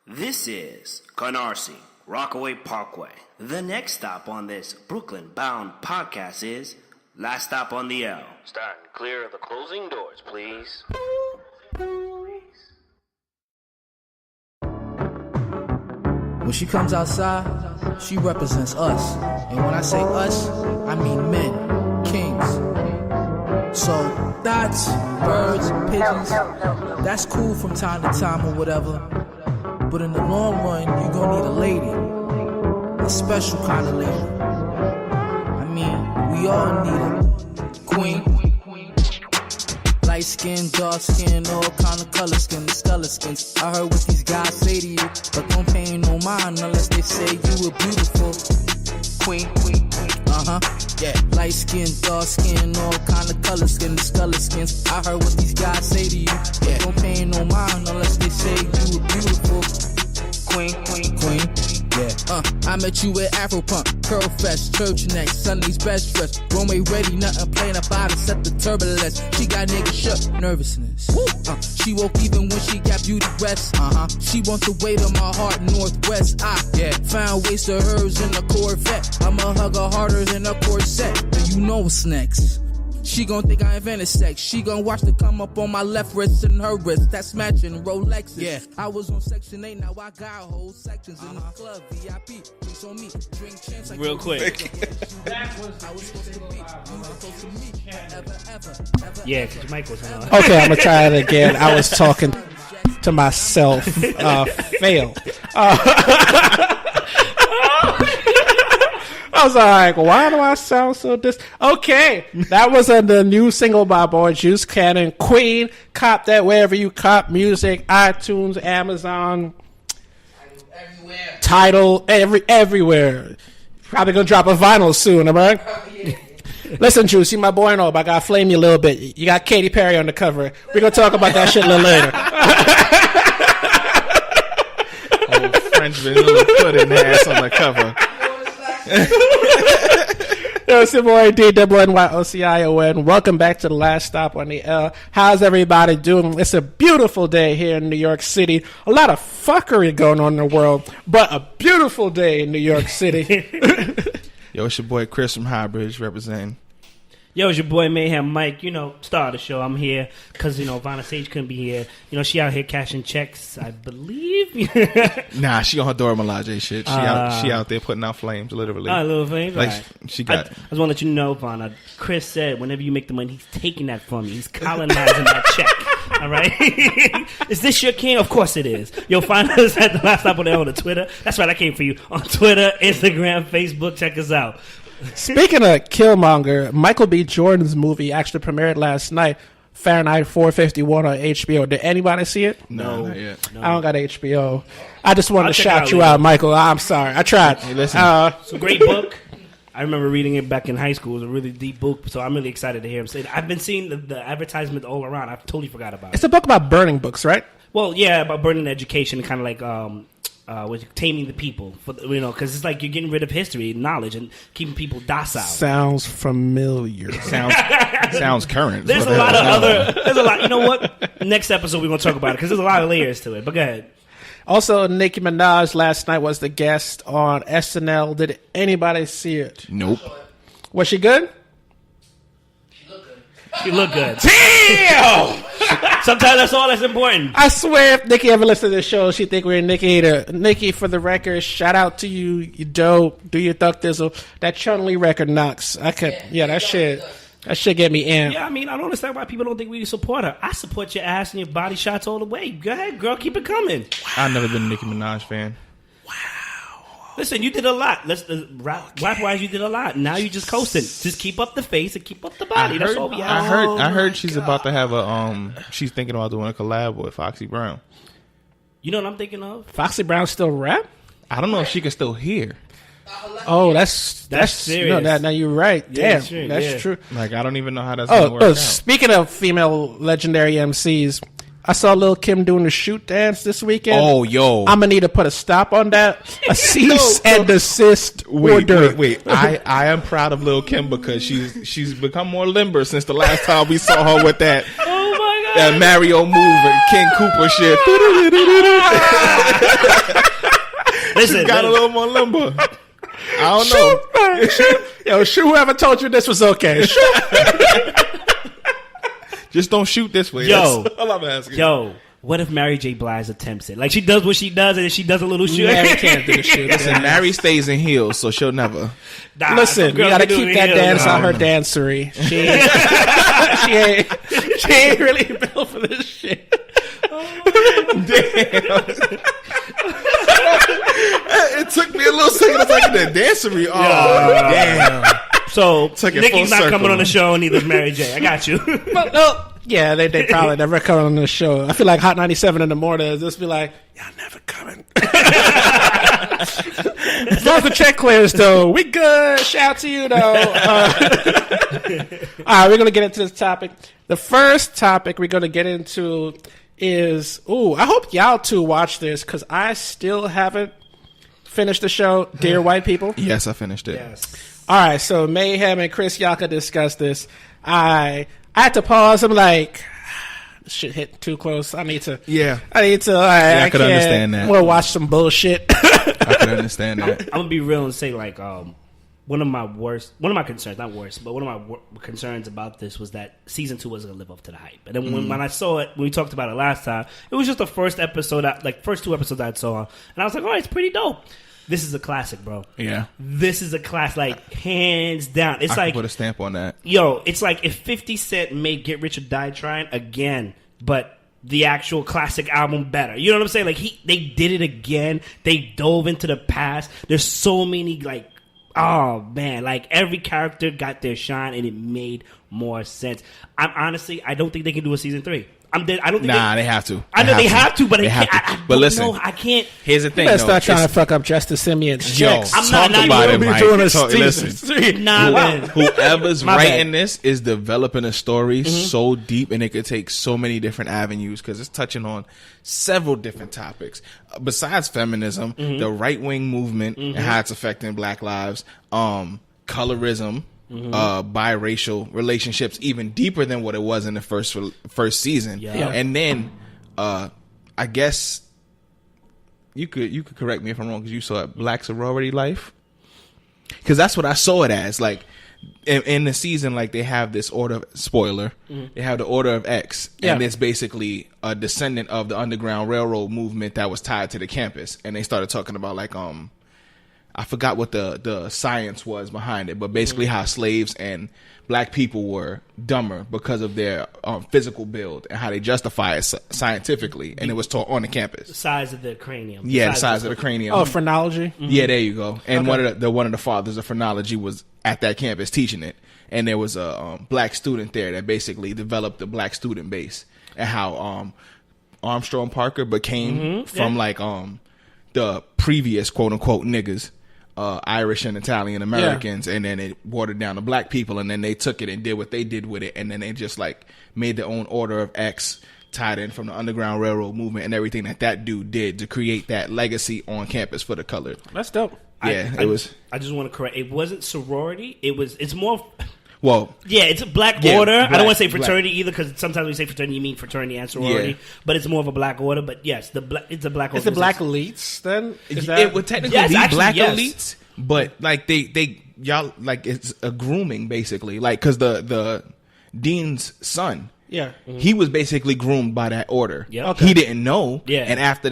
This is Canarsie, Rockaway Parkway. The next stop on this Brooklyn-bound podcast is Last Stop on the L. Stand clear of the closing doors, please. When she comes outside, she represents us. And when I say us, I mean men, kings. So, thoughts, birds, pigeons, that's cool from time to time or whatever. But in the long run, you're gonna need a lady. A special kind of lady. I mean, we all need a queen. Light skin, dark skin, all kind of color skin, stellar skins. I heard what these guys say to you, but don't pay no mind unless they say you were beautiful. Queen. Yeah. Light skin, dark skin, all kind of color skin, stellar skins. I heard what these guys say to you, but don't pay no mind unless they say you were beautiful. Queen. Yeah. I met you at Afro Punk, Curl Fest, Church Neck, Sunday's best dress. Runway ready, nothing playing about it, set the turbulence. She got niggas shook, nervousness. She woke even when she got beauty rest. She want the weight of my heart, Northwest. Found ways to hers in a Corvette. I'ma hug her harder than a corset. And you know what's next. She gon' think I invented sex. She gon' watch the come up on my left wrist and her wrist. That's matching Rolexes. Yeah. I was on Section 8, now I got whole sections in the club. VIP, drinks on me, drink chance. Like real quick. Yeah, because your mic was on. Okay, I'm gonna try it again. I was talking to myself. Failed. I was like, why do I sound so Okay, that was the new single by Boy Juice Cannon, Queen. Cop that wherever you cop music, iTunes, Amazon, everywhere. Tidal, everywhere. Probably gonna drop a vinyl soon, alright? Listen, Juice, you my boy and all, but I gotta flame you a little bit. You got Katy Perry on the cover. We're gonna talk about that shit a little later. French vanilla pudding ass on the cover. Yo, it's your boy DWNYOCION. Welcome back to the Last Stop on the L. How's everybody doing? It's a beautiful day here in New York City. A lot of fuckery going on in the world, but a beautiful day in New York City. Yo, it's your boy Chris from Highbridge Representing. Yo, it's your boy Mayhem Mike. You know, star of the show. I'm here because, you know, Vonna Sage couldn't be here. You know, she out here cashing checks, I believe. Nah, she on her Dora Milaje shit. She out there putting out flames, literally. Little flames? Like, right. she got... I just want to let you know, Vonna, Chris said whenever you make the money, he's taking that from you. He's colonizing that check. All right? Is this your king? Of course it is. You'll find us at the Last Stop on the L on Twitter. That's right, I came for you. On Twitter, Instagram, Facebook. Check us out. Speaking of Killmonger, Michael B. Jordan's movie actually premiered last night, Fahrenheit 451 on HBO. Did anybody see it? No, not yet. No. I don't got HBO. I just wanted to shout you out, Michael. I'm sorry. I tried. Hey, listen. It's a great book. I remember reading it back in high school. It was a really deep book, so I'm really excited to hear him say it. I've been seeing the advertisement all around. I totally forgot about it. It's a book about burning books, right? Well, yeah, about burning education, kind of like with taming the people, because it's like you're getting rid of history, knowledge, and keeping people docile. Sounds familiar. Sounds current. There's a lot of other. There's a lot. You know what? Next episode we're gonna talk about it because there's a lot of layers to it. But go ahead. Also, Nicki Minaj last night was the guest on SNL. Did anybody see it? Nope. Was she good? She looked good. Damn! Sometimes that's all that's important. I swear, if Nikki ever listens to this show, she think we're Nikki hater. Nikki, for the record, shout out to you. You dope. Do your Thug Thizzle. That Chun-Li record knocks. That shit get me amped. Yeah, I mean, I don't understand why people don't think we support her. I support your ass and your body shots all the way. Go ahead, girl. Keep it coming. Wow. I've never been a Nicki Minaj fan. Listen, you did a lot. Rap-wise, you did a lot. Now you just coasting. Just keep up the face and keep up the body. That's all we have. I heard she's about to have she's thinking about doing a collab with Foxy Brown. You know what I'm thinking of? Foxy Brown still rap? I don't know if she can still hear. Oh, that's serious. No, now you're right. Yeah, damn, that's true. Like, I don't even know how that's going to work out. Speaking of female legendary MCs, I saw Lil' Kim doing the shoot dance this weekend. Oh, yo. I'm going to need to put a stop on that. A cease and desist order. Wait. I am proud of Lil' Kim because she's become more limber since the last time we saw her with that. Oh, my God. That Mario move and King Cooper shit. Listen, got a little more limber. I don't know. Shoot. Yo, shoot whoever told you this was okay. Shoot. Just don't shoot this way. Yo. That's all I'm asking. Yo, what if Mary J. Blige attempts it? Like, she does what she does, and then she does a little shoot. Mary can't do the shit. Listen, Mary stays in heels, so she'll never. Nah, Listen, some you girls gotta can do keep it that here. dance on her dancery. She ain't really built for this shit. It took me a little second to take the dancery. Oh, damn. So, Took it Nikki's full not coming circle. on the show, and neither is Mary J. I got you. But, no, yeah, they probably never come on the show. I feel like Hot 97 in the morning is just be like, y'all never coming. As long as the check clears, though, we good. Shout to you, though. All right, we're going to get into this topic. The first topic we're going to get into is, I hope y'all two watch this because I still haven't finished the show, Dear White People. Yes, I finished it. Yes. All right, so Mayhem and Chris, y'all can discuss this. I had to pause. I'm like, this shit hit too close. I need to. Yeah. I could I understand that. I'm gonna watch some bullshit. I can understand that. I'm gonna be real and say, like, one of my concerns, not worst, but one of my concerns about this was that season 2 wasn't gonna live up to the hype. And then when I saw it, when we talked about it last time, it was just the first episode, first 2 episodes I saw, and I was like, oh, it's pretty dope. This is a classic, bro. Yeah. This is a classic, like, hands down. It's I like, can put a stamp on that. yo, it's like if 50 Cent made Get Rich or Die Trying again, but the actual classic album better. You know what I'm saying? Like, they did it again. They dove into the past. There's so many, like, oh man, like every character got their shine and it made more sense. I don't think they can do a season 3. I don't think Nah, they have to. I know they have to, but They I have can't. to. I But don't listen, know. I can't. Here's the You thing, better though. start trying to It's- fuck up Justice Simeon's Yo, checks. I'm talk not about even it, Mike. doing a Talk- season listen. 3. Nah, man. Whoever's My writing bad. this is developing a story so deep, and it could take so many different avenues because it's touching on several different topics. Besides feminism, the right-wing movement and how it's affecting Black lives, colorism, biracial relationships, even deeper than what it was in the first season. Yeah. And then, I guess you could correct me if I'm wrong because you saw it, Black sorority life. Because that's what I saw it as. Like in the season, like they have this order. Spoiler: they have the Order of X, and it's basically a descendant of the Underground Railroad movement that was tied to the campus. And they started talking about like I forgot what the science was behind it, but basically how slaves and Black people were dumber because of their physical build and how they justify it scientifically, and it was taught on the campus. The size of the cranium. Yeah, the size of the cranium. Oh, phrenology? Yeah, there you go. And one of the fathers of phrenology was at that campus teaching it, and there was a Black student there that basically developed the Black student base, and how Armstrong Parker became from like the previous quote unquote niggas. Irish and Italian Americans, and then it watered down to Black people, and then they took it and did what they did with it, and then they just like made their own Order of X tied in from the Underground Railroad movement and everything that dude did to create that legacy on campus for the colored. That's dope. Yeah, it was. I just want to correct. It wasn't sorority. It's more. Well, Yeah, it's a black Yeah, order. I black- don't want to say fraternity either because sometimes when you say fraternity, you mean fraternity and sorority. Yeah. But it's more of a black order. But yes, it's a black. Is the Black organization. elites then? Is it would technically Yes, be actually, Black yes. elites, but like they y'all like it's a grooming basically, like because the dean's son. Yeah. He was basically groomed by that order. Yep. Okay. He didn't know. Yeah. And after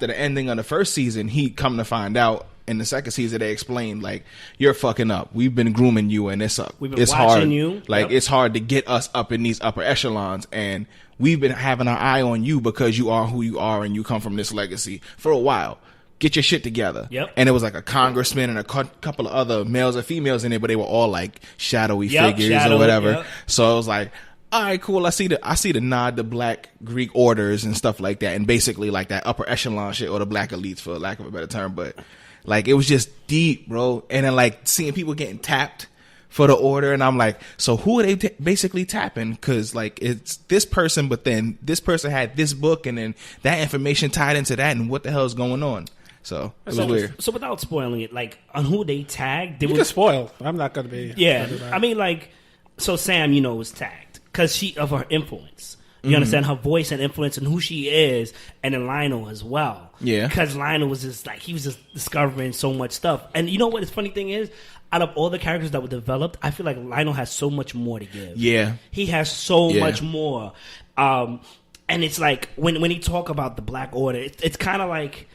the ending of the first season, he come to find out in the second season they explained like you're fucking up. We've been grooming you, and it's We've been it's watching hard. you. Like Yep. it's hard to get us up in these upper echelons, and we've been having our eye on you because you are who you are, and you come from this legacy for a while. Get your shit together. Yep. And it was like a congressman and a couple of other males and females in there, but they were all like shadowy Yep, figures shadow, or whatever. yep. So it was like, all right, cool. I see the nod to Black Greek orders and stuff like that, and basically like that upper echelon shit or the Black elites, for lack of a better term. But like it was just deep, bro. And then like seeing people getting tapped for the order, and I'm like, so who are they basically tapping? Because like it's this person, but then this person had this book, and then that information tied into that, and what the hell is going on? So it was weird. So without spoiling it, like on who they tagged, they You were can spoil. I'm not going to be. yeah. I mean, like, so Sam, was tagged because of her influence. You understand her voice and influence and who she is, and then Lionel as well. Yeah. Because Lionel was just like, he was just discovering so much stuff. And you know what the funny thing is? Out of all the characters that were developed, I feel like Lionel has so much more to give. Yeah. He has so much more. And it's like, when he talk about the Black Order, it's kind of like,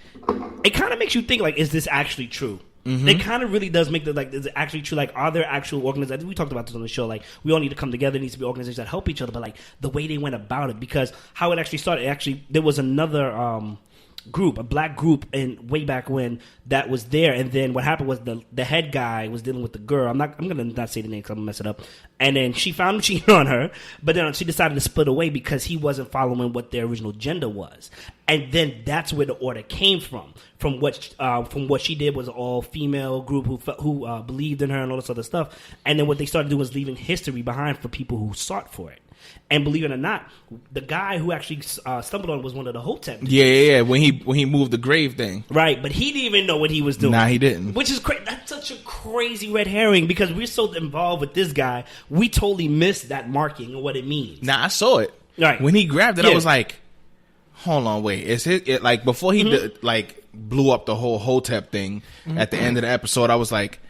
it kind of makes you think, like, is this actually true? It kind of really does make the, like, is it actually true? Like, are there actual organizations? We talked about this on the show. Like, we all need to come together. There needs to be organizations that help each other. But, like, the way they went about it, because how it actually started, there was another group, a black group, way back when that was there. And then what happened was the head guy was dealing with the girl. I'm gonna not say the name because I'm gonna mess it up. And then she found him cheating on her, but then she decided to split away because he wasn't following what their original agenda was. And then that's where the order came from. From what she did was an all female group who believed in her and all this other stuff. And then what they started doing was leaving history behind for people who sought for it. And believe it or not, the guy who actually stumbled on it was one of the Hotep dudes. Yeah. When he moved the grave thing, right? But he didn't even know what he was doing. Nah, he didn't. Which is crazy. That's such a crazy red herring because we're so involved with this guy, we totally missed that marking and what it means. Nah, I saw it. Right. When he grabbed it, I was like, hold on, wait. Is it like before he blew up the whole Hotep thing at the end of the episode? I was like,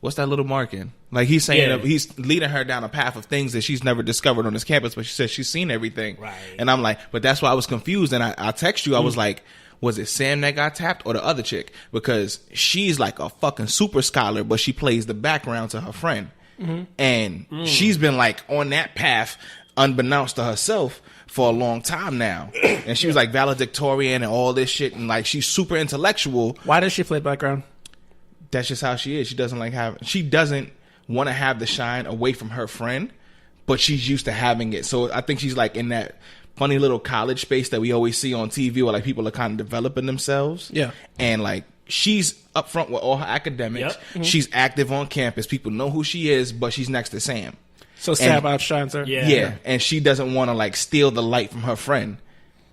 what's that little marking? Like he's saying that he's leading her down a path of things that she's never discovered on this campus, but she says she's seen everything. Right. And I'm like, but that's why I was confused. And I text you, I was like, was it Sam that got tapped or the other chick? Because she's like a fucking super scholar, but she plays the background to her friend. And she's been like on that path unbeknownst to herself for a long time now. And she was like valedictorian and all this shit. And like, she's super intellectual. Why does she play background? That's just how she is. She doesn't want to have the shine away from her friend, but she's used to having it. So I think she's like in that funny little college space that we always see on TV where like people are kind of developing themselves. Yeah. And like she's up front with all her academics. Yep. She's active on campus. People know who she is, but she's next to Sam. So Sam outshines her. Yeah. And she doesn't want to like steal the light from her friend,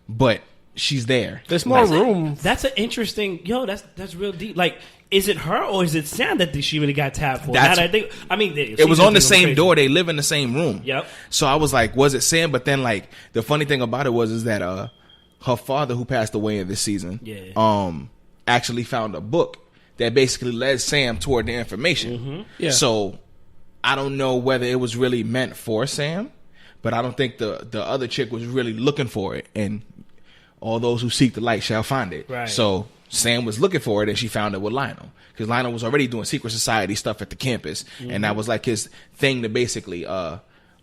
but she's there. There's more room. That's an interesting, that's real deep. Like, is it her or is it Sam that she really got tapped for? It was on the same door. They live in the same room. Yep. So I was like, was it Sam? But then like the funny thing about it is that her father, who passed away in this season, actually found a book that basically led Sam toward the information. Yeah. So I don't know whether it was really meant for Sam, but I don't think the other chick was really looking for it. And all those who seek the light shall find it. Right. So Sam was looking for it, and she found it with Lionel. Because Lionel was already doing secret society stuff at the campus. And that was like his thing to basically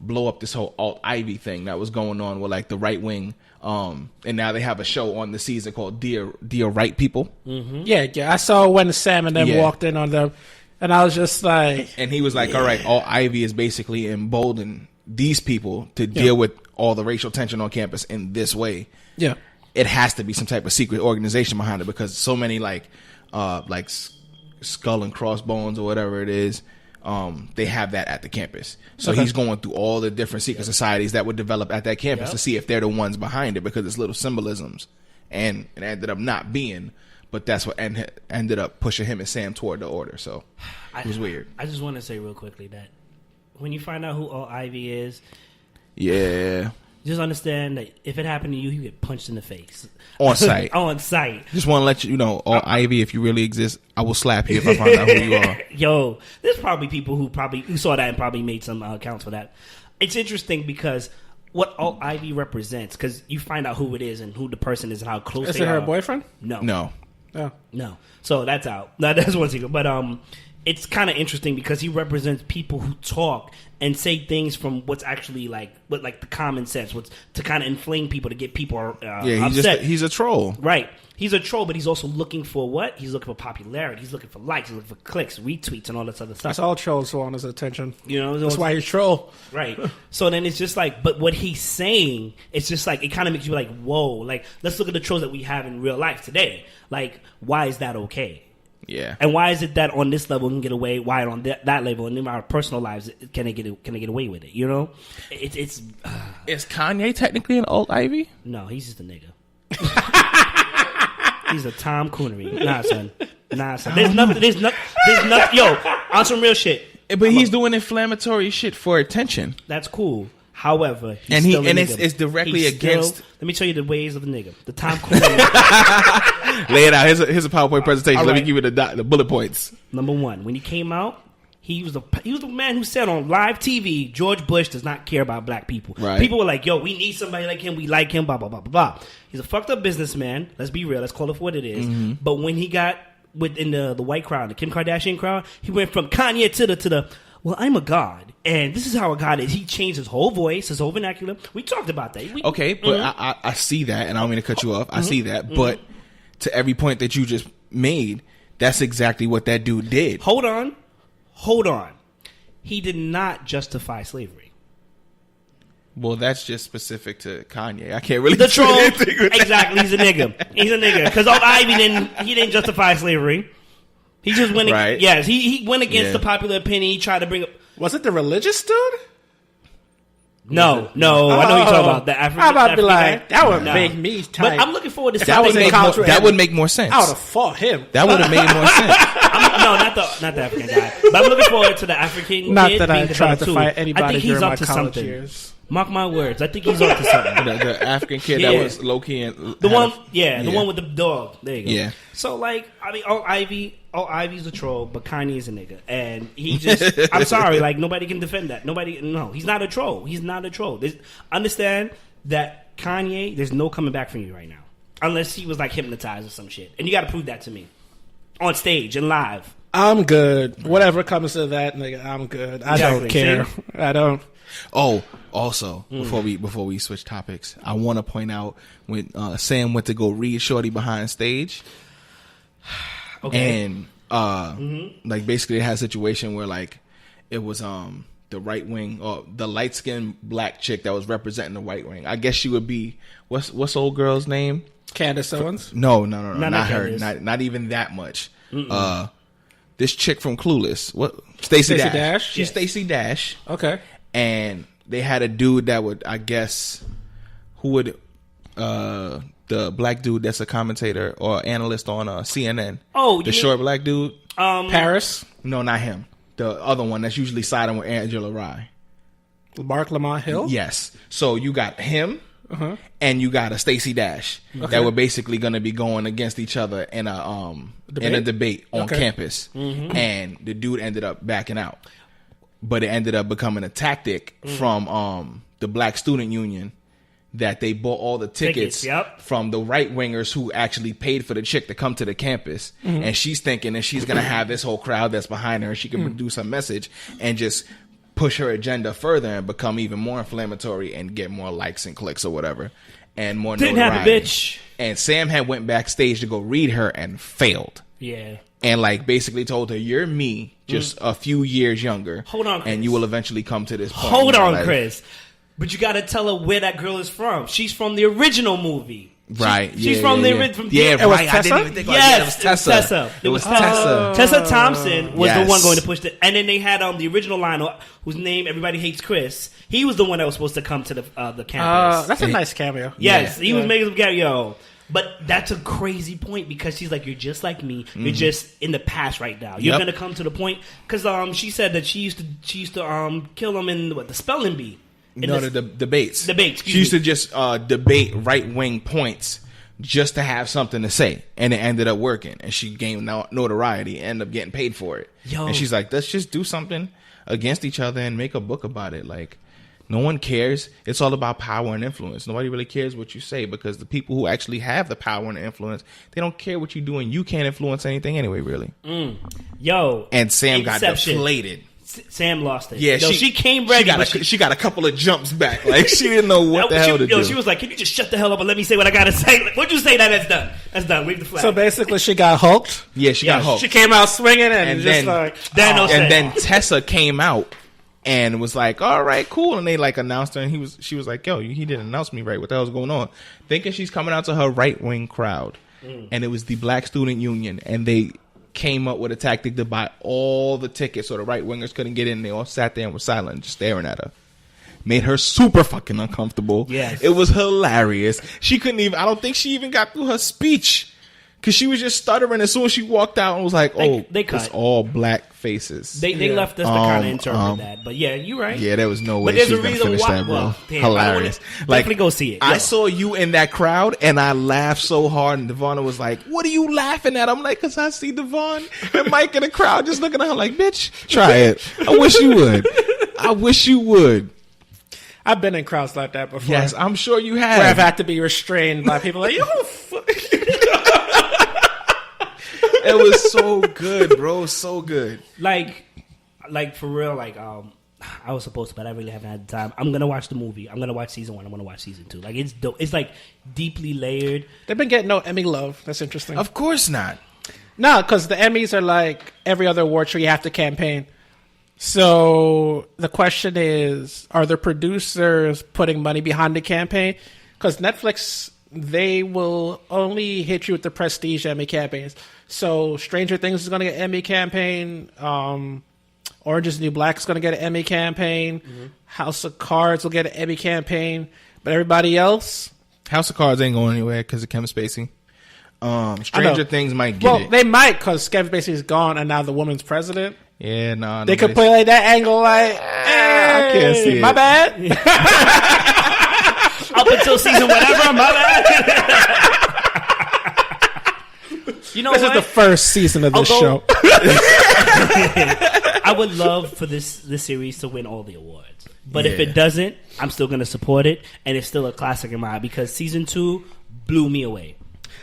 blow up this whole alt-Ivy thing that was going on with like the right wing. And now they have a show on the season called Dear Right People. Yeah. I saw when Sam and them walked in on them, and I was just like... And he was like, all right, alt-Ivy is basically emboldened these people to deal with all the racial tension on campus in this way. Yeah. It has to be some type of secret organization behind it because so many like Skull and Crossbones or whatever it is, they have that at the campus. So he's going through all the different secret societies that would develop at that campus to see if they're the ones behind it because it's little symbolisms. And it ended up not being, but that's what ended up pushing him and Sam toward the order. So it was weird. I just want to say real quickly that when you find out who Ivy is, just understand that if it happened to you, you get punched in the face. On site. On site. Just want to let you know, Ivy, if you really exist, I will slap you if I find out who you are. Yo, there's probably people who saw that and probably made some accounts for that. It's interesting because what Ivy represents, because you find out who it is and who the person is and how close they are. Is it her boyfriend? No. Oh. No. So that's out. That's one secret. But it's kind of interesting because he represents people who talk and say things from what's actually like the common sense, what's to kind of inflame people, to get people upset. He's a troll. Right. He's a troll, but he's also looking for what? He's looking for popularity. He's looking for likes. He's looking for clicks, retweets, and all this other stuff. That's all trolls want is attention. That's why he's troll. Right. So then it's just like, but what he's saying, it's just like, it kind of makes you like, whoa, like, let's look at the trolls that we have in real life today. Like, why is that okay? Yeah. And why is it that on this level can get away? Why on that level and in our personal lives can they get away with it? You know, it's Is Kanye technically an alt-Ivy? No, he's just a nigga. He's a Tom Coonery. Nah, son. There's nothing. Yo, on some real shit. But he's doing inflammatory shit for attention. That's cool. However, he's And still a nigga. it's directly He's against. Still, let me tell you the ways of the nigga. The Tom Cruise. Lay it out. Here's a PowerPoint presentation. All Let me right. give you the bullet points. Number one, when he came out, he was the man who said on live TV, George Bush does not care about black people. Right. People were like, yo, we need somebody like him. We like him, blah, blah, blah, blah, blah. He's a fucked up businessman. Let's be real. Let's call it for what it is. But when he got within the white crowd, the Kim Kardashian crowd, he went from Kanye to the well, I'm a god, and this is how a god is. He changed his whole voice, his whole vernacular. We talked about that. Okay, but I see that, and I don't mean to cut you off. I see that, but to every point that you just made, that's exactly what that dude did. Hold on. He did not justify slavery. Well, that's just specific to Kanye. I can't really The say troll, anything with that. exactly. He's a nigga. Because Ivy didn't justify slavery. He just went. Right. Yes, he went against Yeah. the popular opinion. He tried to bring up. Was it the religious dude? No. I know you're talking about the African. I'm about to be African like, guy. that would No. make me tight. But I'm looking forward to That would something. make about- Culture That and- would make more sense. I would have fought him. That would have made more sense. No, not the African guy. But I'm looking forward to the African. Not kid that being I developed tried to too. fight I anybody think he's during my up to college something. years. Mark my words. I think he's up to something. The African kid Yeah. that was low key and The had one, a- the one with the dog. There you go. Yeah. So like, I mean, Ivy's a troll, but Kanye's a nigga, and he just. I'm sorry, like nobody can defend that. No, he's not a troll. He's not a troll. Understand that Kanye. There's no coming back from you right now, unless he was like hypnotized or some shit, and you got to prove that to me on stage and live. I'm good. Whatever comes to that, nigga, I'm good. I Exactly. don't care. See? I don't. Oh, also before we switch topics, I want to point out when Sam went to go read Shorty behind stage, Okay. and like basically it had a situation where like it was the right wing or the light skinned black chick that was representing the white wing. I guess she would be what's old girl's name? Candace Owens? No, not not her. Candace. Not even that much. This chick from Clueless, what? Stacey Stacey Dash. Dash? She's Yes. Stacey Dash. Okay. And they had a dude that would, I guess, the black dude that's a commentator or analyst on CNN. Oh, the short black dude. Paris? No, not him. The other one that's usually siding with Angela Rye. Mark Lamont Hill? Yes. So you got him, and you got a Stacey Dash that were basically going to be going against each other in a debate on campus, and the dude ended up backing out. But it ended up becoming a tactic from the Black Student Union that they bought all the tickets from the right wingers who actually paid for the chick to come to the campus. And she's thinking that she's going to have this whole crowd that's behind her. She can produce a message and just push her agenda further and become even more inflammatory and get more likes and clicks or whatever. And more Didn't notoriety. happen, bitch. And Sam had went backstage to go read her and failed. Yeah. And like basically told her, "You're me, just a few years younger. Hold on, Chris. and you will eventually come to this point." Hold in your on, life." Chris. But you got to tell her where that girl is from. She's from the original movie. Right? She's yeah, from yeah, the yeah. original. Yeah, It was right. I Tessa? didn't even think about Yes, it. It was Tessa. It was Tessa. Tessa Thompson was the Yes. one going to push the, and then they had the original line whose name everybody hates, Chris. He was the one that was supposed to come to the campus. That's a nice cameo. Yes, Yeah. he was making some cameo. But that's a crazy point because she's like, you're just like me. You're just in the past right now. You're Yep. gonna come to the point because she said that she used to kill him in the spelling bee. In No, the- the debates. Debates, She used to just debate right wing points just to have something to say, and it ended up working. And she gained notoriety, and ended up getting paid for it. Yo. And she's like, "Let's just do something against each other and make a book about it." Like, no one cares. It's all about power and influence. Nobody really cares what you say because the people who actually have the power and the influence, they don't care what you do, and you can't influence anything anyway, really. Yo, And Sam Inception. got deflated. Sam lost it. Yeah, Yo, she came ready. She got a couple of jumps back. Like she didn't know what the hell to do. She was like, "Can you just shut the hell up and let me say what I gotta say?" Like, what'd you say? That's done. That's done. Wave the flag. So basically, she got hulked. Yeah, she got hulked. She came out swinging and, And just then- like, And then Tessa came out and was like, "All right, cool." And they like announced her, and she was like, "Yo, he didn't announce me right. What the hell's going on?" Thinking she's coming out to her right wing crowd, and it was the Black Student Union, and they came up with a tactic to buy all the tickets so the right wingers couldn't get in. They all sat there and were silent, just staring at her. Made her super fucking uncomfortable. Yes. It was hilarious. She couldn't even. I don't think she even got through her speech Because she was just stuttering as soon as she walked out and was like, "Oh, they cut. it's all black faces." They left us to kind of interpret that, but yeah, you're right. Yeah, there was no way But there's she a was gonna reason finish why. that, bro. Well, damn, Hilarious. Definitely go see it. I Yo. saw you in that crowd and I laughed so hard. And Vonna was like, "What are you laughing at?" I'm like, "Cause I see Devon and Mike in the crowd just looking at her like, bitch, try it. I wish you would. I wish you would." I've been in crowds like that before. Yes, I'm sure you have. Where I've had to be restrained by people like, yo, It was so good, bro. So good. Like for real. Like I was supposed to, but I really haven't had the time. I'm gonna watch the movie. I'm gonna watch season 1. I'm gonna watch season 2. Like it's dope. It's like deeply layered. they've been getting no Emmy love. That's interesting. Of course not. No, because the Emmys are like every other award show. You have to campaign. So the question is, are the producers putting money behind the campaign? Because Netflix, they will only hit you with the prestige Emmy campaigns. So Stranger Things is going to get Emmy campaign. Orange is the New Black is going to get an Emmy campaign. Mm-hmm. House of Cards will get an Emmy campaign. But everybody else... House of Cards ain't going anywhere because of Kevin Spacey. Stranger Things might get it. Well, they might because Kevin Spacey is gone and now the woman's president. Yeah, no. They could play like that angle like, hey, I can't see it. My bad. Up until season whatever, my bad. You know this what? is the first season of this show. I would love for this series to win all the awards. But if it doesn't, I'm still going to support it. And it's still a classic in my eye because season 2 blew me away.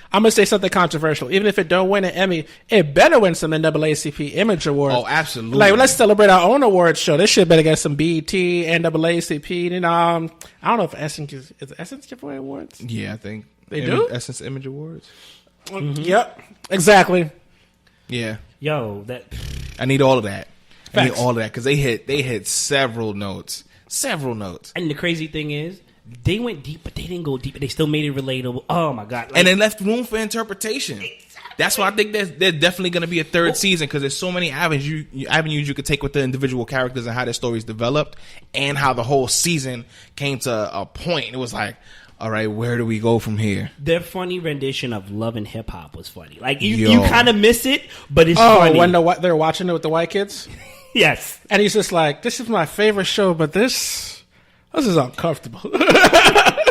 I'm going to say something controversial. Even if it don't win an Emmy, it better win some NAACP Image Awards. Oh, absolutely. Like, let's celebrate our own awards show. This shit better get some BET, NAACP. And, I don't know if Essence is Essence give away awards? Yeah, I think. They do? Essence Image Awards. Mm-hmm. Yep. Exactly. Yeah. Yo, I need all of that. I need Facts. all of that because they hit several notes. Several notes. And the crazy thing is, they went deep, but they didn't go deep. They still made it relatable. Oh, my God. And they left room for interpretation. Exactly. That's why I think there's definitely going to be a third season because there's so many avenues you could take with the individual characters and how their stories developed and how the whole season came to a point. It was like, all right, where do we go from here? Their funny rendition of Love and Hip Hop was funny. Like, you kind of miss it, but it's Oh, funny. when they're watching it with the white kids? Yes. And he's just like, this is my favorite show, but this is uncomfortable.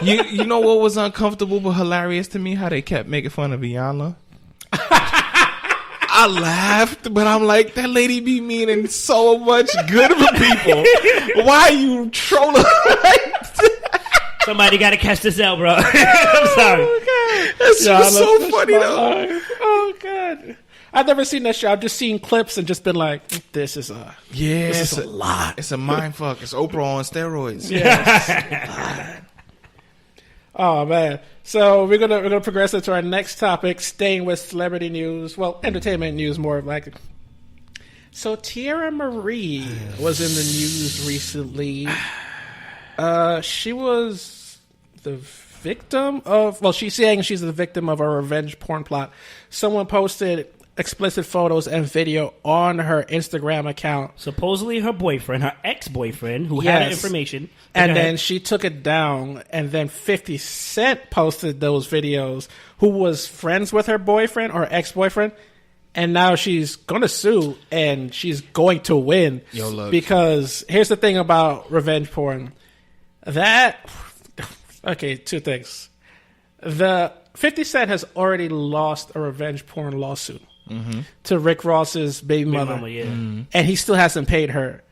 You know what was uncomfortable but hilarious to me? How they kept making fun of Iyanla. I laughed, but I'm like, that lady be meaning so much good for people. Why are you trolling? Somebody got to catch this out, bro. I'm sorry. Oh, That's so funny, though. Oh, God. I've never seen that show. I've just seen clips and just been like, this is a lot. It's a mind fuck. It's Oprah on steroids. Yes. Oh, man. So we're gonna progress into our next topic, staying with celebrity news. Well, entertainment news more like. So Tierra Marie was in the news recently. She was the victim of. Well, she's saying she's the victim of a revenge porn plot. Someone posted explicit photos and video on her Instagram account. Supposedly her boyfriend, her ex-boyfriend, who had the information. And then she took it down, and then 50 Cent posted those videos, who was friends with her boyfriend or ex-boyfriend, and now she's going to sue, and she's going to win. Yo, look. Because here's the thing about revenge porn. Okay, two things. The 50 Cent has already lost a revenge porn lawsuit to Rick Ross's baby mother, and he still hasn't paid her.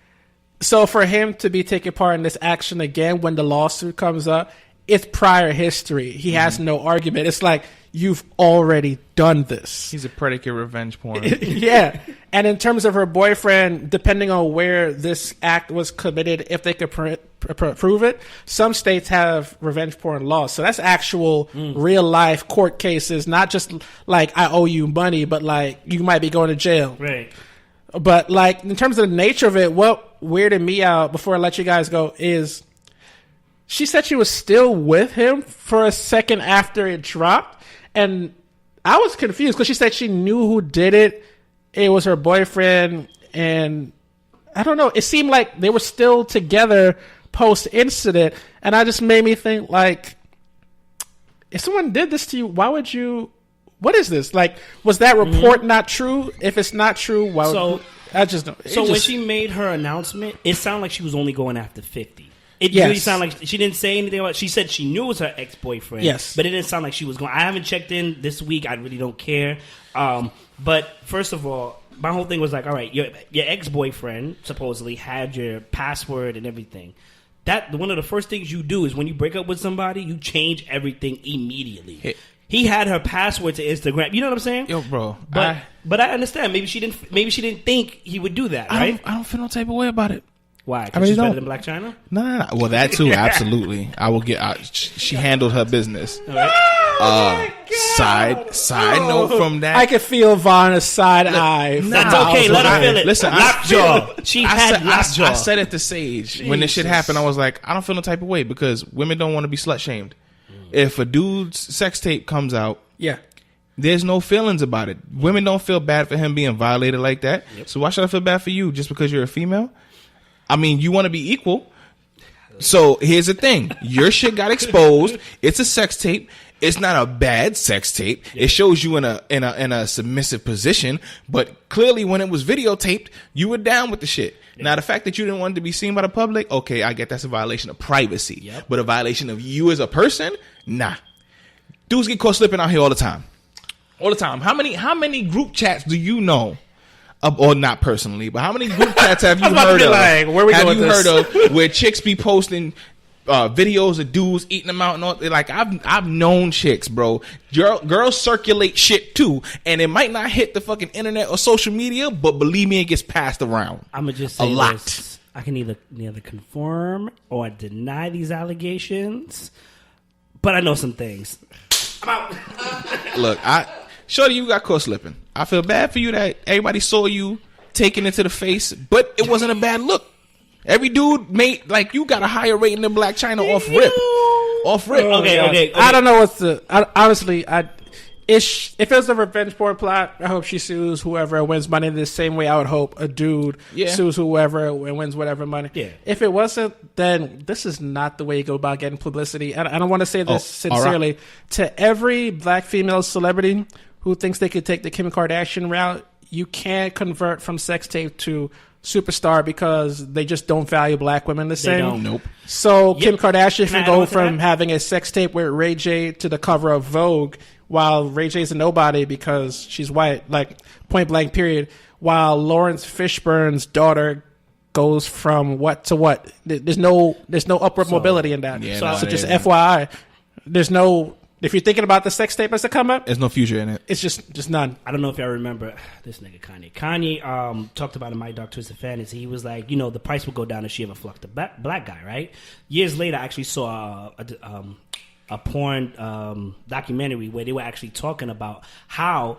So for him to be taking part in this action again when the lawsuit comes up, it's prior history. He has no argument. It's like, you've already done this. He's a predicate revenge porn. Yeah. And in terms of her boyfriend, depending on where this act was committed, if they could prove it, some states have revenge porn laws. So that's actual real life court cases, not just like, I owe you money, but like, you might be going to jail. Right. But like, in terms of the nature of it, what weirded me out before I let you guys go is she said she was still with him for a second after it dropped. And I was confused because she said she knew who did it. It was her boyfriend. And I don't know. It seemed like they were still together post-incident. And I just made me think, like, if someone did this to you, why would you what is this? Like, was that report not true? If it's not true, well, I just don't. When she made her announcement, it sounded like she was only going after 50. It really sounded like she didn't say anything about it. She said she knew it was her ex-boyfriend. Yes. But it didn't sound like she was going. I haven't checked in this week. I really don't care. But first of all, my whole thing was like, all right, your ex-boyfriend supposedly had your password and everything. That one of the first things you do is when you break up with somebody, you change everything immediately. He had her password to Instagram. You know what I'm saying? Yo, bro. But I understand. Maybe she didn't think he would do that, right? I don't feel no type of way about it. Why? Because she's better than Black China? No. Well, that too, absolutely. I will get. She handled her business. All right. Side note from that, I could feel Vonna's side eye. That's okay. Let her feel it. Listen, lockjaw. She had lockjaw. I said it to Sage when this shit happened. I was like, I don't feel no type of way because women don't want to be slut shamed. If a dude's sex tape comes out, there's no feelings about it. Women don't feel bad for him being violated like that. Yep. So why should I feel bad for you just because you're a female? I mean, you want to be equal. So here's the thing. Your shit got exposed. It's a sex tape. It's not a bad sex tape. It shows you in a submissive position, but clearly when it was videotaped, you were down with the shit. Now the fact that you didn't want it to be seen by the public, okay, I get that's a violation of privacy. Yep. But a violation of you as a person, nah. Dudes get caught slipping out here all the time. All the time. How many group chats do you know? Or not personally, but how many group chats have you heard of? Like, where we have you heard of where chicks be posting videos of dudes eating them out and all? Like I've known chicks, bro. Girls circulate shit too, and it might not hit the fucking internet or social media, but believe me, it gets passed around. I'm gonna just say a lot. This. I can either confirm or deny these allegations, but I know some things. I'm out. Look, Shorty, you got caught slipping. I feel bad for you that everybody saw you taking it to the face, but it wasn't a bad look. Every dude made, like, you got a higher rating than Black China off rip. Okay. I don't know what's honestly, if it was a revenge porn plot, I hope she sues whoever wins money the same way I would hope a dude sues whoever and wins whatever money. Yeah. If it wasn't, then this is not the way you go about getting publicity. I don't want to say this sincerely. Right. To every black female celebrity who thinks they could take the Kim Kardashian route, you can't convert from sex tape to superstar because they just don't value black women the same. They don't. Nope. So Kim Kardashian can go from having a sex tape with Ray J to the cover of Vogue, while Ray J's a nobody because she's white, like point blank period, while Lawrence Fishburne's daughter goes from what to what. There's no upward mobility in that. Yeah, so just FYI, there's no. If you're thinking about the sex tape as to come up, there's no future in it. It's just none. I don't know if y'all remember this nigga Kanye. Kanye talked about in My Dark Twisted Fantasy. He was like, the price would go down if she ever fucked a black guy, right? Years later, I actually saw a porn documentary where they were actually talking about how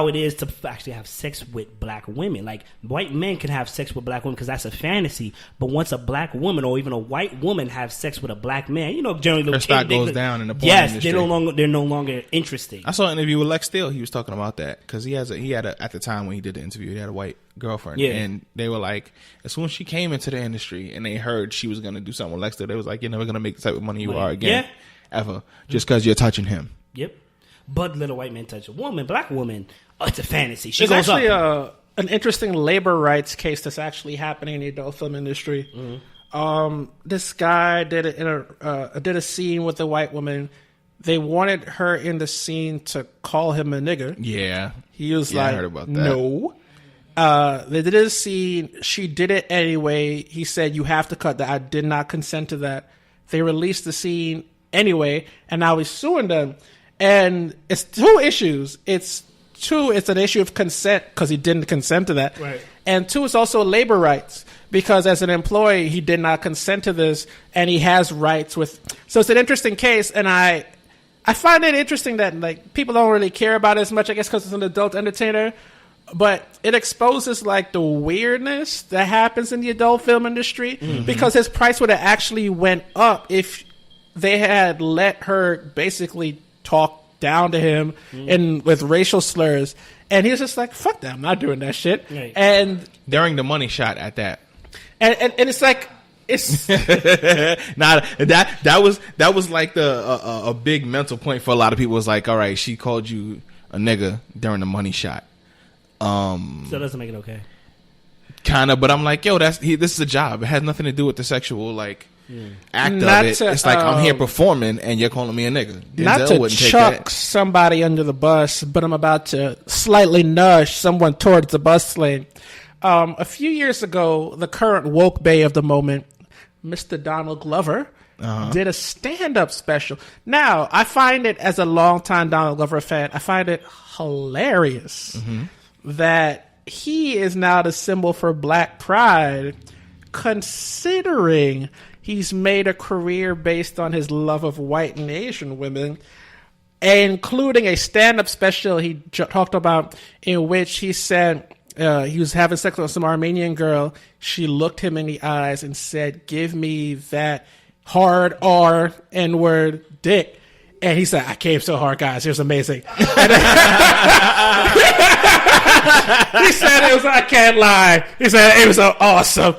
it is to actually have sex with black women. Like, white men can have sex with black women because that's a fantasy. But once a black woman or even a white woman have sex with a black man, generally her stock goes down in the porn industry. They're no longer interesting. I saw an interview with Lex Steele. He was talking about that because he had at the time when he did the interview, he had a white girlfriend. Yeah. And they were like, as soon as she came into the industry and they heard she was going to do something with Lex Steele, they was like, you're never going to make the type of money you are again. Ever. Just because you're touching him. Yep. But let a white man touch a woman, black woman, it's a fantasy. There's actually an interesting labor rights case that's actually happening in the adult film industry. Mm-hmm. This guy did a scene with a white woman. They wanted her in the scene to call him a nigger. Yeah. He was I heard about that. No. They did a scene. She did it anyway. He said, you have to cut that. I did not consent to that. They released the scene anyway, and now he's suing them. And it's two issues. It's an issue of consent because he didn't consent to that. Right. And two, it's also labor rights because as an employee, he did not consent to this and he has rights with. So it's an interesting case. And I find it interesting that like people don't really care about it as much, I guess, because it's an adult entertainer. But it exposes like the weirdness that happens in the adult film industry because his price would have actually went up if they had let her basically talk down to him and with racial slurs, and he was just like, fuck that, I'm not doing that shit. Right. And during the money shot at that, and it's like it's that was like a big mental point for a lot of people. Was like, all right, she called you a nigga during the money shot. So it doesn't make it okay. Kind of, but I'm like, yo, this is a job. It has nothing to do with the sexual act of it. It's like I'm here performing, and you're calling me a nigga. Not to chuck somebody under the bus, but I'm about to slightly nudge someone towards the bus lane. A few years ago, the current woke bae of the moment, Mr. Donald Glover, did a stand-up special. Now, I find it, as a longtime Donald Glover fan, I find it hilarious that he is now the symbol for black pride, considering he's made a career based on his love of white and Asian women, including a stand-up special he talked about in which he said he was having sex with some Armenian girl. She looked him in the eyes and said, "Give me that hard R N-word dick." And he said, "I came so hard, guys. It was amazing." He said, I can't lie. He said, it was so awesome.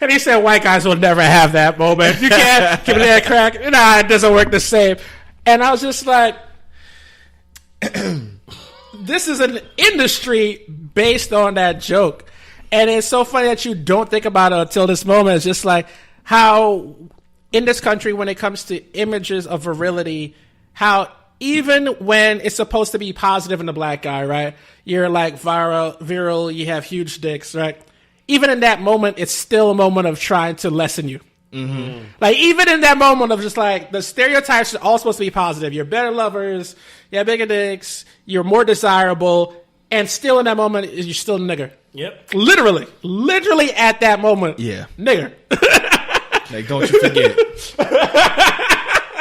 And he said, white guys will never have that moment. You can't give me that crack. Nah, it doesn't work the same. And I was just like, this is an industry based on that joke. And it's so funny that you don't think about it until this moment. It's just like how in this country, when it comes to images of virility, how even when it's supposed to be positive in the black guy, right? You're like virile, you have huge dicks, right? Even in that moment, it's still a moment of trying to lessen you. Mm-hmm. Like, even in that moment of just like, the stereotypes are all supposed to be positive. You're better lovers, you have bigger dicks, you're more desirable, and still in that moment, you're still a nigger. Yep. Literally at that moment. Yeah. Nigger. Like, don't you forget.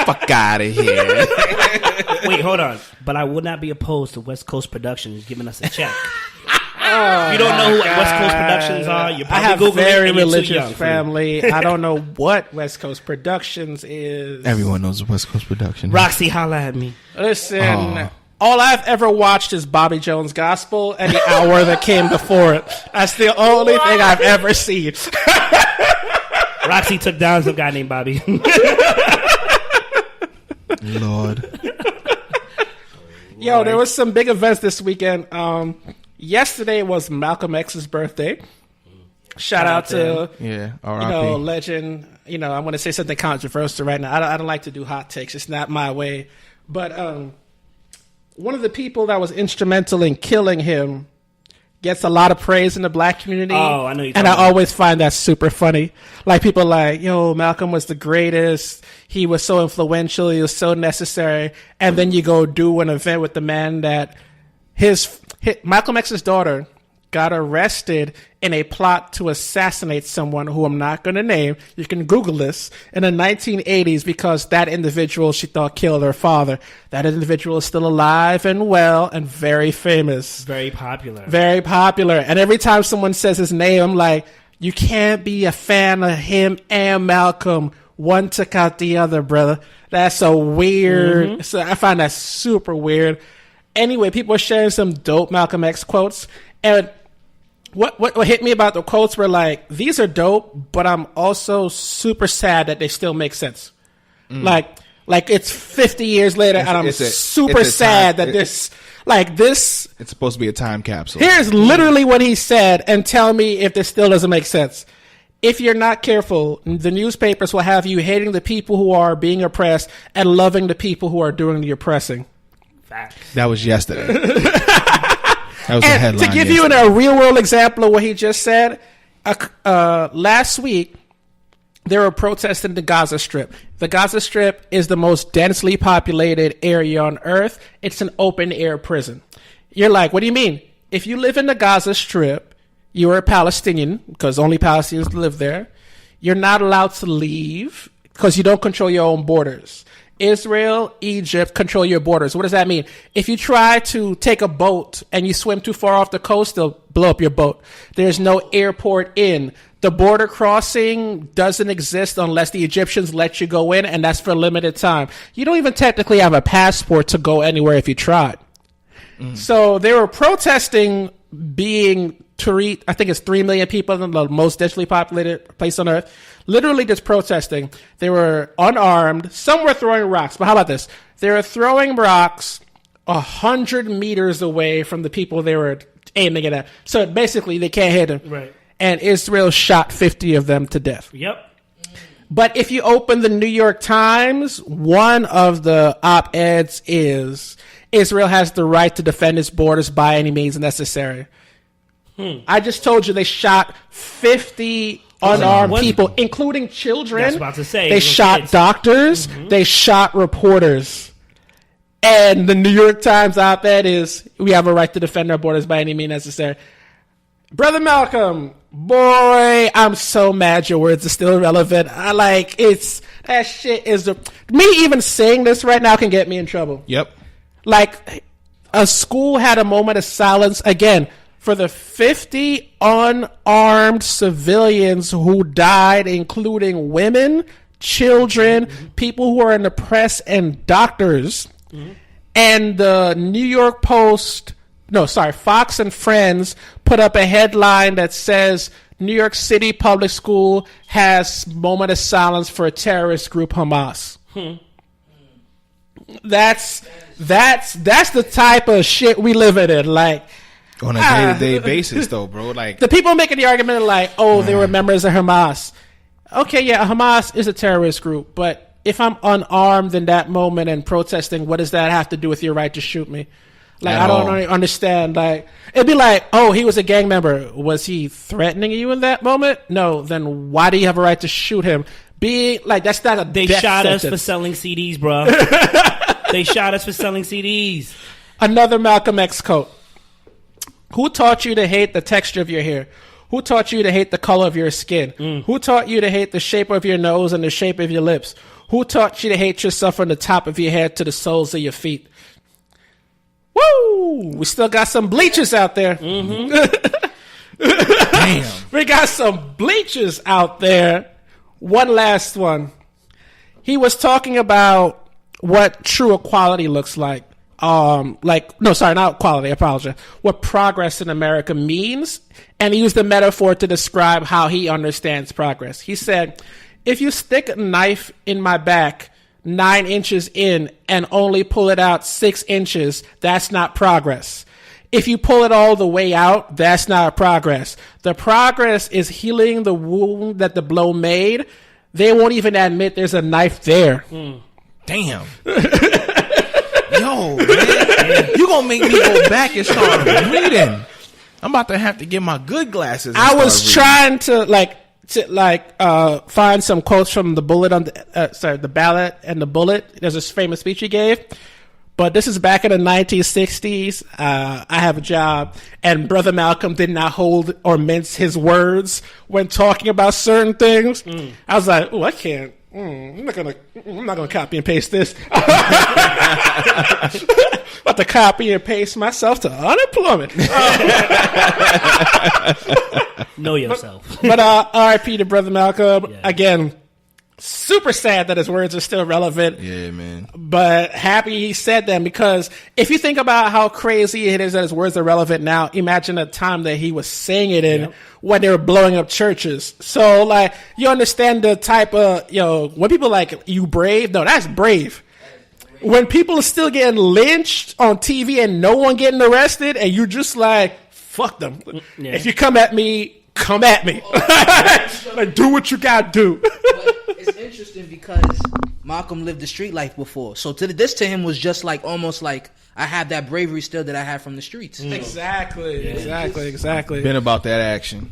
Fuck out of here. Wait, hold on. But I would not be opposed to West Coast Productions giving us a check. If you don't know who West Coast Productions are, you're probably I have Googling a very and you're too religious young family. I don't know what West Coast Productions is. Everyone knows West Coast Productions. Roxy, holla at me. Listen, all I've ever watched is Bobby Jones Gospel and the hour that came before it. That's the only thing I've ever seen. Roxy took down some guy named Bobby. Lord. Yo, there was some big events this weekend. Yesterday was Malcolm X's birthday. Shout out to R.I.P. legend. I'm going to say something controversial right now. I don't like to do hot takes. It's not my way. But one of the people that was instrumental in killing him gets a lot of praise in the black community. Oh, I know you're and I always find that super funny. Like, people are like, yo, Malcolm was the greatest. He was so influential. He was so necessary. And then you go do an event with the man that Malcolm X's daughter got arrested in a plot to assassinate someone who I'm not going to name. You can Google this. In the 1980s, because that individual she thought killed her father. That individual is still alive and well and very famous. Very popular. Very popular. And every time someone says his name, I'm like, you can't be a fan of him and Malcolm. One took out the other, brother. That's so weird. Mm-hmm. So I find that super weird. Anyway, people are sharing some dope Malcolm X quotes. And what hit me about the quotes were like, these are dope, but I'm also super sad that they still make sense. Like it's 50 years later, and I'm super sad that this. It's supposed to be a time capsule. Here's literally what he said, and tell me if this still doesn't make sense. If you're not careful, the newspapers will have you hating the people who are being oppressed and loving the people who are doing the oppressing. Facts. That was yesterday. That was the headline. To give you a real world example of what he just said, last week they were protesting the Gaza Strip. The Gaza Strip is the most densely populated area on Earth. It's an open air prison. You're like, what do you mean? If you live in the Gaza Strip, you are a Palestinian, because only Palestinians live there. You're not allowed to leave because you don't control your own borders. Israel, Egypt control your borders. What does that mean? If you try to take a boat and you swim too far off the coast, they'll blow up your boat. There's no airport in. The border crossing doesn't exist unless the Egyptians let you go in, and that's for a limited time. You don't even technically have a passport to go anywhere if you tried. So they were protesting being I think it's 3 million people in the most densely populated place on Earth. Literally just protesting. They were unarmed. Some were throwing rocks. But how about this? They were throwing rocks 100 meters away from the people they were aiming it at. So basically, they can't hit him. Right. And Israel shot 50 of them to death. Yep. But if you open the New York Times, one of the op-eds is Israel has the right to defend its borders by any means necessary. I just told you they shot 50 unarmed people, including children. That's about to say. They shot kids. doctors. They shot reporters. And the New York Times op-ed is, we have a right to defend our borders by any means necessary. Brother Malcolm, boy, I'm so mad your words are still relevant. That shit is me even saying this right now can get me in trouble. Yep. Like, a school had a moment of silence, again, for the 50 unarmed civilians who died, including women, children, people who are in the press, and doctors. And the New York Post... Fox and Friends put up a headline that says New York City Public School has moment of silence for a terrorist group, Hamas. That's the type of shit we live in. Like, on a day-to-day basis, though, bro. Like, the people making the argument are like, oh, they were members of Hamas. Okay, yeah, Hamas is a terrorist group, but if I'm unarmed in that moment and protesting, what does that have to do with your right to shoot me? Like, I don't understand. Like, it'd be like, oh, he was a gang member. Was he threatening you in that moment? No. Then why do you have a right to shoot him? That's not a They death shot sentence. us for selling CDs, bro. They shot us for selling CDs. Another Malcolm X quote. Who taught you to hate the texture of your hair? Who taught you to hate the color of your skin? Who taught you to hate the shape of your nose and the shape of your lips? Who taught you to hate yourself from the top of your head to the soles of your feet? Woo! We still got some bleachers out there. damn. We got some bleachers out there. One last one. He was talking about what true equality looks like. Not equality, I apologize. What progress in America means. And he used a metaphor to describe how he understands progress. He said, if you stick a knife in my back 9 inches in and only pull it out 6 inches, that's not progress. If you pull it all the way out, that's not progress. The progress is healing the wound that the blow made. They won't even admit there's a knife there. Damn. Yo, man. You gonna make me go back and start reading. I'm about to have to get my good glasses. I was trying to find some quotes from the bullet on the ballot and the bullet. There's this famous speech he gave, but this is back in the 1960s. I have a job, and Brother Malcolm did not hold or mince his words when talking about certain things. I was like, I can't. I'm not gonna copy and paste this. About to copy and paste myself to unemployment. Know yourself. But R.I.P. to Brother Malcolm. Yeah. Again, super sad that his words are still relevant. Yeah, man. But happy he said them, because if you think about how crazy it is that his words are relevant now, imagine the time that he was saying it in when they were blowing up churches. So, like, you understand the type of, when people like, you brave? No, that's brave. When people are still getting lynched on TV and no one getting arrested, and you just like, fuck them. Yeah. If you come at me, come at me. Like, do what you gotta do. But it's interesting because Malcolm lived the street life before, so this to him was just like almost like I have that bravery still that I had from the streets. Exactly. Been about that action.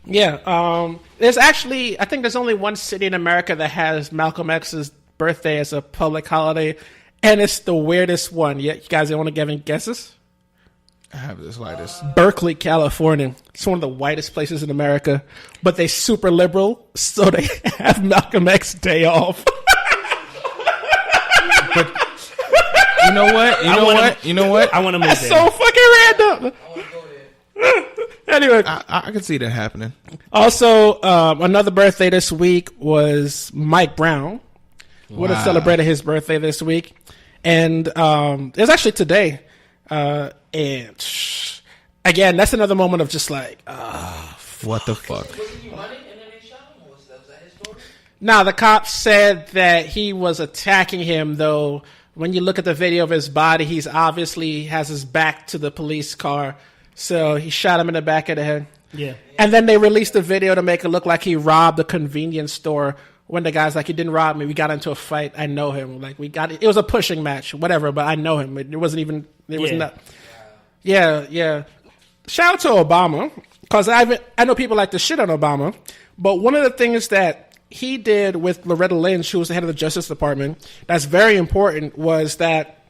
Yeah. There's actually, I think there's only one city in America that has Malcolm X's birthday as a public holiday, and it's the weirdest one. Yeah, you guys want to give any guesses? I have the slightest. Berkeley, California. It's one of the whitest places in America, but they super liberal, so they have Malcolm X Day off. But you know what? I want to move That's there. so fucking random. Anyway, I can see that happening. also, another birthday this week was Mike Brown. Would have celebrated his birthday this week. And it was actually today. And again, that's another moment of just like, What the fuck? Wasn't he running and then they shot him? Or was that his story? Now, the cops said that he was attacking him, though, when you look at the video of his body, he's obviously has his back to the police car. So he shot him in the back of the head. Yeah. And then they released the video to make it look like he robbed a convenience store. When the guy's like, he didn't rob me. We got into a fight. I know him. Like, it was a pushing match, whatever, but I know him. It wasn't even, it was not. Yeah. Shout out to Obama, because I know people like to shit on Obama, but one of the things that he did with Loretta Lynch, who was the head of the Justice Department, that's very important, was that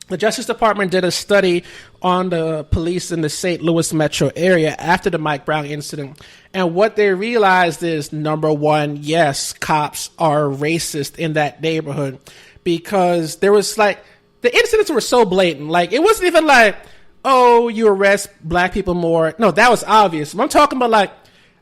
the Justice Department did a study on the police in the St. Louis metro area after the Mike Brown incident. And what they realized is, number one, yes, cops are racist in that neighborhood, because there was like, the incidents were so blatant. Like, it wasn't even like, oh, you arrest black people more. No, that was obvious. I'm talking about like,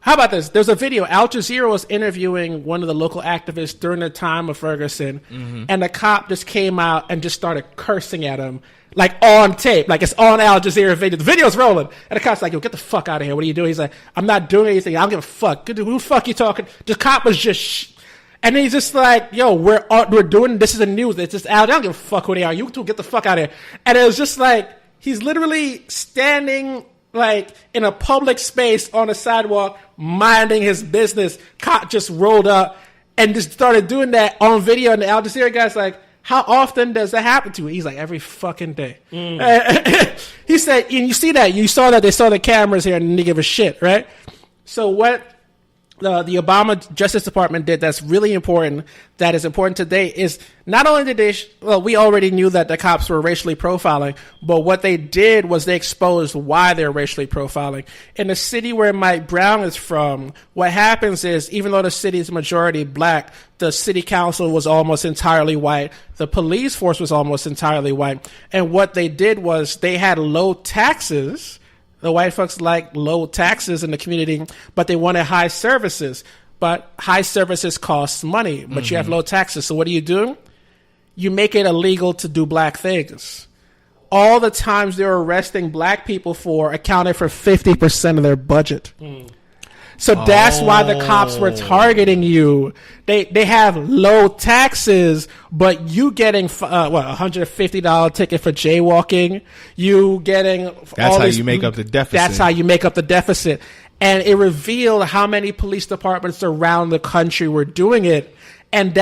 how about this? There's a video. Al Jazeera was interviewing one of the local activists during the time of Ferguson, and the cop just came out and just started cursing at him, like on tape, like it's on Al Jazeera video. The video's rolling, and the cop's like, "Yo, get the fuck out of here! What are you doing?" He's like, "I'm not doing anything. I don't give a fuck. Who the fuck you talking?" The cop was just, and he's just like, "Yo, we're doing this is the news. It's just Al. I don't give a fuck who they are. You two get the fuck out of here." And it was just like he's literally standing like in a public space on a sidewalk, minding his business. Cop just rolled up and just started doing that on video. And the Al Jazeera guy's like, how often does that happen to you? He's like, every fucking day. He said, and you see that, you saw that they saw the cameras here and didn't give a shit, right? So what the Obama Justice Department did that's really important, that is important today, is not only did they, we already knew that the cops were racially profiling, but what they did was they exposed why they're racially profiling. In the city where Mike Brown is from, what happens is, even though the city is majority black, the city council was almost entirely white. The police force was almost entirely white. And what they did was they had low taxes. The white folks like low taxes in the community, but they wanted high services. But high services cost money, but you have low taxes. So what do? You make it illegal to do black things. All the times they're arresting black people for accounted for 50% of their budget. So that's why the cops were targeting you. They have low taxes, but you getting $150 ticket for jaywalking. You getting that's how you make up the deficit. That's how you make up the deficit. And it revealed how many police departments around the country were doing it, and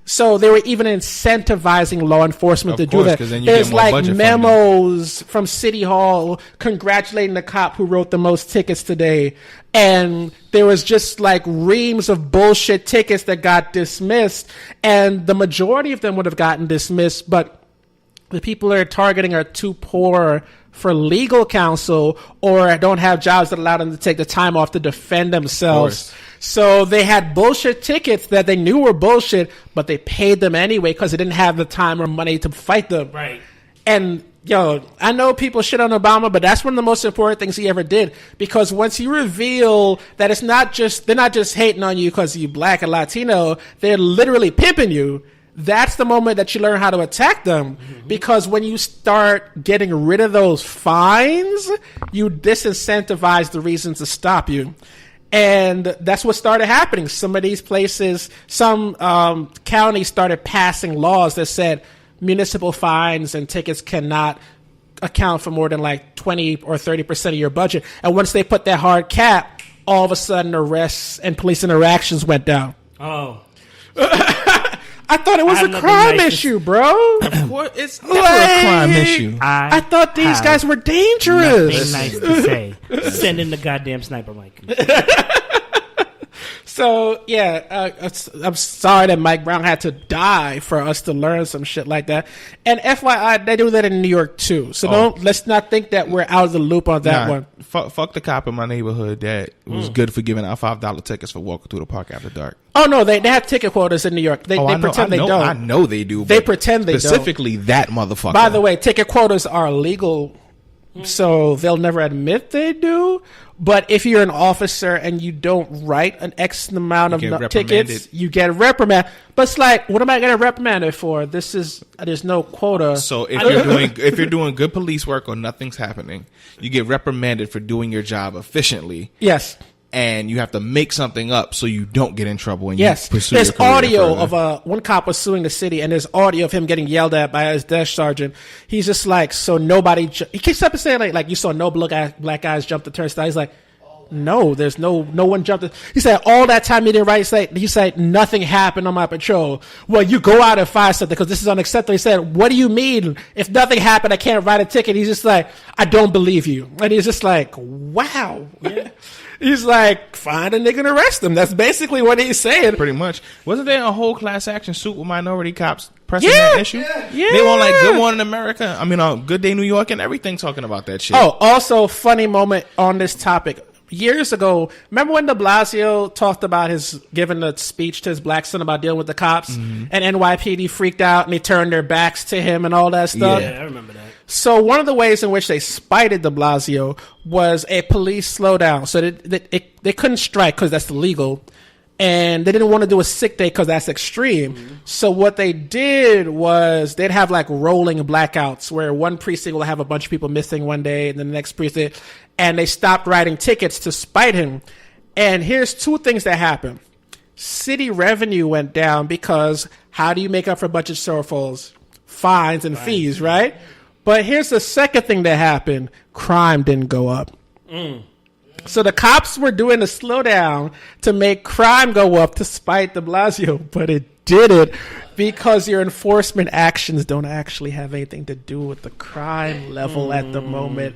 so they were even incentivizing law enforcement to do that. There's like memos from City Hall congratulating the cop who wrote the most tickets today. And there was just like reams of bullshit tickets that got dismissed. And the majority of them would have gotten dismissed, but the people they're targeting are too poor for legal counsel or don't have jobs that allow them to take the time off to defend themselves. So they had bullshit tickets that they knew were bullshit, but they paid them anyway because they didn't have the time or money to fight them. Right. And, I know people shit on Obama, but that's one of the most important things he ever did. Because once you reveal that they're not just hating on you because you're black and Latino, they're literally pimping you. That's the moment that you learn how to attack them. Because when you start getting rid of those fines, you disincentivize the reasons to stop you. And that's what started happening. Some of these places, some counties started passing laws that said municipal fines and tickets cannot account for more than like 20 or 30% of your budget. And once they put that hard cap, all of a sudden arrests and police interactions went down. Oh. I thought it was a crime issue, bro. It's never a crime issue. I thought these guys were dangerous. Nothing nice to say. Send in the goddamn sniper mic. So, I'm sorry that Mike Brown had to die for us to learn some shit like that. And FYI, they do that in New York, too. So let's not think that we're out of the loop on that one. Fuck the cop in my neighborhood that was good for giving out $5 tickets for walking through the park after dark. Oh, no, they have ticket quotas in New York. They pretend they don't. I know they do. They pretend they don't. Specifically that motherfucker. By the way, ticket quotas are illegal, so they'll never admit they do. But if you're an officer and you don't write an X amount of tickets, you get reprimanded. But it's like, what am I getting reprimanded for? There's no quota. So if you're doing good police work or nothing's happening, you get reprimanded for doing your job efficiently. Yes. and you have to make something up so you don't get in trouble and Yes, you pursue there's your career audio further. of one cop was suing the city, and there's audio of him getting yelled at by his desk sergeant. He's just like, so nobody. He keeps up and saying like you saw no black guys jump the turnstile. He's like, no, there's no one jumped. He said all that time he didn't write. He said nothing happened on my patrol. Well, you go out and find something because this is unacceptable. He said, what do you mean? If nothing happened, I can't write a ticket. He's just like, I don't believe you. And he's just like, wow. Yeah. He's like, find a nigga and arrest him. That's basically what he's saying. Pretty much. Wasn't there a whole class action suit with minority cops pressing that issue? Yeah. They were on like Good Morning America. I mean, Good Day New York and everything talking about that shit. Oh, also funny moment on this topic. Years ago, remember when de Blasio talked about his giving a speech to his black son about dealing with the cops, and NYPD freaked out and they turned their backs to him and all that stuff? Yeah, I remember that. So one of the ways in which they spited de Blasio was a police slowdown. So they couldn't strike because that's illegal, and they didn't want to do a sick day because that's extreme. Mm-hmm. So what they did was they'd have like rolling blackouts where one precinct will have a bunch of people missing one day and then the next precinct, and they stopped writing tickets to spite him. And here's two things that happened. City revenue went down because how do you make up for budget shortfalls? Fines and fees, right? But here's the second thing that happened. Crime didn't go up. So the cops were doing a slowdown to make crime go up to spite de Blasio, but it didn't because your enforcement actions don't actually have anything to do with the crime level at the moment.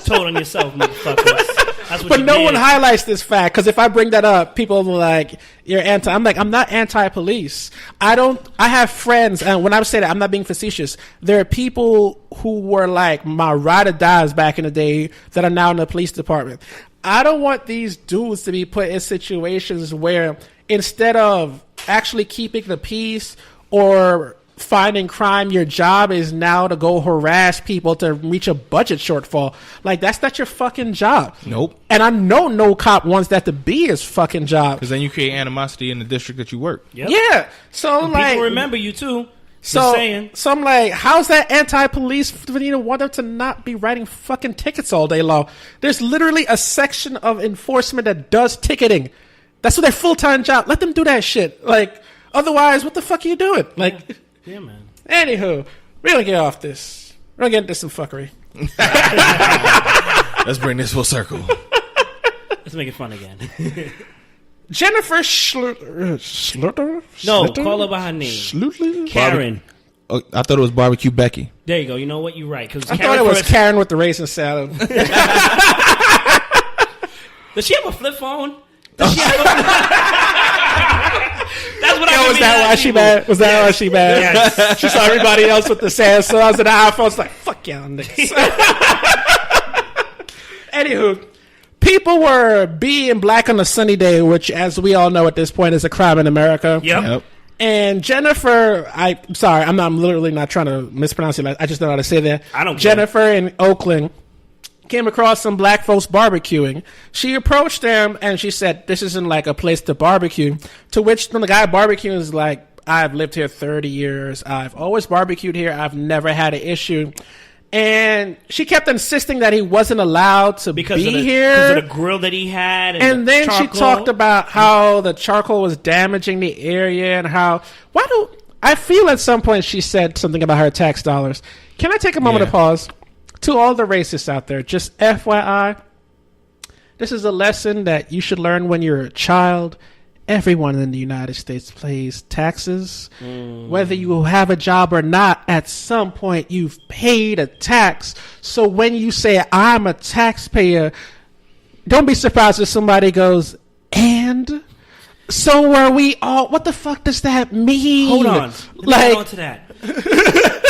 Told on yourself, motherfuckers. That's what But you no did. one highlights this fact because if I bring that up, people will like, you're anti. I'm like, I'm not anti-police. I have friends, and when I say that, I'm not being facetious. There are people who were like my ride or dies back in the day that are now in the police department. I don't want these dudes to be put in situations where instead of actually keeping the peace or finding crime, your job is now to go harass people to reach a budget shortfall. Like, that's not your fucking job. Nope. And I know no cop wants that to be his fucking job. Because then you create animosity in the district that you work. Yep. Yeah. So And like, people remember you too. so Just saying. so I'm like, how's that anti-police for you to want them to not be writing fucking tickets all day long? There's literally a section of enforcement that does ticketing. That's what their full-time job. Let them do that shit. Like, otherwise, what the fuck are you doing? Like, Yeah, man. anywho, we're gonna get off this. We're gonna get into some fuckery. Let's bring this full circle. Let's make it fun again. Jennifer Schluter? No, call her by her name. Karen. Oh, I thought it was Barbecue Becky. There you go. You know what? You're right. Cause I thought it was Karen with the raisin salad. Does she have a flip phone? Does she have a That's what I Was that why she mad? Was that why she mad? Yes. She saw everybody else with the Samsungs and the iPhones. Like, fuck y'all niggas. Anywho, people were being black on a sunny day, which, as we all know at this point, is a crime in America. Yep. And Jennifer, I'm sorry, I'm literally not trying to mispronounce it. I just don't know how to say that. I don't care. Jennifer in Oakland came across some black folks barbecuing. She approached them and she said, this isn't like a place to barbecue. To which the guy barbecuing is like, I've lived here 30 years. I've always barbecued here. I've never had an issue. And she kept insisting that he wasn't allowed to be here. Because of the grill that he had. And then charcoal. she talked about how the charcoal was damaging the area and how, I feel at some point she said something about her tax dollars. Can I take a moment to pause? To all the racists out there, just FYI, this is a lesson that you should learn when you're a child. Everyone in the United States pays taxes. Whether you have a job or not, at some point you've paid a tax. So when you say, I'm a taxpayer, don't be surprised if somebody goes, and? So are we all? What the fuck does that mean? Hold on. Let me get on to that.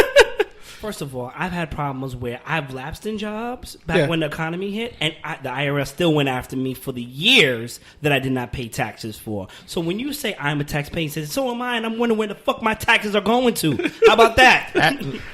First of all, I've had problems where I've lapsed in jobs back when the economy hit, and the IRS still went after me for the years that I did not pay taxes for. So when you say I'm a taxpayer, you say, so am I, and I'm wondering where the fuck my taxes are going to. How about that?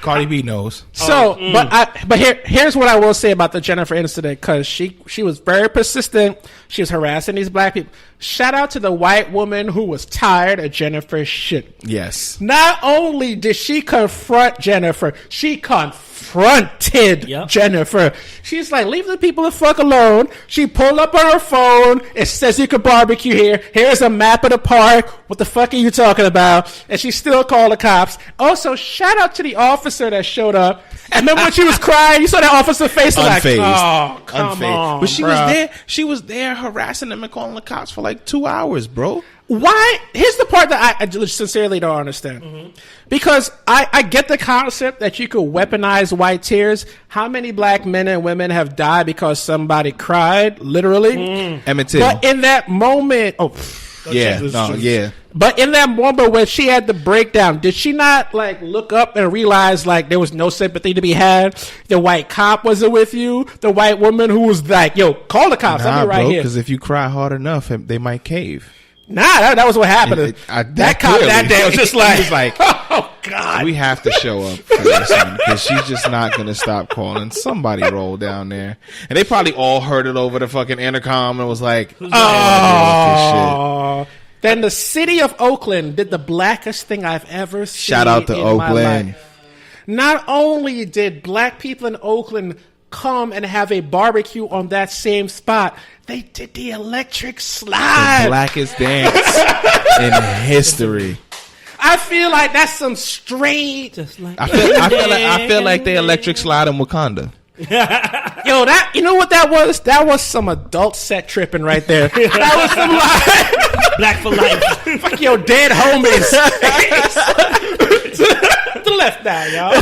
Cardi B knows. So, but here's what I will say about the Jennifer incident, because she was very persistent. She was harassing these black people. Shout out to the white woman who was tired of Jennifer's shit. Yes. Not only did she confront Jennifer, She confronted Jennifer. She's like, leave the people the fuck alone. She pulled up on her phone. It says you can barbecue here. Here's a map of the park. What the fuck are you talking about? And she still called the cops. Also, shout out to the officer that showed up. And remember when she was crying? You saw that officer face like, oh, come on, but she bro. was there. She was there harassing them and calling the cops for like 2 hours, bro. Why? Here's the part that I sincerely don't understand. Because I get the concept that you could weaponize white tears. How many black men and women have died because somebody cried, literally? Emmett Till. But in that moment... But in that moment when she had the breakdown, did she not like look up and realize like there was no sympathy to be had? The white cop wasn't with you. The white woman who was like, "Yo, call the cops. I'll be right here." Because if you cry hard enough, they might cave. Nah, that was what happened. That cop that day was just like, he was like, "Oh God, we have to show up for this one because she's just not going to stop calling." Somebody rolled down there, and they probably all heard it over the fucking intercom and was like, "Oh." Then the city of Oakland did the blackest thing I've ever seen. Shout out to Oakland. Not only did black people in Oakland come and have a barbecue on that same spot, they did the electric slide. The blackest dance in history. I feel like that's some straight. I feel like they electric slide in Wakanda. Yo, that, you know what that was? That was some adult set tripping right there. That was some Black for life. Fuck your dead homies. To the left now, y'all.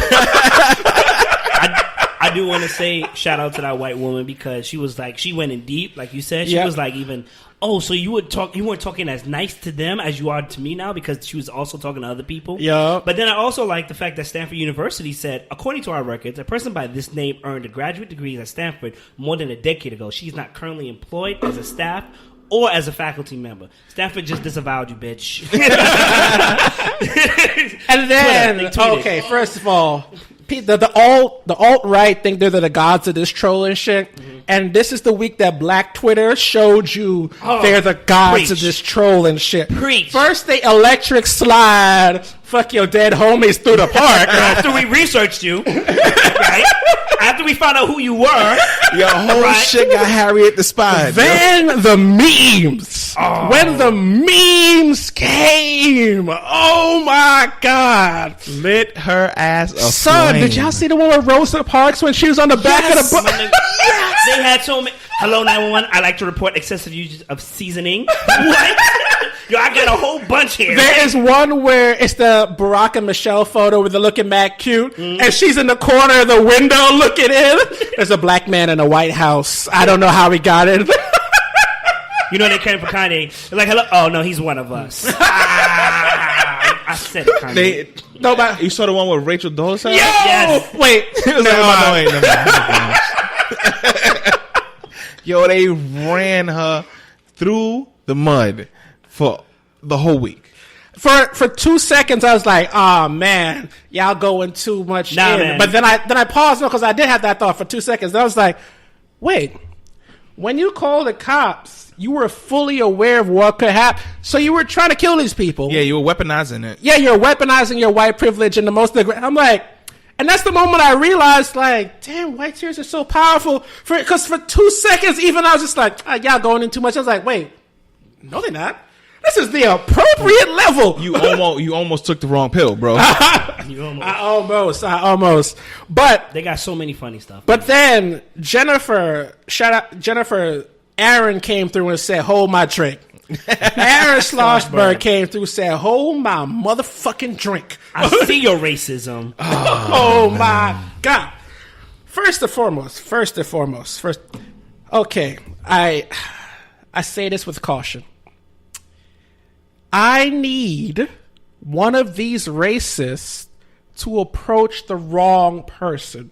I do want to say shout out to that white woman because she was like, she went in deep, like you said. She was like, even, so you weren't talking as nice to them as you are to me now, because she was also talking to other people. Yeah. But then I also like the fact that Stanford University said, according to our records, a person by this name earned a graduate degree at Stanford more than a decade ago. She's not currently employed as a staff or as a faculty member. Stanford just disavowed you, bitch. And then, okay, first of all, the alt-right think they're the gods of this troll and shit. And this is the week that Black Twitter showed you they're the gods of this troll and shit. First, they electric slide fuck your dead homies through the park. After we researched you, right? After we found out who you were. Your whole shit got Harriet the Spy. Then the memes. When the memes came. Oh my God. Lit her ass up. Son, did y'all see the one with Rosa Parks when she was on the back of the book? Yes. They had so many. Hello, 911. I like to report excessive use of seasoning. What? Yo, I got a whole bunch here. There is one where it's the Barack and Michelle photo where they're looking mad cute, and she's in the corner of the window looking in. There's a black man in a White House. I don't know how he got in. You know they came for Kanye. They're like, hello. Oh, no, he's one of us. I said it, Kanye. You saw the one with Rachel Dolezal? Yes. Wait. Yo, they ran her through the mud for the whole week. For 2 seconds, I was like, "Oh man, y'all going too much in." Man. But then I paused because I did have that thought for 2 seconds. Then I was like, "Wait, when you called the cops, you were fully aware of what could happen, so you were trying to kill these people." Yeah, you were weaponizing it. Yeah, you're weaponizing your white privilege in the most. I'm like. And that's the moment I realized, like, damn, white tears are so powerful. Because for 2 seconds, even I was just like, y'all going in too much. I was like, wait, no, they're not. This is the appropriate level. You almost took the wrong pill, bro. I almost. But they got so many funny stuff. But then Jennifer, Aaron came through and said, hold my drink. Aaron Scholssberg came through and said, hold my motherfucking drink. I see your racism. Oh my God. First and foremost. Okay, I say this with caution. I need one of these racists to approach the wrong person.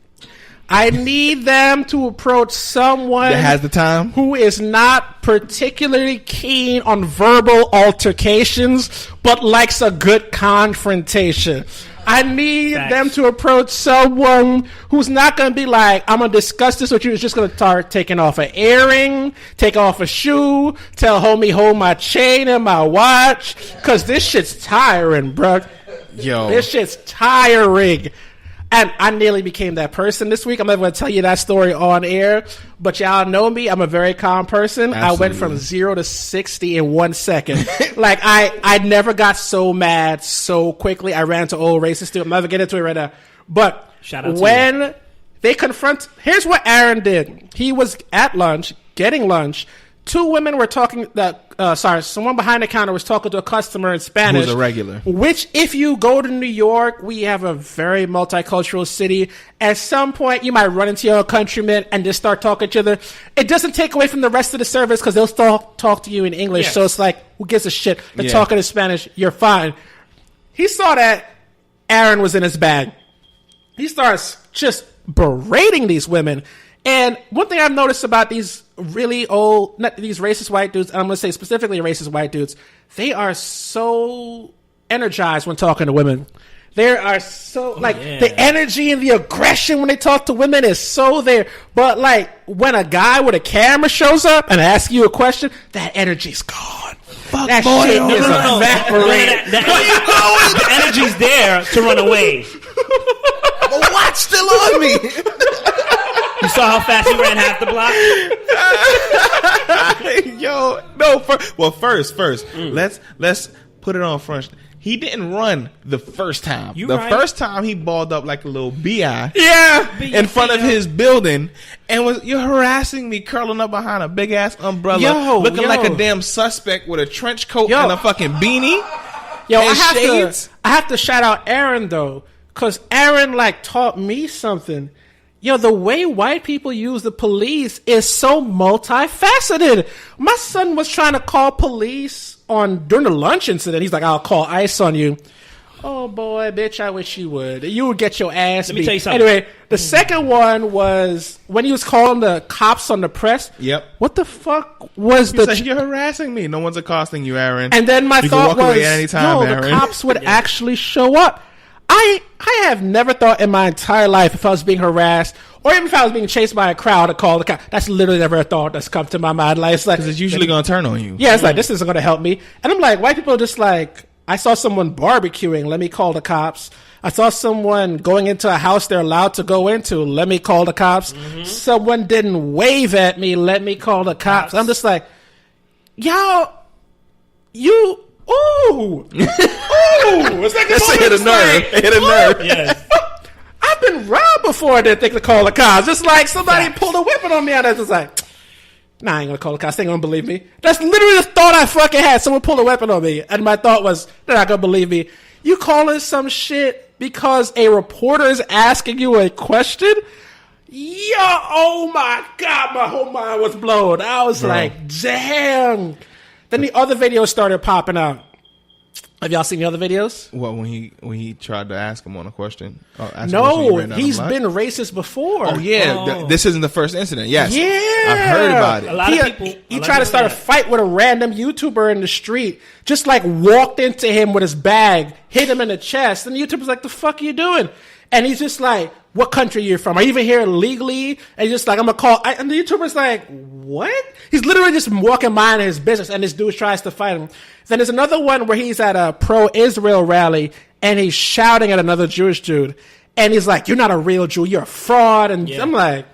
I need them to approach someone that has the time, who is not particularly keen on verbal altercations, but likes a good confrontation. I need them to approach someone who's not going to be like, I'm going to discuss this with you. It's just going to start taking off an earring, take off a shoe, tell homie hold my chain and my watch. Because this shit's tiring, bro. Yo. This shit's tiring. And I nearly became that person this week. I'm never going to tell you that story on air, but y'all know me. I'm a very calm person. Absolutely. I went from 0 to 60 in 1 second. Like, I never got so mad so quickly. I ran to old racist too. I'm never getting into it right now. But Shout out to when they confront, here's what Aaron did. He was at lunch, getting lunch. Two women were talking, someone behind the counter was talking to a customer in Spanish. Who's a regular. Which, if you go to New York, we have a very multicultural city. At some point, you might run into your countrymen and just start talking to each other. It doesn't take away from the rest of the service because they'll still talk to you in English. Yes. So it's like, who gives a shit? They're Yeah. talking in Spanish. You're fine. He saw that Aaron was in his bag. He starts just berating these women. And one thing I've noticed about these really old, not these racist white dudes, and I'm going to say specifically racist white dudes, they are so energized when talking to women. They are so, the energy and the aggression when they talk to women is so there. But, like, when a guy with a camera shows up and asks you a question, that energy's gone. That shit is evaporated. The energy's there to run away. The watch still on me. You saw how fast he ran half the block? Yo, no. First, let's put it on front. He didn't run the first time. First time he balled up like a little bi. Yeah, in front of his building, and you're harassing me, curling up behind a big ass umbrella, looking like a damn suspect with a trench coat and a fucking beanie. Yo, and I have to shout out Aaron though, because Aaron taught me something. Yo, the way white people use the police is so multifaceted. My son was trying to call police during the lunch incident. He's like, I'll call ICE on you. Oh, boy, bitch, I wish you would. You would get your ass beat. Let me tell you something. Anyway, the second one was when he was calling the cops on the press. Yep. What the fuck was He's like, you're harassing me. No one's accosting you, Aaron. And then my thought was, Aaron. The cops would actually show up. I have never thought in my entire life if I was being harassed or even if I was being chased by a crowd to call the cops. That's literally never a thought that's come to my mind. Like, it's like, because it's usually going to turn on you. Yeah, it's like, this isn't going to help me. And I'm like, white people are just like, I saw someone barbecuing. Let me call the cops. I saw someone going into a house they're allowed to go into. Let me call the cops. Mm-hmm. Someone didn't wave at me. Let me call the cops. I'm just like, y'all, ooh. Ooh. It's like That's hit a nerve. It hit a nerve. Yes. I've been robbed before. I didn't think to call the cops. Just like somebody pulled a weapon on me. And I was just like, nah, I ain't gonna call the cops. They ain't gonna believe me. That's literally the thought I fucking had. Someone pulled a weapon on me. And my thought was, they're not gonna believe me. You calling some shit because a reporter is asking you a question? Yo, oh my God, my whole mind was blown. I was like, damn. Then the other videos started popping out. Have y'all seen the other videos? What, when he tried to ask him on a question? No, he's been racist before. Oh yeah, this isn't the first incident. Yes, yeah, I've heard about it. A lot of people. He tried to start a fight with a random YouTuber in the street. Just like walked into him with his bag, hit him in the chest, and the YouTuber's like, "The fuck are you doing?" And he's just like, "What country are you from? Are you even here legally?" And he's just like, "I'm gonna call." And the YouTuber's like, "What?" He's literally just walking by in his business, and this dude tries to fight him. Then there's another one where he's at a pro-Israel rally, and he's shouting at another Jewish dude, and he's like, "You're not a real Jew. You're a fraud." And I'm like,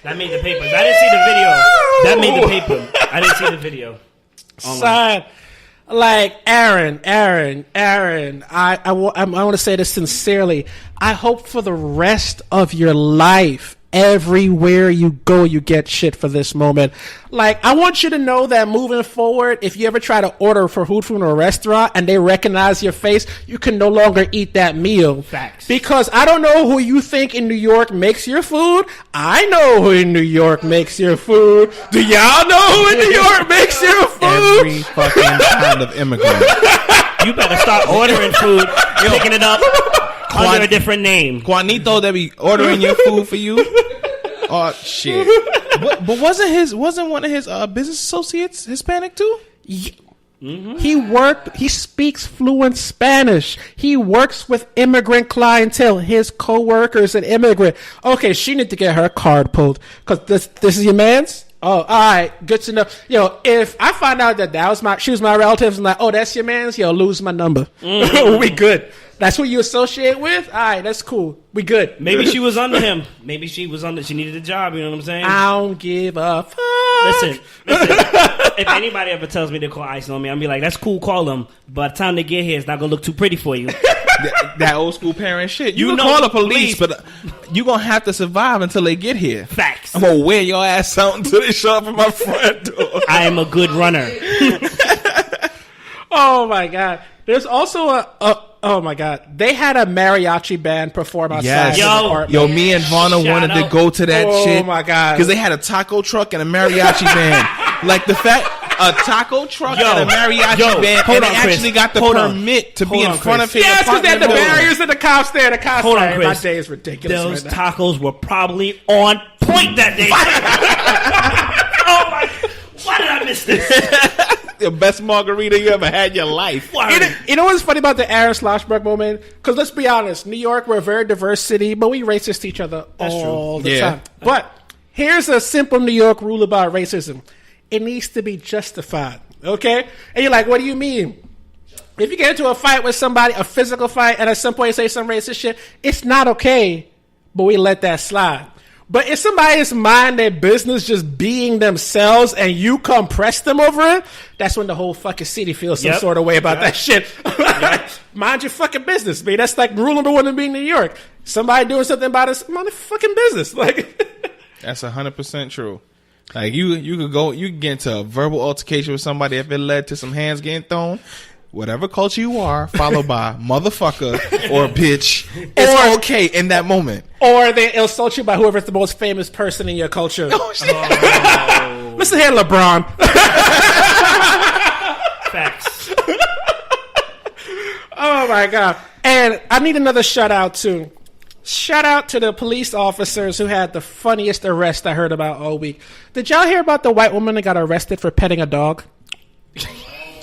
that made the papers. I didn't see the video. That made the paper. I didn't see the video. Son, like Aaron, I want to say this sincerely. I hope for the rest of your life, everywhere you go, you get shit for this moment. Like, I want you to know that moving forward, if you ever try to order for food from a restaurant and they recognize your face, you can no longer eat that meal. Facts. Because I don't know who you think in New York makes your food. I know who in New York makes your food. Do y'all know who in New York makes your food? Every fucking kind of immigrant. You better start ordering food, picking it up under a different name. Juanito, that be ordering your food for you. Oh shit! But wasn't one of his business associates Hispanic too? Yeah. Mm-hmm. He speaks fluent Spanish. He works with immigrant clientele. His co-worker's an immigrant. Okay, she need to get her card pulled. Cause this is your man's? Oh, all right. Good to know. Yo, if I find out that she was my relative, and like, oh, that's your man's, yo, lose my number. Mm-hmm. We good. That's what you associate with? All right, that's cool. We good. Maybe she was under him. Maybe she was under. She needed a job. You know what I'm saying? I don't give a fuck. Listen. If anybody ever tells me to call ICE on me, I'll be like, that's cool, call them. By the time they get here, it's not going to look too pretty for you. that old school parent shit. You can call the police, but you going to have to survive until they get here. Facts. I'm going to wear your ass out until they show up at my front door. I am a good runner. Oh, my God. There's also oh, my God. They had a mariachi band perform outside the apartment. Yo, me and Vonna wanted to go to that shit. Oh, my God. Because they had a taco truck and a mariachi band. Like the fact... A taco truck and a mariachi band, and they actually got the permit to be in front of his apartment. Yes, because they had the barriers and the cops there. The cops Hold on, Chris. My day is ridiculous. Those right now. tacos were probably on point that day. Oh my! Why did I miss this? The best margarita you ever had in your life. You know what's funny about the Aaron Scholssberg moment? Because let's be honest, New York, we're a very diverse city, but we racist to each other all the time. But here's a simple New York rule about racism. It needs to be justified, okay? And you're like, what do you mean? If you get into a fight with somebody, a physical fight, and at some point you say some racist shit, it's not okay, but we let that slide. But if somebody is mind their business just being themselves and you compress them over it, that's when the whole fucking city feels some sort of way about that shit. Mind your fucking business, man. That's like rule number one in being New York. Somebody doing something about us, mind their fucking business. Like, that's 100% true. Like you could get into a verbal altercation with somebody if it led to some hands getting thrown. Whatever culture you are, followed by motherfucker or bitch, it's okay in that moment. Or they insult you by whoever's the most famous person in your culture. Oh, shit. Oh. Listen here, LeBron. Facts. Oh my God. And I need another shout out too. Shout out to the police officers who had the funniest arrest I heard about all week. Did y'all hear about the white woman that got arrested for petting a dog?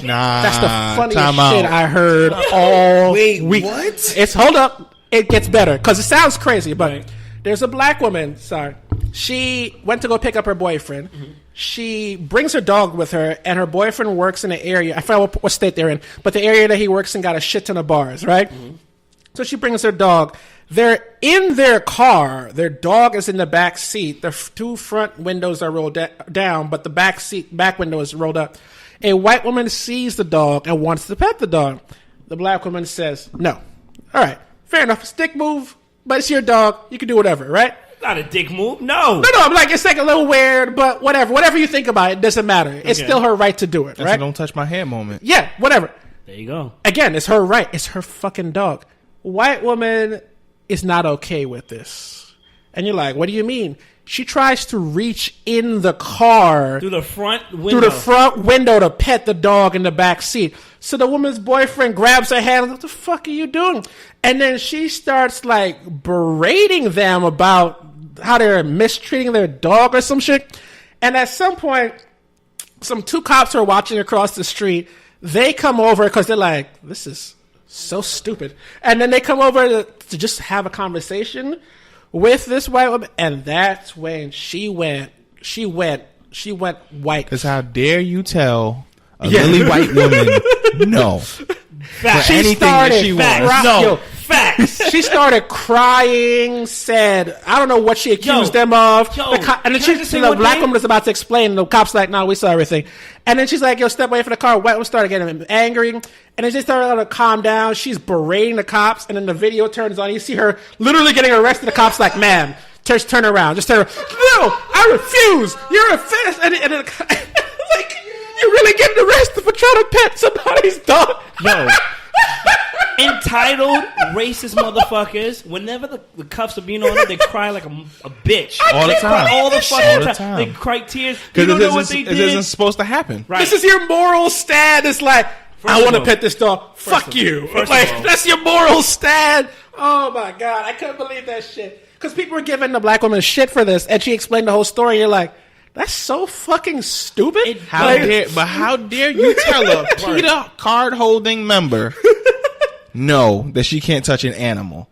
Nah. That's the funniest shit I heard all week. What? Hold up. It gets better because it sounds crazy, but there's a black woman. Sorry. She went to go pick up her boyfriend. Mm-hmm. She brings her dog with her, and her boyfriend works in an area. I forgot what state they're in, but the area that he works in got a shit ton of bars, right? Mm-hmm. So she brings her dog. They're in their car. Their dog is in the back seat. The two front windows are rolled down, but the back window is rolled up. A white woman sees the dog and wants to pet the dog. The black woman says, no. All right, fair enough. It's a dick move, but it's your dog. You can do whatever, right? Not a dick move. No. No, I'm like, it's like a little weird, but whatever. Whatever you think about it, doesn't matter. It's still her right to do it, That's right? a don't touch my hair moment. Yeah, whatever. There you go. Again, it's her right. It's her fucking dog. White woman is not okay with this. And you're like, what do you mean? She tries to reach in the car through the front window to pet the dog in the back seat. So the woman's boyfriend grabs her hand. What the fuck are you doing? And then she starts like berating them about how they're mistreating their dog or some shit. And at some point, some two cops are watching across the street. They come over because they're like, this is so stupid. And then they come over to just have a conversation with this white woman, and that's when she went white. Because how dare you tell a lily white woman no Facts. for anything that she wants? Facts. She started crying, said, I don't know what she accused them of. And then the black woman was about to explain, and the cop's like, no, we saw everything. And then she's like, yo, step away from the car. White woman started getting angry. And then she started to calm down. She's berating the cops. And then the video turns on. You see her literally getting arrested. The cop's like, ma'am, just turn around. Just turn around. No, I refuse. You're a fast. And then like, you're really getting arrested for trying to pet somebody's dog. Yo. Entitled racist motherfuckers. Whenever the cuffs are being on them, they cry like a bitch. All the time. All the fucking time. They cry tears. You don't know what they did. It isn't supposed to happen. Right. This is your moral stand. It's like, I want to pet this dog. Fuck you. Like, that's your moral stand. Oh my God. I couldn't believe that shit. Because people were giving the black woman shit for this, and she explained the whole story. And you're like, that's so fucking stupid. How dare you tell a PETA card holding member no that she can't touch an animal?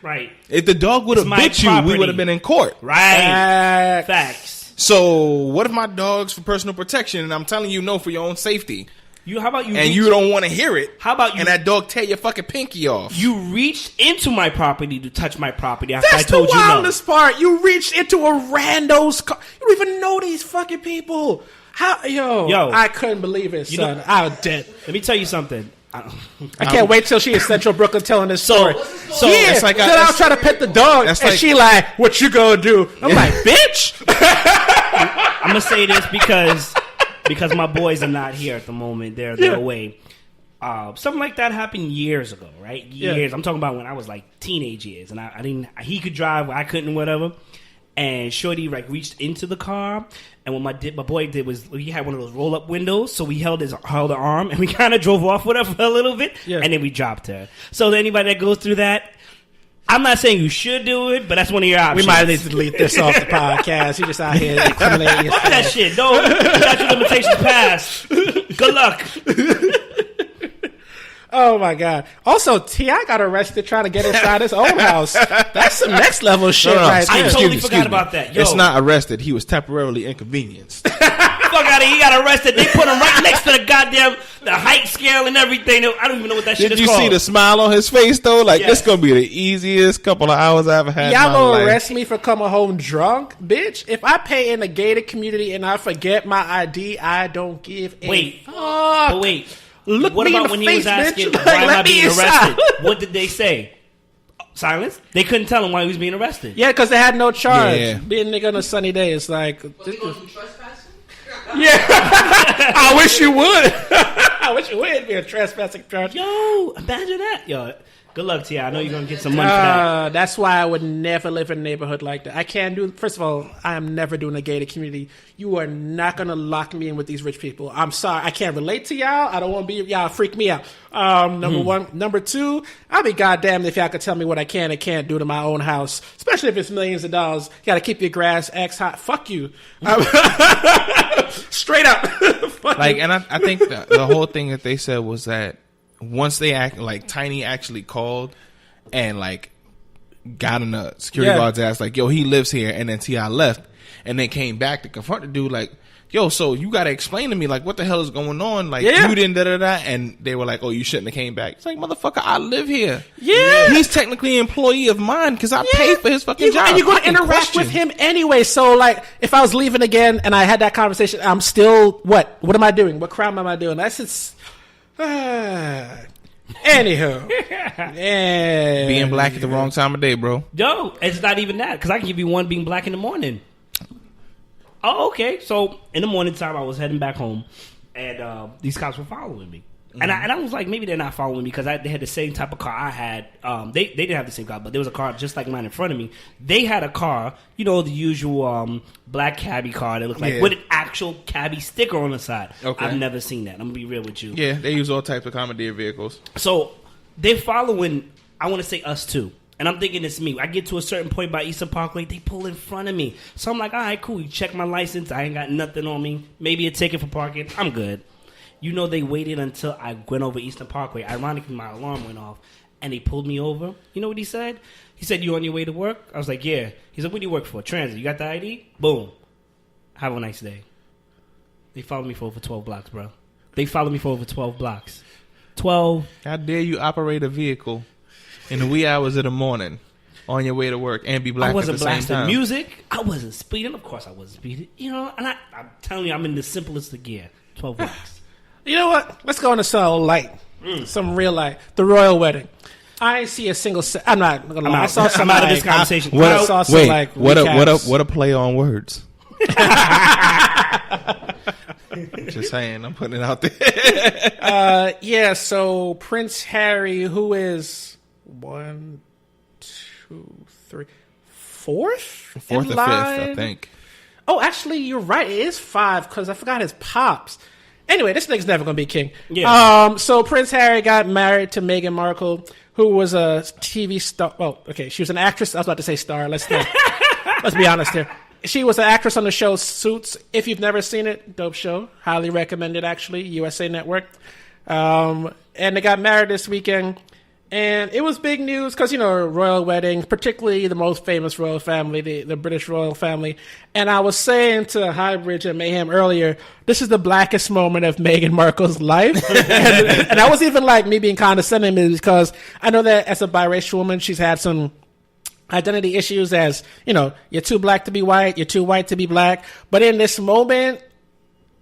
Right. If the dog would have bit you, we would have been in court. Right. Facts. So what if my dog's for personal protection and I'm telling you no for your own safety? How about you? And you don't want to hear it. How about you? And that dog tear your fucking pinky off. You reached into my property to touch my property after That's I told the you no. wildest part. You reached into a rando's car. You don't even know these fucking people. How, yo, I couldn't believe it, son. I was dead. Let me tell you something. I can't wait till she in Central Brooklyn telling this story. So yeah, it's like then I'll try to pet the dog, and like, she like, "What you gonna do?" I'm like, "Bitch." I'm gonna say this because my boys are not here at the moment. They're away. Something like that happened years ago, right? Years. I'm talking about when I was like teenage years, and I didn't. He could drive, I couldn't, whatever. And Shorty like reached into the car, and what my boy did was he had one of those roll up windows, so we held her arm, and we kind of drove off with her for a little bit, and then we dropped her. So to anybody that goes through that, I'm not saying you should do it, but that's one of your options. We might need to delete this off the podcast. You just out here incriminating yourself. Fuck that shit. No, statute of limitations passed. Good luck. Oh my god! Also, T.I. got arrested trying to get inside his own house. That's some next level shit, right there. I totally forgot about that. Yo. It's not arrested. He was temporarily inconvenienced. Fuck out of here! He got arrested. They put him right next to the goddamn height scale and everything. I don't even know what that shit is called. Did you see the smile on his face though? Like this gonna be the easiest couple of hours I ever had. Y'all gonna arrest me for coming home drunk, bitch? If I pay in the gated community and I forget my ID, I don't give a fuck. But wait. Look what me about in the when face, he was asking bitch. why am I Let me being inside. arrested? What did they say? Silence? They couldn't tell him why he was being arrested. Yeah, because they had no charge. Yeah. Being nigga on a sunny day, it's like... Yeah. I wish you would. I wish you would be a trespassing charge. Yo, imagine that. Yo, good luck to you. I know you're going to get some money for that. That's why I would never live in a neighborhood like that. I can't do... First of all, I am never doing a gated community. You are not going to lock me in with these rich people. I'm sorry. I can't relate to y'all. I don't want to be... Y'all freak me out. Number one. Number two, I'll be goddamn if y'all could tell me what I can and can't do to my own house. Especially if it's millions of dollars. You got to keep your grass X hot. Fuck you. Straight up. Like, and I think the whole thing that they said was that once they Tiny actually called and like got in the security guard's ass, like, yo, he lives here, and then T.I. left, and then came back to confront the dude, like, yo, so you gotta explain to me, like, what the hell is going on? Like, you didn't da-da-da, and they were like, oh, you shouldn't have came back. It's like, motherfucker, I live here. Yeah. He's technically an employee of mine because I pay for his fucking job. And you're going to interact with him anyway. So, like, if I was leaving again and I had that conversation, I'm still, what? What am I doing? What crime am I doing? That's just... Anywho. Being black at the wrong time of day, bro. Yo, it's not even that, because I can give you one being black in the morning. Oh, okay. So in the morning time, I was heading back home, and these cops were following me. And I was like, maybe they're not following me because they had the same type of car I had. They didn't have the same car, but there was a car just like mine in front of me. They had a car, you know, the usual black cabbie car that looked like with an actual cabbie sticker on the side. Okay. I've never seen that. I'm gonna be real with you. Yeah, they use all types of commandeered vehicles. So they're following. I want to say us too. And I'm thinking it's me. I get to a certain point by Eastern Parkway, they pull in front of me. So I'm like, all right, cool. You check my license. I ain't got nothing on me. Maybe a ticket for parking. I'm good. You know, they waited until I went over Eastern Parkway. Ironically, my alarm went off, and they pulled me over. You know what he said? He said, you on your way to work? I was like, yeah. He said, what do you work for? Transit. You got the ID? Boom. Have a nice day. They followed me for over 12 blocks, bro. They followed me for over 12 blocks. 12. How dare you operate a vehicle in the wee hours of the morning on your way to work and be black at the same time? I wasn't blasting music. I wasn't speeding. Of course I wasn't speeding. You know, and I'm telling you, I'm in the simplest of gear. 12 blocks. You know what? Let's go into some light. Some real light. The royal wedding. I ain't see a single... I'm not going to lie. I saw some... I'm out of this conversation. What a play on words. Just saying. I'm putting it out there. Yeah, so Prince Harry, who is 1, 2, 3, fourth or fifth, I think. Oh, actually, you're right. It is 5 because I forgot his pops. Anyway, this nigga's never gonna be king. Yeah. So Prince Harry got married to Meghan Markle, who was a TV star. Well, okay, she was an actress. I was about to say star. Let's be honest here. She was an actress on the show Suits. If you've never seen it, dope show. Highly recommended, actually. USA Network. And they got married this weekend. And it was big news because, royal weddings, particularly the most famous royal family, the British royal family. And I was saying to Highbridge and Mayhem earlier, this is the blackest moment of Meghan Markle's life. and I was even like me being condescending because I know that as a biracial woman, she's had some identity issues as, you're too black to be white, you're too white to be black. But in this moment,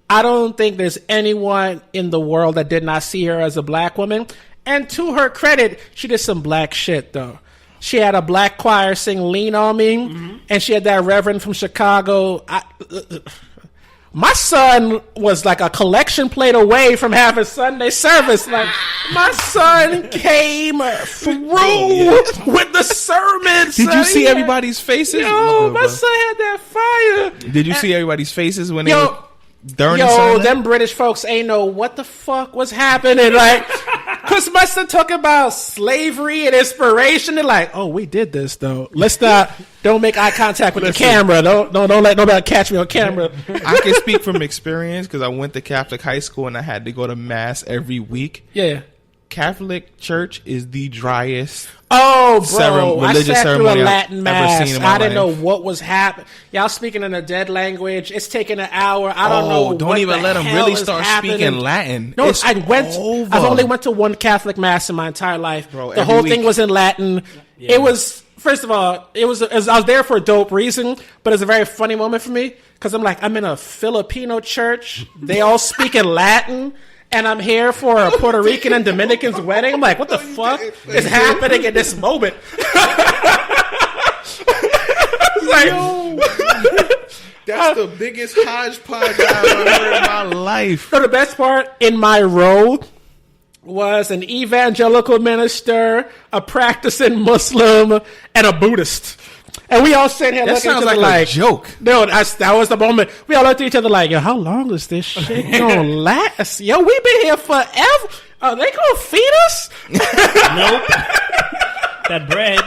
I don't think there's anyone in the world that did not see her as a black woman. And to her credit, she did some black shit, though. She had a black choir sing Lean On Me, and she had that reverend from Chicago. My son was like a collection plate away from having Sunday service. Like, my son came through with the sermon. Did you see everybody's faces? My son had that fire. Did you see everybody's faces when they were them British folks ain't know what the fuck was happening. Like, because my son talking about slavery and inspiration. They're like, oh, we did this though. Let's not. Don't make eye contact with the camera. Don't let nobody catch me on camera. I can speak from experience because I went to Catholic high school and I had to go to mass every week. Yeah. Catholic church is the driest. Oh, bro! I sat through a Latin mass. I didn't know what was happening. Y'all speaking in a dead language. It's taking an hour. I don't know. Don't even let them really start speaking Latin. No, I've only went to one Catholic mass in my entire life. Bro, the whole thing was in Latin. Yeah. It was. First of all, I was there for a dope reason, but it's a very funny moment for me because I'm in a Filipino church. They all speak in Latin. And I'm here for a Puerto Rican and Dominican's wedding. I'm like, what the fuck is happening in this moment? That's the biggest hodgepodge I've ever heard in my life. So the best part in my row was an evangelical minister, a practicing Muslim, and a Buddhist. And we all sitting here looking at each other like a joke. No, that was the moment. We all looked at each other like, yo, how long is this shit gonna last? Yo, we been here forever. Are they gonna feed us? Nope. That bread.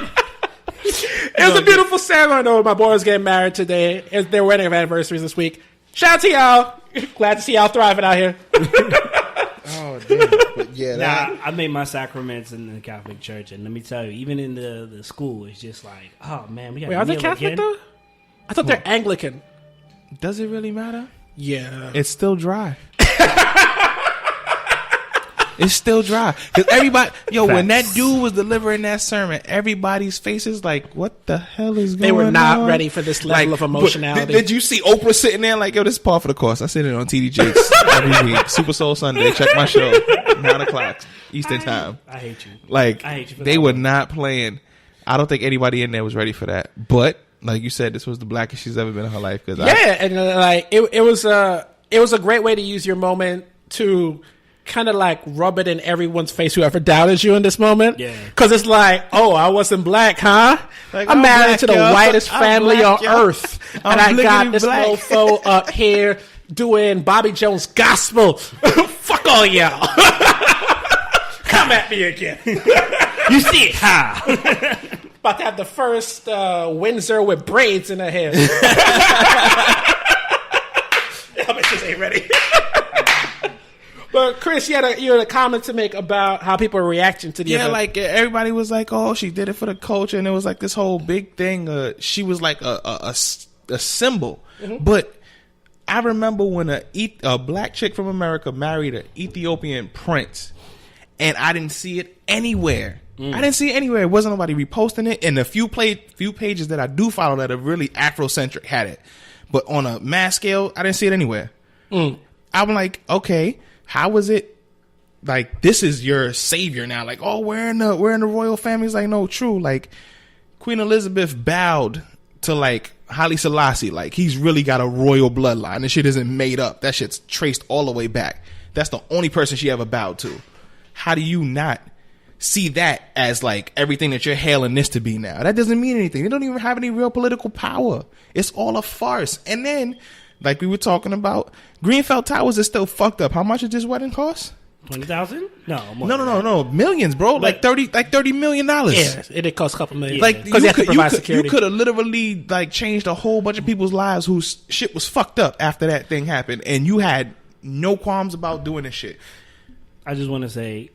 It was a beautiful ceremony, though. My boys getting married today. It's their wedding anniversaries this week. Shout out to y'all. Glad to see y'all thriving out here. Oh, damn. But yeah, I made my sacraments in the Catholic Church, and let me tell you, even in the school, it's just like, oh man, we got. Wait, are they Catholic though? I thought they're Anglican. Does it really matter? Yeah, it's still dry. It's still dry because everybody, when that dude was delivering that sermon, everybody's faces like, what the hell is going on? They were not ready for this level of emotionality. Did you see Oprah sitting there like, yo, this is par for the course? I sit in on TD Jakes every week. Super Soul Sunday. Check my show. 9:00 Eastern time. I hate you. Like, I hate you for they that were one. not playing. I don't think anybody in there was ready for that. But like you said, this was the blackest she's ever been in her life. And it was a great way to use your moment to kind of like rub it in everyone's face whoever doubted you in this moment. Yeah. Because it's like, oh, I wasn't black, huh? Like, I'm married black, to the whitest family on earth. And I got this black. mofo up here doing Bobby Jones gospel. Fuck all y'all. Come at me again. You see it, huh? About to have the first Windsor with braids in her hair. Y'all bitches ain't ready. But Chris, you had a comment to make about how people are reacting to the event. Like everybody was like, "Oh, she did it for the culture," and it was like this whole big thing. She was like a symbol. Mm-hmm. But I remember when a black chick from America married an Ethiopian prince, and I didn't see it anywhere. I didn't see it anywhere. It wasn't nobody reposting it, and the few pages that I do follow that are really Afrocentric had it. But on a mass scale, I didn't see it anywhere. I'm like, okay. How was it like this is your savior now? Like, oh, we're in the royal family. It's like, no, true. Like Queen Elizabeth bowed to like Haile Selassie. Like he's really got a royal bloodline. This shit isn't made up. That shit's traced all the way back. That's the only person she ever bowed to. How do you not see that as like everything that you're hailing this to be now? That doesn't mean anything. They don't even have any real political power. It's all a farce. And then, like we were talking about, Greenfeld Towers is still fucked up. How much did this wedding cost? 20,000? No, more no, millions, bro. Like $30 million. Yeah, it did cost a couple million. Like because you could have literally like changed a whole bunch of people's lives whose shit was fucked up after that thing happened, and you had no qualms about doing this shit. I just want to say,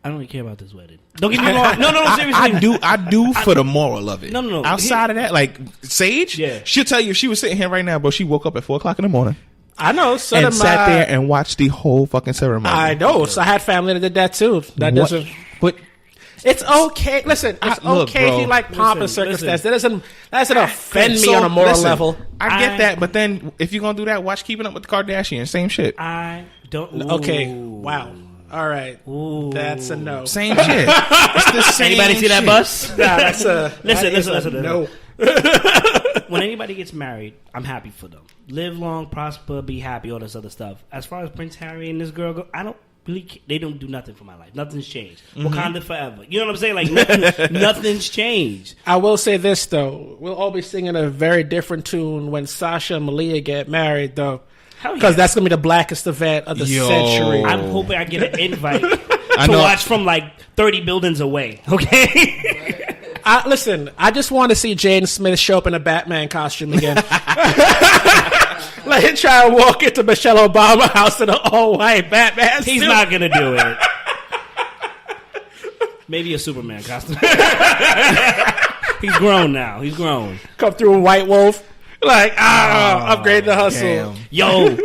I don't really care about this wedding. Don't get me wrong. No, seriously. I do for the moral of it. No. Outside of that, like Sage, she'll tell you if she was sitting here right now, bro, she woke up at 4:00 in the morning. I know. So and sat there and watched the whole fucking ceremony. I know. So I had family that did that too. That doesn't. But it's okay. Listen, it's okay if you like pomp and circumstance. That doesn't offend me on a moral level. I get that, but then if you're gonna do that, watch Keeping Up with the Kardashians. Same shit. I don't. Okay. Wow. All right. Ooh. That's a no. Same shit. It's the same. Anybody see that bus? Nah, that's a listen. No. When anybody gets married, I'm happy for them. Live long, prosper, be happy, all this other stuff. As far as Prince Harry and this girl go, I don't really. They don't do nothing for my life. Nothing's changed. Wakanda forever. You know what I'm saying? Like nothing's changed. I will say this though: we'll all be singing a very different tune when Sasha and Malia get married, though. Because that's going to be the blackest event of the century. I'm hoping I get an invite to watch from like 30 buildings away. Okay? Listen, I just want to see Jaden Smith show up in a Batman costume again. Let him try and walk into Michelle Obama's house in an all-white Batman suit. He's not going to do it. Maybe a Superman costume. He's grown now. He's grown. Come through a White Wolf. Like, upgrade the hustle. Damn. Yo,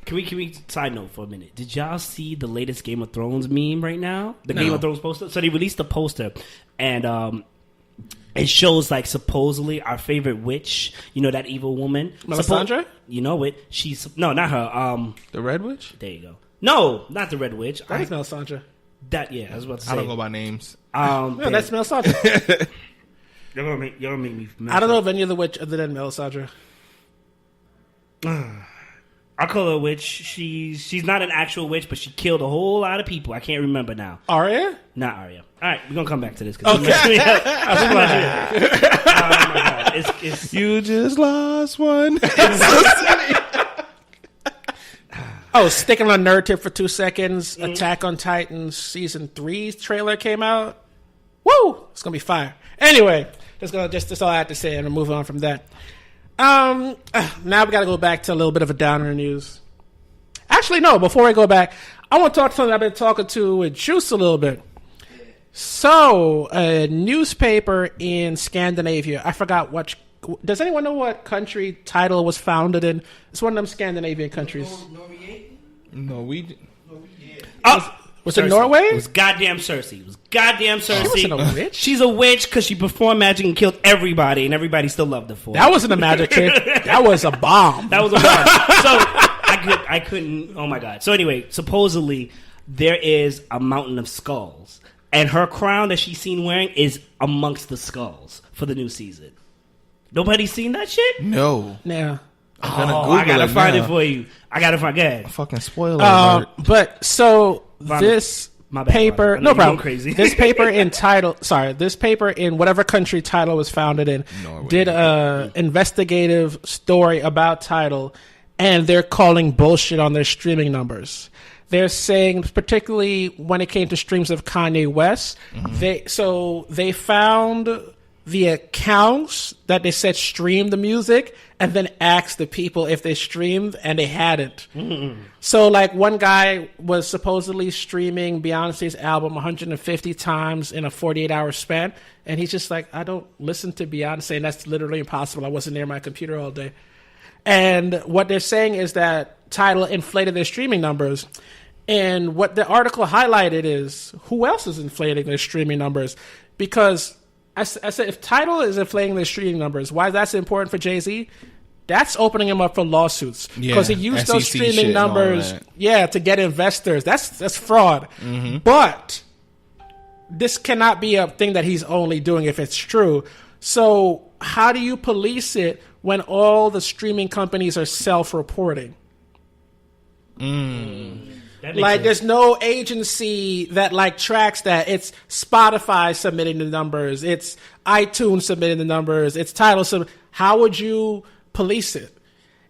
can we side note for a minute? Did y'all see the latest Game of Thrones meme right now? The Game of Thrones poster? So they released a poster, and it shows, like, supposedly our favorite witch, you know, that evil woman. Melisandre? You know it. No, not her. The Red Witch? There you go. No, not the Red Witch. That is Melisandre. I was about to say. I don't go by names. No, that's Melisandre. You're gonna make me mess I don't know up. of any other witch other than Melisandre. I call her a witch. She's not an actual witch, but she killed a whole lot of people. I can't remember now. Arya? Not Arya. All right, we're gonna come back to this. Okay. Oh my God. It's You just lost one. Sticking on a nerd tip for 2 seconds. Attack on Titan Season 3's trailer came out. Woo! It's gonna be fire. Anyway, that's all I have to say, and we're moving on from that. Now we gotta go back to a little bit of a downer news. Actually, no, before I go back, I want to talk to something I've been talking to with Juice a little bit. So, a newspaper in Scandinavia, I forgot what. Does anyone know what country Tidal was founded in? It's one of them Scandinavian countries. Norwegian. Was it Norway? It was goddamn Cersei. She wasn't a witch? She's a witch because she performed magic and killed everybody, and everybody still loved her for it. That wasn't a magic trick. That was a bomb. That was a bomb. So I couldn't. Oh my God. So anyway, supposedly there is a mountain of skulls, and her crown that she's seen wearing is amongst the skulls for the new season. Nobody's seen that shit? No. Yeah. I gotta find it for you. I gotta find it. Fucking spoiler alert. But so this My bad, paper, Ron. no You're problem. going crazy. This paper in whatever country Tidal was founded in, Norway. did a investigative story about Tidal, and they're calling bullshit on their streaming numbers. They're saying, particularly when it came to streams of Kanye West, they found the accounts that they said streamed the music, and then asked the people if they streamed, and they hadn't. Mm-hmm. So, like, one guy was supposedly streaming Beyonce's album 150 times in a 48-hour span, and he's just like, I don't listen to Beyonce, and that's literally impossible. I wasn't near my computer all day. And what they're saying is that Tidal inflated their streaming numbers. And what the article highlighted is, who else is inflating their streaming numbers? Because I said, if Tidal is inflating their streaming numbers, why that's important for Jay-Z? That's opening him up for lawsuits. Because he used those streaming numbers to get investors. That's fraud. Mm-hmm. But this cannot be a thing that he's only doing if it's true. So how do you police it when all the streaming companies are self-reporting? Like, there's no agency that, like, tracks that. It's Spotify submitting the numbers. It's iTunes submitting the numbers. It's Tidal. How would you police it?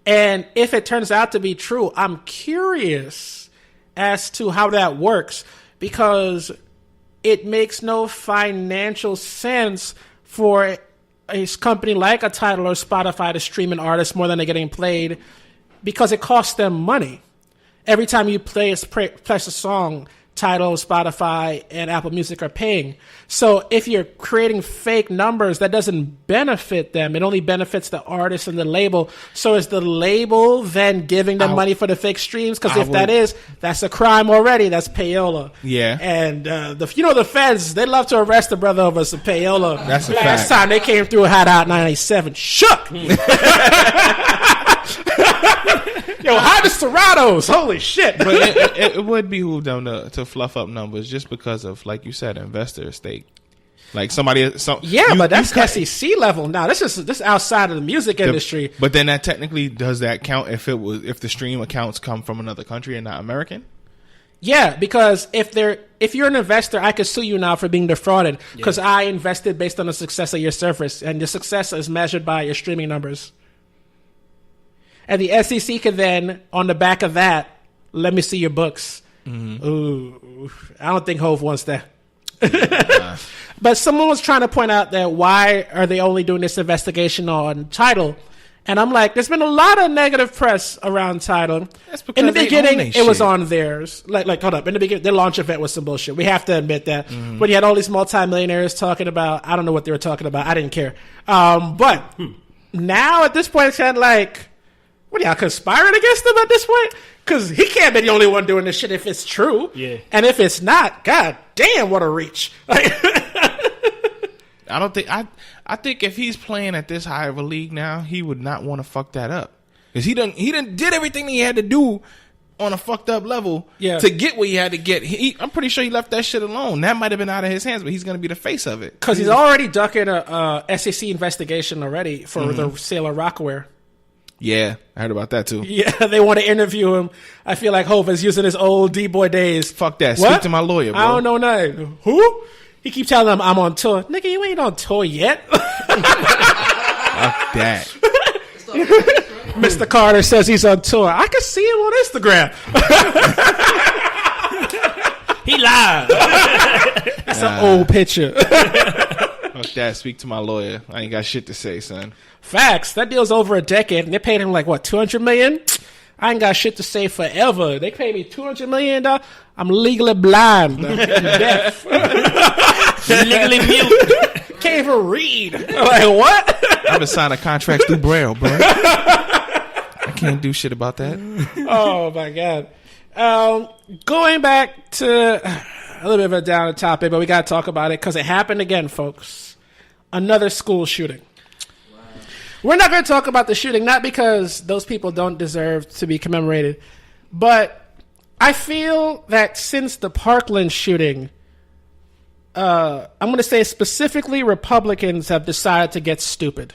And if it turns out to be true, I'm curious as to how that works, because it makes no financial sense for a company like a Tidal or Spotify to stream an artist more than they're getting played, because it costs them money. Every time you play a song, Tidal, Spotify, and Apple Music are paying. So if you're creating fake numbers, that doesn't benefit them. It only benefits the artist and the label. So is the label then giving them money for the fake streams? Because if that is, that's a crime already. That's payola. Yeah. And the feds, they love to arrest a brother over some payola. That's a Last fact. time they came through Hot Out 97, shook. Yo, hot as Serranos. Holy shit. But it would behoove them to fluff up numbers just because of, like you said, investor stake. Like but that's SEC level now. This is outside of the music industry. But then that technically, does that count if the stream accounts come from another country and not American? Yeah, because if you're an investor, I could sue you now for being defrauded because I invested based on the success of your service, and your success is measured by your streaming numbers. And the SEC could then, on the back of that, let me see your books. Mm-hmm. Ooh, I don't think Hove wants that. But someone was trying to point out that why are they only doing this investigation on Tidal? And I'm like, there's been a lot of negative press around Tidal. That's because in the they beginning, own it they was shit. on theirs. Like, hold up. In the beginning, their launch event was some bullshit. We have to admit that. Mm-hmm. When you had all these multimillionaires talking about, I don't know what they were talking about. I didn't care. But now at this point, it's kind of like, what are y'all conspiring against him at this point? Because he can't be the only one doing this shit if it's true. Yeah. And if it's not, god damn, what a reach. I think if he's playing at this high of a league now, he would not want to fuck that up. Because he did everything he had to do on a fucked up level to get what he had to get. I'm pretty sure he left that shit alone. That might have been out of his hands, but he's going to be the face of it. Because he's already ducking a SEC investigation already for the sale of Rockaware. Yeah, I heard about that too. Yeah, they want to interview him. I feel like Hov is using his old D-boy days. Fuck that. What? Speak to my lawyer, bro. I don't know nothing. Who? He keeps telling them I'm on tour. Nigga, you ain't on tour yet. Fuck that. Mr. Carter says he's on tour. I can see him on Instagram. He lied. That's an old picture. Fuck that. Speak to my lawyer. I ain't got shit to say, son. Facts. That deal's over a decade, and they paid him like, what, $200 million? I ain't got shit to say forever. They paid me $200 million. I'm legally blind. Deaf. Legally mute. Can't even read. Like, what? I've been signing contracts through Braille, bro. I can't do shit about that. Oh, my God. Going back to a little bit of a down topic, but we got to talk about it because it happened again, folks. Another school shooting. We're not going to talk about the shooting, not because those people don't deserve to be commemorated, but I feel that since the Parkland shooting, I'm going to say specifically Republicans have decided to get stupid.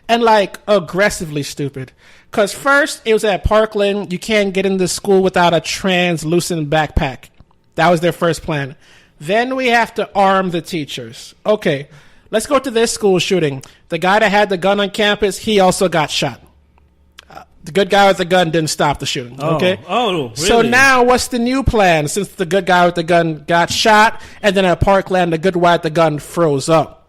And like aggressively stupid. Because first, it was at Parkland, you can't get into school without a translucent backpack. That was their first plan. Then we have to arm the teachers. Okay, let's go to this school shooting. The guy that had the gun on campus, he also got shot. The good guy with the gun didn't stop the shooting. Okay. Oh, really? So now, what's the new plan? Since the good guy with the gun got shot, and then at Parkland, the good guy with the gun froze up.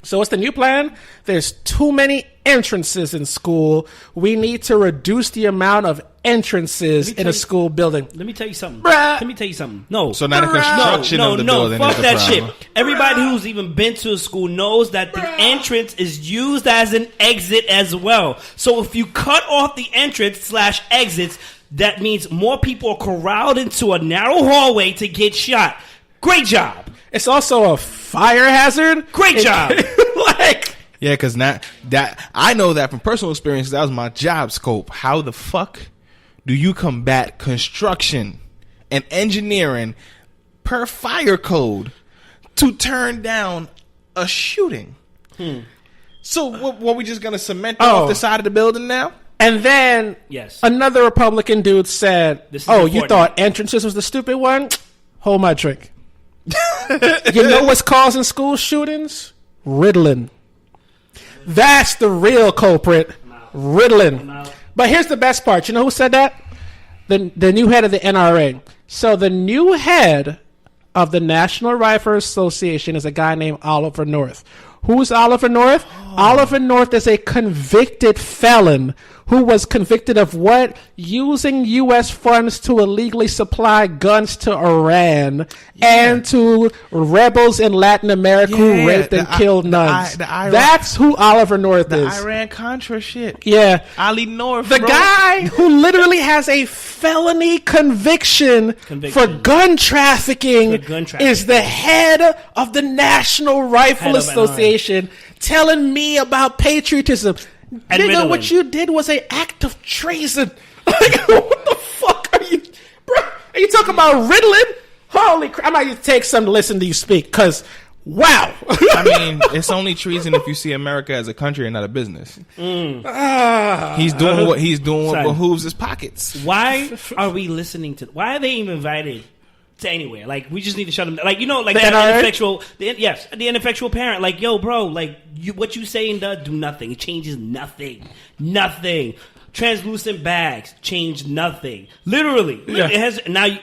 So what's the new plan? There's too many entrances in school. We need to reduce the amount of entrances in a school building. Let me tell you something. Bruh. Let me tell you something. No. So now the construction of the building fuck is the that problem. shit. Everybody who's even been to a school knows that the entrance is used as an exit as well. So if you cut off the entrance / exits, that means more people are corralled into a narrow hallway to get shot. Great job. It's also a fire hazard. Great job. Yeah, because I know that from personal experience. That was my job scope. How the fuck do you combat construction and engineering per fire code to turn down a shooting? So what we just gonna cement off the side of the building now? And then another Republican dude said, you thought entrances was the stupid one? Hold my drink. You know what's causing school shootings? Ritalin. That's the real culprit. Ritalin. But here's the best part. You know who said that? The new head of the NRA. So the new head of the National Rifle Association is a guy named Oliver North. Who's Oliver North? Oliver North is a convicted felon who was convicted of what? Using U.S. funds to illegally supply guns to Iran and to rebels in Latin America who raped and killed nuns. That's who Oliver North is. The Iran-Contra shit. Yeah. Ali North, the guy who literally has a felony conviction for gun trafficking is the head of the National Rifle Association telling me about patriotism. Nigga, what you did was an act of treason. Like, what the fuck are you, bro? Are you talking about Ritalin? Holy crap! I might need to take some to listen to you speak, because wow. I mean, it's only treason if you see America as a country and not a business. He's doing what behooves his pockets. Why are we listening to? Why are they even invited to anywhere? Like, we just need to shut them down. Like, you know, like the that ineffectual, the ineffectual parent. Like, yo, bro, like what you say and does do nothing. It changes nothing. Nothing. Translucent bags change nothing. Literally, it has now.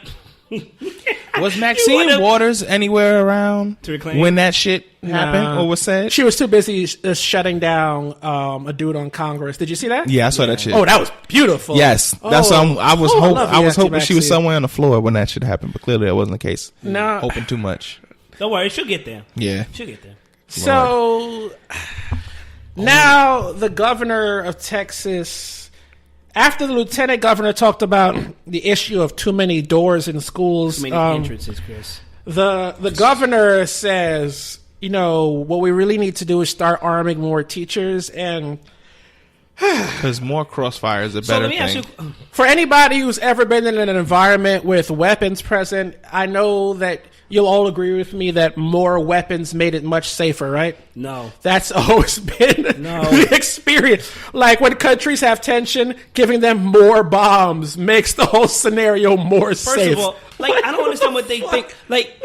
Was Maxine Waters anywhere around to reclaim when that shit happened or was said? She was too busy shutting down a dude on Congress. Did you see that? Yeah, I saw that shit. Oh, that was beautiful. Yes, that's I was hoping she was Maxine. somewhere on the floor when that shit happened, but clearly that wasn't the case. No, hoping too much. Don't worry, she'll get there. Yeah, she'll get there. So now the governor of Texas. After the lieutenant governor talked about the issue of too many doors in schools, too many entrances, Chris. The governor says, you know, what we really need to do is start arming more teachers, and because more crossfire is a better thing. For anybody who's ever been in an environment with weapons present, I know that you'll all agree with me that more weapons made it much safer, right? No. That's always been the experience. Like, when countries have tension, giving them more bombs makes the whole scenario more safe. First of all, like, I don't understand what they think. Like,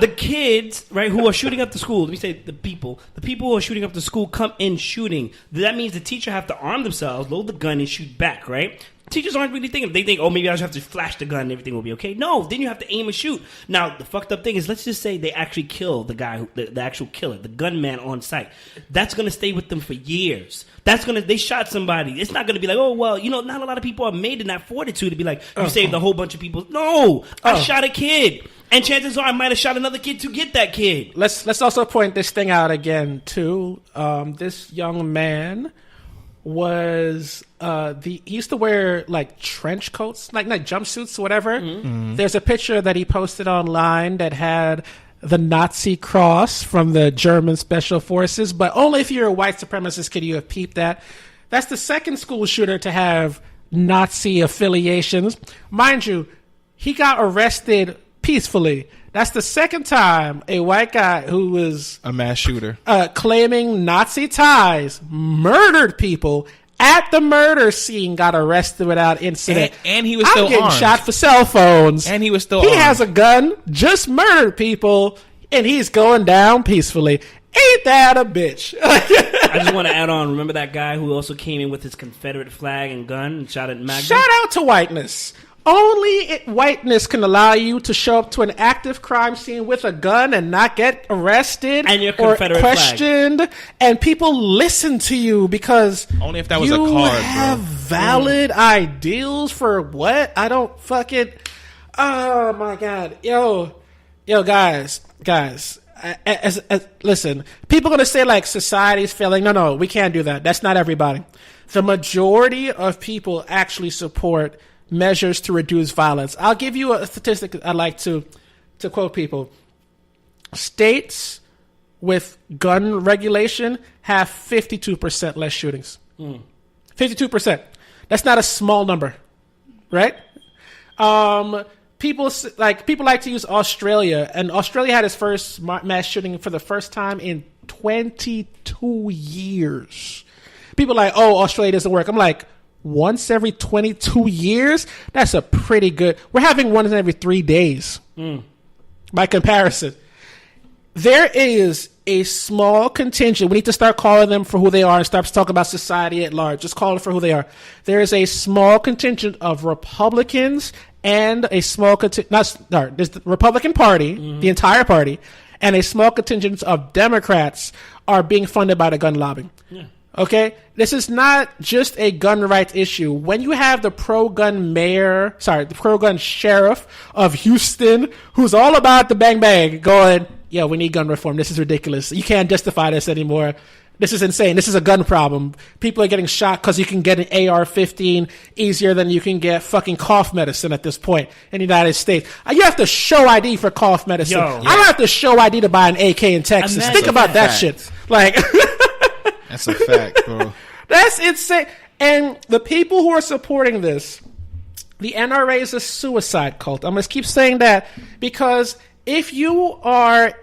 the kids, right, who are shooting up the school, let me say the people who are shooting up the school come in shooting. That means the teacher have to arm themselves, load the gun, and shoot back, right? Teachers aren't really thinking. They think, oh, maybe I just have to flash the gun and everything will be okay. No, then you have to aim and shoot. Now, the fucked up thing is, let's just say they actually kill the guy, the actual killer, the gunman on site. That's going to stay with them for years. They shot somebody. It's not going to be like, oh, well, you know, not a lot of people are made in that fortitude to be like, you saved a whole bunch of people. No, I shot a kid. And chances are I might have shot another kid to get that kid. Let's also point this thing out again, too. This young man was he used to wear like trench coats, like jumpsuits or whatever. Mm-hmm. There's a picture that he posted online that had the Nazi cross from the German Special Forces, but only if you're a white supremacist could you have peeped that. That's the second school shooter to have Nazi affiliations. Mind you, he got arrested peacefully. That's the second time a white guy who was a mass shooter claiming Nazi ties murdered people at the murder scene, got arrested without incident. And he was still getting armed. shot for cell phones. And he was still armed. He has a gun, just murdered people, and he's going down peacefully. Ain't that a bitch? I just want to add on. Remember that guy who also came in with his Confederate flag and gun and shot at Magnum? Shout out to whiteness. Only whiteness can allow you to show up to an active crime scene with a gun and not get arrested and your or Confederate questioned, flag. And people listen to you because only if that was a card, have valid ideals for what? I don't fucking. Oh my god, yo, guys. Listen, people are gonna say like society's failing. No, we can't do that. That's not everybody. The majority of people actually support measures to reduce violence. I'll give you a statistic I like to quote people. States with gun regulation have 52% less shootings. 52%. That's not a small number, right? People like to use Australia, and Australia had its first mass shooting for the first time in 22 years. People are like, oh, Australia doesn't work. I'm like, once every 22 years? That's a pretty good. We're having one every 3 days. By comparison. There is a small contingent. We need to start calling them for who they are and start talking about society at large. Just call them for who they are. There is a small contingent of Republicans and a small contingent. There's the Republican Party, the entire party, and a small contingent of Democrats are being funded by the gun lobby. Yeah. Okay? This is not just a gun rights issue. When you have the pro-gun sheriff of Houston, who's all about the bang bang, going, yeah, we need gun reform. This is ridiculous. You can't justify this anymore. This is insane. This is a gun problem. People are getting shot because you can get an AR-15 easier than you can get fucking cough medicine at this point in the United States. You have to show ID for cough medicine. I don't have to show ID to buy an AK in Texas. Imagine Think about that shit. Like, that's a fact, bro. That's insane. And the people who are supporting this, the NRA is a suicide cult. I'm going to keep saying that because if you are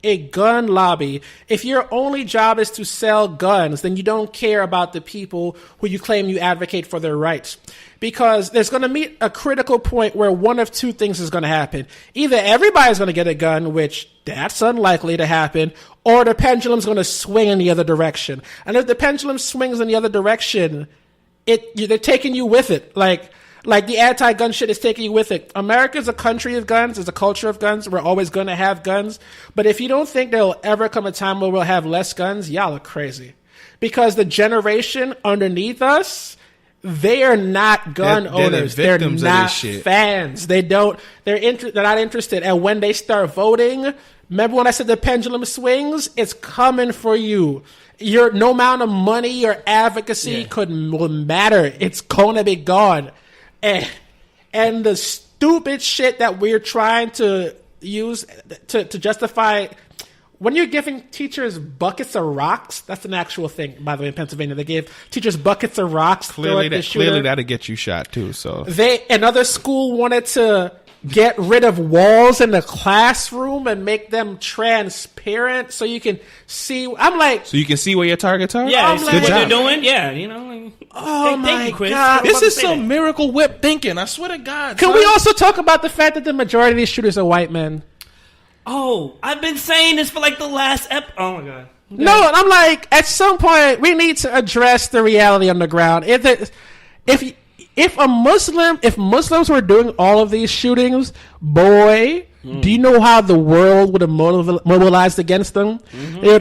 a gun lobby, if your only job is to sell guns, then you don't care about the people who you claim you advocate for their rights. Because there's going to meet a critical point where one of two things is going to happen. Either everybody's going to get a gun, which that's unlikely to happen, or the pendulum's going to swing in the other direction. And if the pendulum swings in the other direction, they're taking you with it. Like the anti-gun shit is taking you with it. America's a country of guns. It's a culture of guns. We're always going to have guns. But if you don't think there'll ever come a time where we'll have less guns, y'all are crazy. Because the generation underneath us, they are not gun owners. They're not fans. They're not interested. And when they start voting, remember when I said the pendulum swings? It's coming for you. No amount of money or advocacy will matter. It's going to be gone. And the stupid shit that we're trying to use to justify, when you're giving teachers buckets of rocks, that's an actual thing, by the way, in Pennsylvania. They gave teachers buckets of rocks. Clearly that'll get you shot too. So another school wanted to get rid of walls in the classroom and make them transparent so you can see. I'm like, so you can see where your targets are. Yeah, see what they're doing. Yeah, you know. Thank you, Chris. God, this is some Miracle Whip thinking. I swear to God. Can we also talk about the fact that the majority of these shooters are white men? Oh, I've been saying this for like the last oh my God. Okay. No, and I'm like, at some point we need to address the reality on the ground. If Muslims were doing all of these shootings, boy, do you know how the world would have mobilized against them?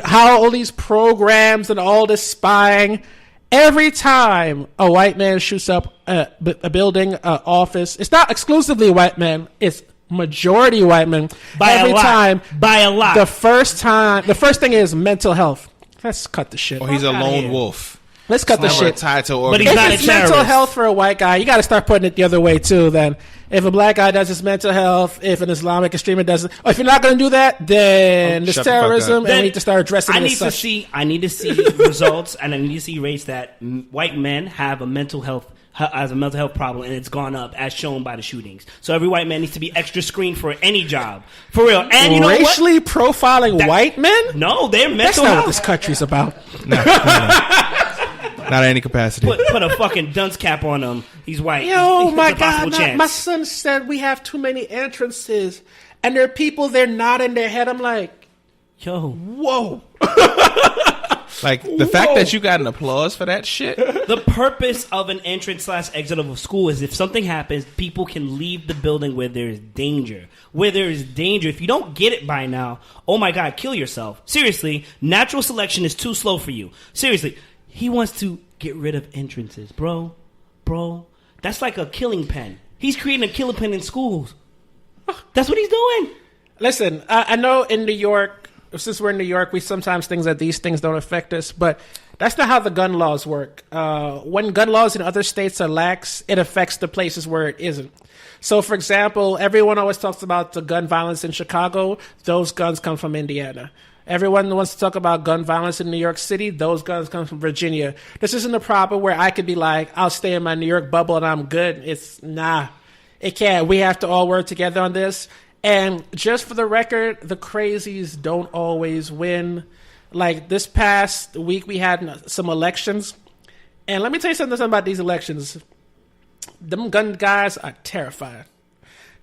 How all these programs and all this spying. Every time a white man shoots up a building, office, it's not exclusively white men, it's majority white men. By a lot. The first thing is mental health. Let's cut the shit. Or he's a lone wolf. Let's cut the shit. Tied to but he's not a terrorist. mental health for a white guy, you got to start putting it the other way too. Then, if a black guy does his mental health, if an Islamic extremist doesn't, or if you're not going to do that, then there's terrorism, and we need to start addressing it as such. I need to see results, and I need to see rates that white men have a mental health problem, and it's gone up as shown by the shootings. So every white man needs to be extra screened for any job, for real. And you know racially profiling white men? No, they're mental health. That's not what this country's about. No. Not in any capacity. Put a fucking dunce cap on him. He's white. Yo, my God. My son said we have too many entrances. And there are people, they're nodding their head. I'm like, yo. Whoa. Like, the fact that you got an applause for that shit. The purpose of an entrance/exit of a school is if something happens, people can leave the building where there is danger. Where there is danger. If you don't get it by now, oh my God, kill yourself. Seriously, natural selection is too slow for you. Seriously. He wants to get rid of entrances. Bro. That's like a killing pen. He's creating a killing pen in schools. That's what he's doing. Listen, I know in New York, since we're in New York, we sometimes think that these things don't affect us, but that's not how the gun laws work. When gun laws in other states are lax, it affects the places where it isn't. So, for example, everyone always talks about the gun violence in Chicago. Those guns come from Indiana. Everyone wants to talk about gun violence in New York City. Those guns come from Virginia. This isn't a problem where I could be like, I'll stay in my New York bubble and I'm good. It can't. We have to all work together on this. And just for the record, the crazies don't always win. Like this past week, we had some elections. And let me tell you something about these elections. Them gun guys are terrified.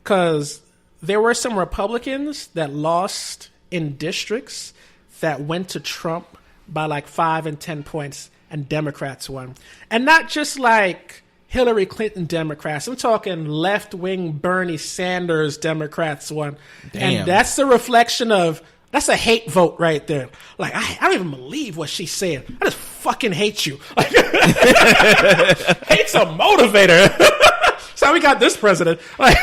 Because there were some Republicans that lost in districts that went to Trump by like 5 and 10 points, and Democrats won. And not just like Hillary Clinton Democrats. I'm talking left-wing Bernie Sanders Democrats one. Damn. And that's the reflection of, that's a hate vote right there. Like, I don't even believe what she's saying. I just fucking hate you. Like, hate's a motivator. That's how we got this president. Like,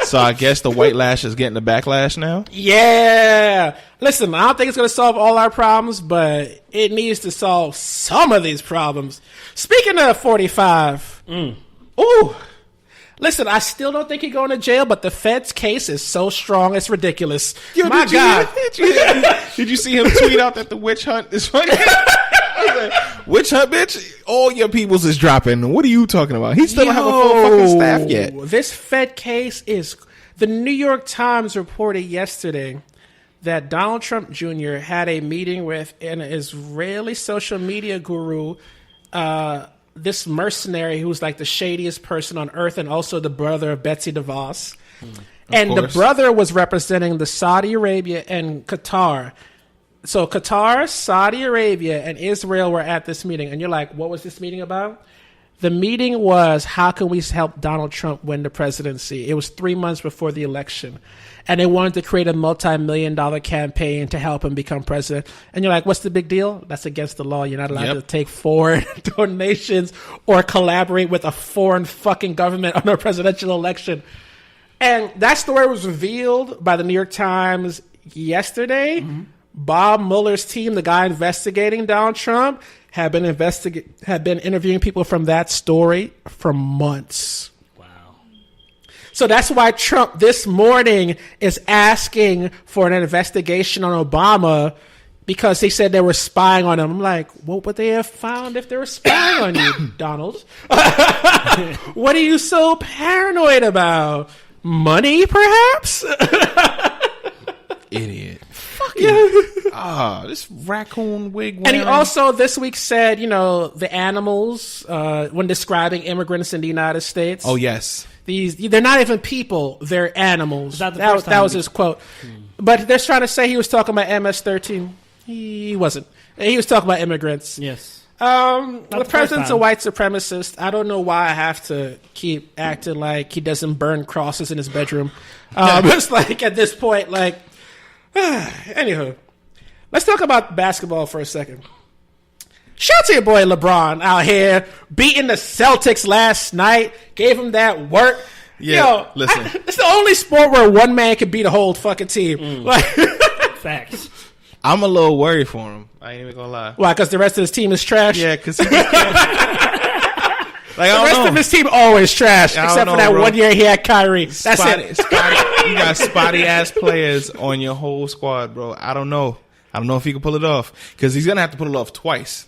So I guess the white lash is getting the backlash now? yeah. Listen, I don't think it's going to solve all our problems, but it needs to solve some of these problems. Speaking of 45, ooh, listen, I still don't think he's going to jail, but the Fed's case is so strong, it's ridiculous. Yo, My God. Did you see him tweet out that the witch hunt is funny? Witch hunt, bitch? All your peoples is dropping. What are you talking about? He still don't have a full fucking staff yet. This Fed case is... The New York Times reported yesterday that Donald Trump Jr. had a meeting with an Israeli social media guru, this mercenary who's like the shadiest person on earth and also the brother of Betsy DeVos. And the brother was representing the Saudi Arabia and Qatar. So Qatar, Saudi Arabia, and Israel were at this meeting. And you're like, what was this meeting about? The meeting was, how can we help Donald Trump win the presidency? It was 3 months before the election. And they wanted to create a multi-million-dollar campaign to help him become president. And you're like, what's the big deal? That's against the law. You're not allowed to take foreign donations or collaborate with a foreign fucking government on a presidential election. And that story was revealed by the New York Times yesterday. Bob Mueller's team, the guy investigating Donald Trump, had been interviewing people from that story for months. Wow. So that's why Trump this morning is asking for an investigation on Obama, because he said they were spying on him. I'm like, what would they have found if they were spying on you, Donald? What are you so paranoid about? Money, perhaps? Idiot. Yeah. This raccoon wig wearing. And he also this week said, the animals, when describing immigrants in the United States. Oh, yes. They're not even people, they're animals. That was his quote. But they're trying to say he was talking about MS-13. He wasn't. He was talking about immigrants. Yes. The president's a white supremacist. I don't know why I have to keep acting like he doesn't burn crosses in his bedroom. It's like at this point, like, anywho, let's talk about basketball for a second. Shout out to your boy LeBron out here beating the Celtics last night. Gave him that work. Yeah, listen. It's the only sport where one man can beat a whole fucking team. Like, Facts. I'm a little worried for him. I ain't even gonna lie. why? Because the rest of his team is trash? Yeah, because he just can't. Like, The rest of his team always trash, except for that 1 year he had Kyrie. That's it. You got spotty ass players on your whole squad, bro. I don't know if he can pull it off, because he's gonna have to pull it off twice.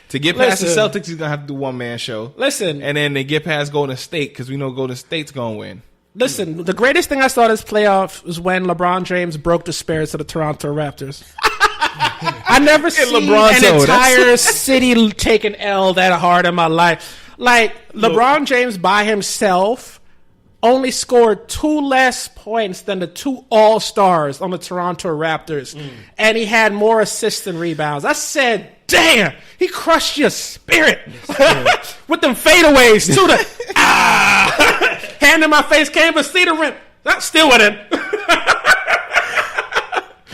To get past the Celtics, he's gonna have to do one man show. Listen, and then they get past Golden State, because we know Golden State's gonna win. Listen, the greatest thing I saw this playoff was when LeBron James broke the spirits of the Toronto Raptors. I never seen an entire city take an L that hard in my life. Like, LeBron James by himself only scored 2 less points than the 2 All-Stars on the Toronto Raptors. And he had more assists and rebounds. I said, damn, he crushed your spirit. With them fadeaways to the hand in my face, can't even see the rim. That still went in.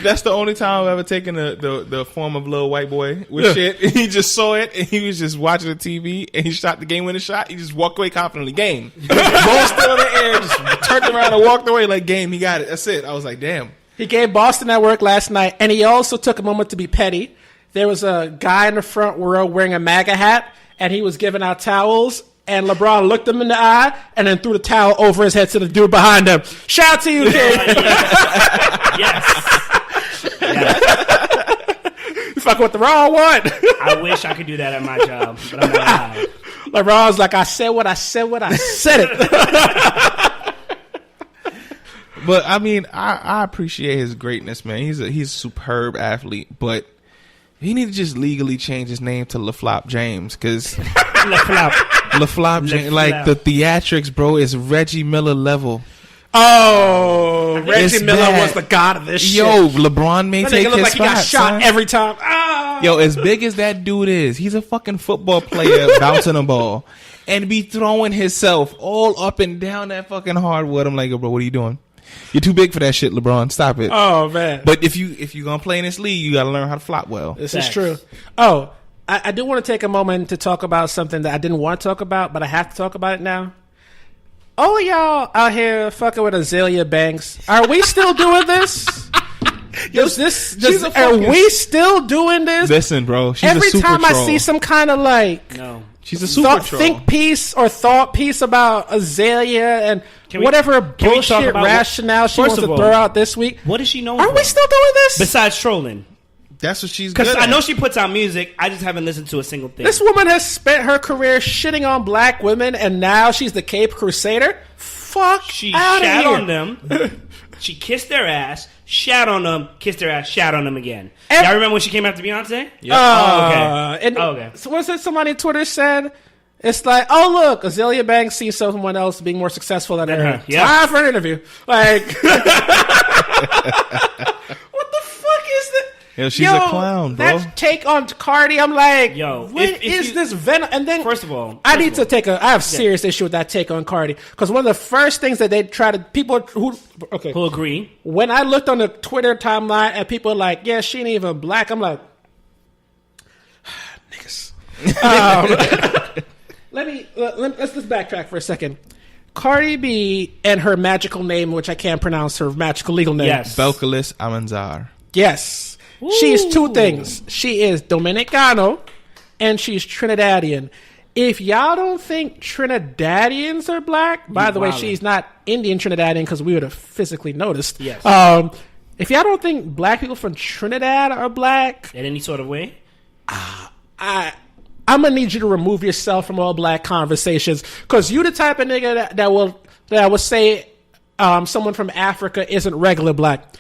That's the only time I've ever taken the form of little white boy with shit. And he just saw it, and he was just watching the TV, and he shot the game-winning shot. He just walked away confidently. Game. Ball still in the air, just turned around and walked away like, game, he got it. That's it. I was like, damn. He gave Boston that work last night, and he also took a moment to be petty. There was a guy in the front row wearing a MAGA hat, and he was giving out towels, and LeBron looked him in the eye and then threw the towel over his head to the dude behind him. Shout out to you, kid. Yes. You fucking with the wrong one. I wish I could do that at my job, but I'm not allowed. LeBron's like, I said what I said it. But I mean, I appreciate his greatness, man. He's a superb athlete, but he need to just legally change his name to LaFlop James, because LaFlop James, like the theatrics, bro, is Reggie Miller level. Oh, Reggie Miller was the god of this shit. Yo, LeBron may take his spot. He got shot every time. Yo, as big as that dude is, he's a fucking football player bouncing a ball and be throwing himself all up and down that fucking hardwood. I'm like, bro, what are you doing? You're too big for that shit, LeBron. Stop it. Oh, man. But if you gonna play in this league, you gotta learn how to flop well. This is true. Oh, I do want to take a moment to talk about something that I didn't want to talk about, but I have to talk about it now. All y'all out here fucking with Azalea Banks. Are we still doing this? Are we still doing this? Listen, bro. She's Every a super time troll. I see some kind of like she's a super troll. think piece or thought piece about Azalea and whatever bullshit rationale she wants to throw out this week. What is she known for? Are we still doing this? Besides trolling. That's what she's good at. Because I know she puts out music. I just haven't listened to a single thing. This woman has spent her career shitting on black women, and now she's the Cape Crusader? Fuck She out shat of here. on them. She kissed their ass, shat on them, kissed their ass, shat on them again. Y'all remember when she came after Beyonce? Yep. Okay. So what is it somebody on Twitter said? It's like, oh, look, Azalea Banks sees someone else being more successful than her. Yeah. Time for an interview. Like, what the fuck is that? Yo, she's a clown, bro. That take on Cardi, I'm like, yo, what is this venom? And then, first of all, I have serious issue with that take on Cardi. Because one of the first things that they try to, people who agree. When I looked on the Twitter timeline and people are like, yeah, she ain't even black, I'm like, niggas. Let's just backtrack for a second. Cardi B and her magical name, which I can't pronounce her magical legal name. Yes. Belcalis Amanzar. Yes. She is two things. She is Dominicano and she's Trinidadian. If y'all don't think Trinidadians are black, by the way, she's not Indian Trinidadian because we would have physically noticed. Yes. If y'all don't think black people from Trinidad are black, in any sort of way, I'm gonna need you to remove yourself from all black conversations because you the type of nigga that will say someone from Africa isn't regular black.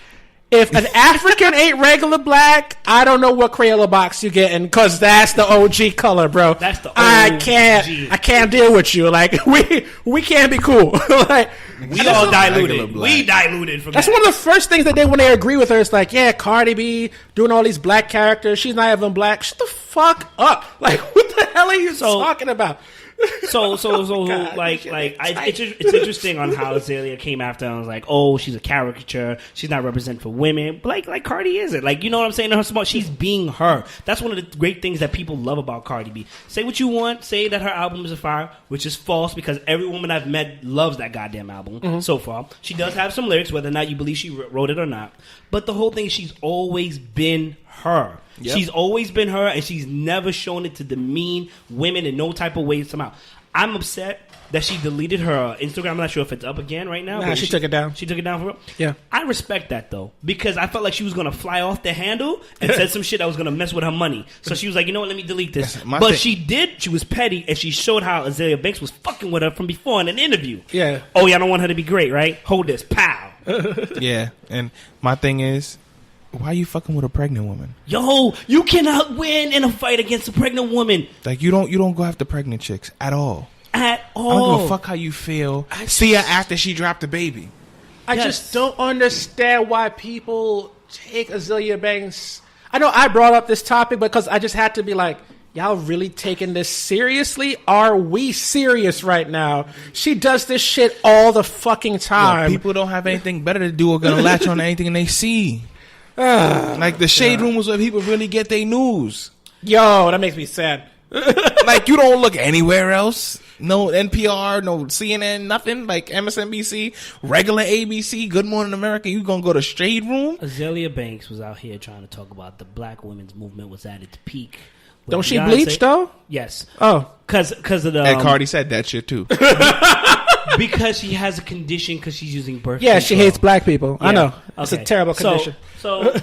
If an African ain't regular black, I don't know what Crayola box you getting because that's the OG color, bro. That's the OG. I can't deal with you. Like we can't be cool. Like we all diluted. We diluted from that's that. one of the first things that when they agree with her, it's like, yeah, Cardi B doing all these black characters. She's not even black. Shut the fuck up. Like, what the hell are you talking about? It's interesting on how Azalea came after and was like, oh, she's a caricature, she's not representing for women, but like Cardi isn't. Like, you know what I'm saying? She's being her. That's one of the great things that people love about Cardi B. Say what you want, say that her album is a fire, which is false because every woman I've met loves that goddamn album so far. She does have some lyrics, whether or not you believe she wrote it or not, but the whole thing, she's always been her. Yep. She's always been her, and she's never shown it to demean women in no type of way somehow. I'm upset that she deleted her Instagram. I'm not sure if it's up again right now. Nah, she took it down. She took it down for real? Yeah. I respect that, though, because I felt like she was going to fly off the handle and said some shit that was going to mess with her money. So she was like, you know what, let me delete this. But she did. She was petty, and she showed how Azalea Banks was fucking with her from before in an interview. Yeah. Oh, yeah, I don't want her to be great, right? Hold this. Pow. Yeah, and my thing is, why are you fucking with a pregnant woman? Yo, you cannot win in a fight against a pregnant woman. Like, you don't go after pregnant chicks at all. At all. I don't give a fuck how you feel. See her after she dropped the baby. I just don't understand why people take Azalea Banks. I know I brought up this topic because I just had to be like, y'all really taking this seriously? Are we serious right now? She does this shit all the fucking time. Yo, people don't have anything better to do or gonna latch on to anything they see. Like the shade room was where people really get their news. Yo, that makes me sad. Like, you don't look anywhere else. No NPR, no CNN, nothing. Like MSNBC, regular ABC, Good Morning America. You gonna go to shade room? Azalea Banks was out here trying to talk about the black women's movement was at its peak. Don't she bleach though? Yes. Oh, because of the. And Cardi said that shit too. Because she has a condition because she's using birth yeah, control. She hates black people. Yeah. I know. It's a terrible condition. So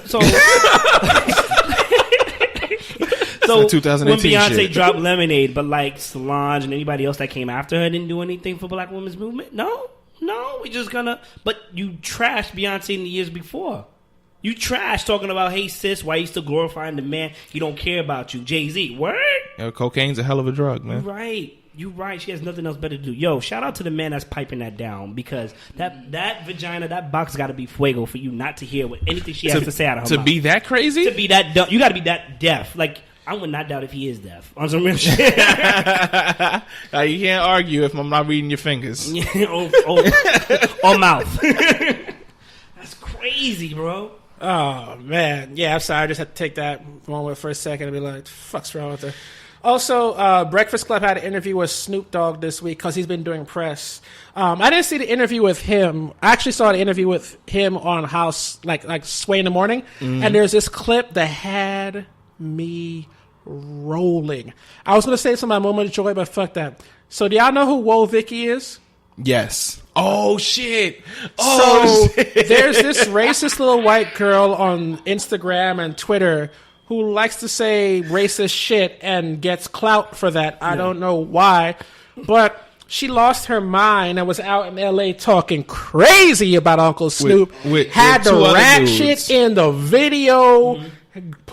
when 2018 Beyonce shit. dropped Lemonade, but like Solange and anybody else that came after her didn't do anything for black women's movement? No, we just gonna. But you trashed Beyonce in the years before. You trash talking about, hey sis, why you still glorifying the man? He don't care about you. Jay-Z, word? Yo, cocaine's a hell of a drug, man. Right. You right. She has nothing else better to do. Yo, shout out to the man that's piping that down, because that vagina, that box got to be fuego for you not to hear what anything she has to say out of her mouth. To be that crazy? To be that dumb. You got to be that deaf. Like, I would not doubt if he is deaf. On some real shit. You can't argue if I'm not reading your fingers. or mouth. That's crazy, bro. Oh, man. Yeah, I'm sorry. I just had to take that moment for a second and be like, fuck's wrong with her? Also, Breakfast Club had an interview with Snoop Dogg this week because he's been doing press. I didn't see the interview with him. I actually saw the interview with him on House, like Sway in the Morning. Mm-hmm. And there's this clip that had me rolling. I was going to say some of my moment of joy, but fuck that. So do y'all know who Woah Vicky is? Yes. Oh, shit. Shit. There's this racist little white girl on Instagram and Twitter who likes to say racist shit and gets clout for that. I don't know why, but she lost her mind and was out in L.A. talking crazy about Uncle Snoop. Had the rat shit in the video,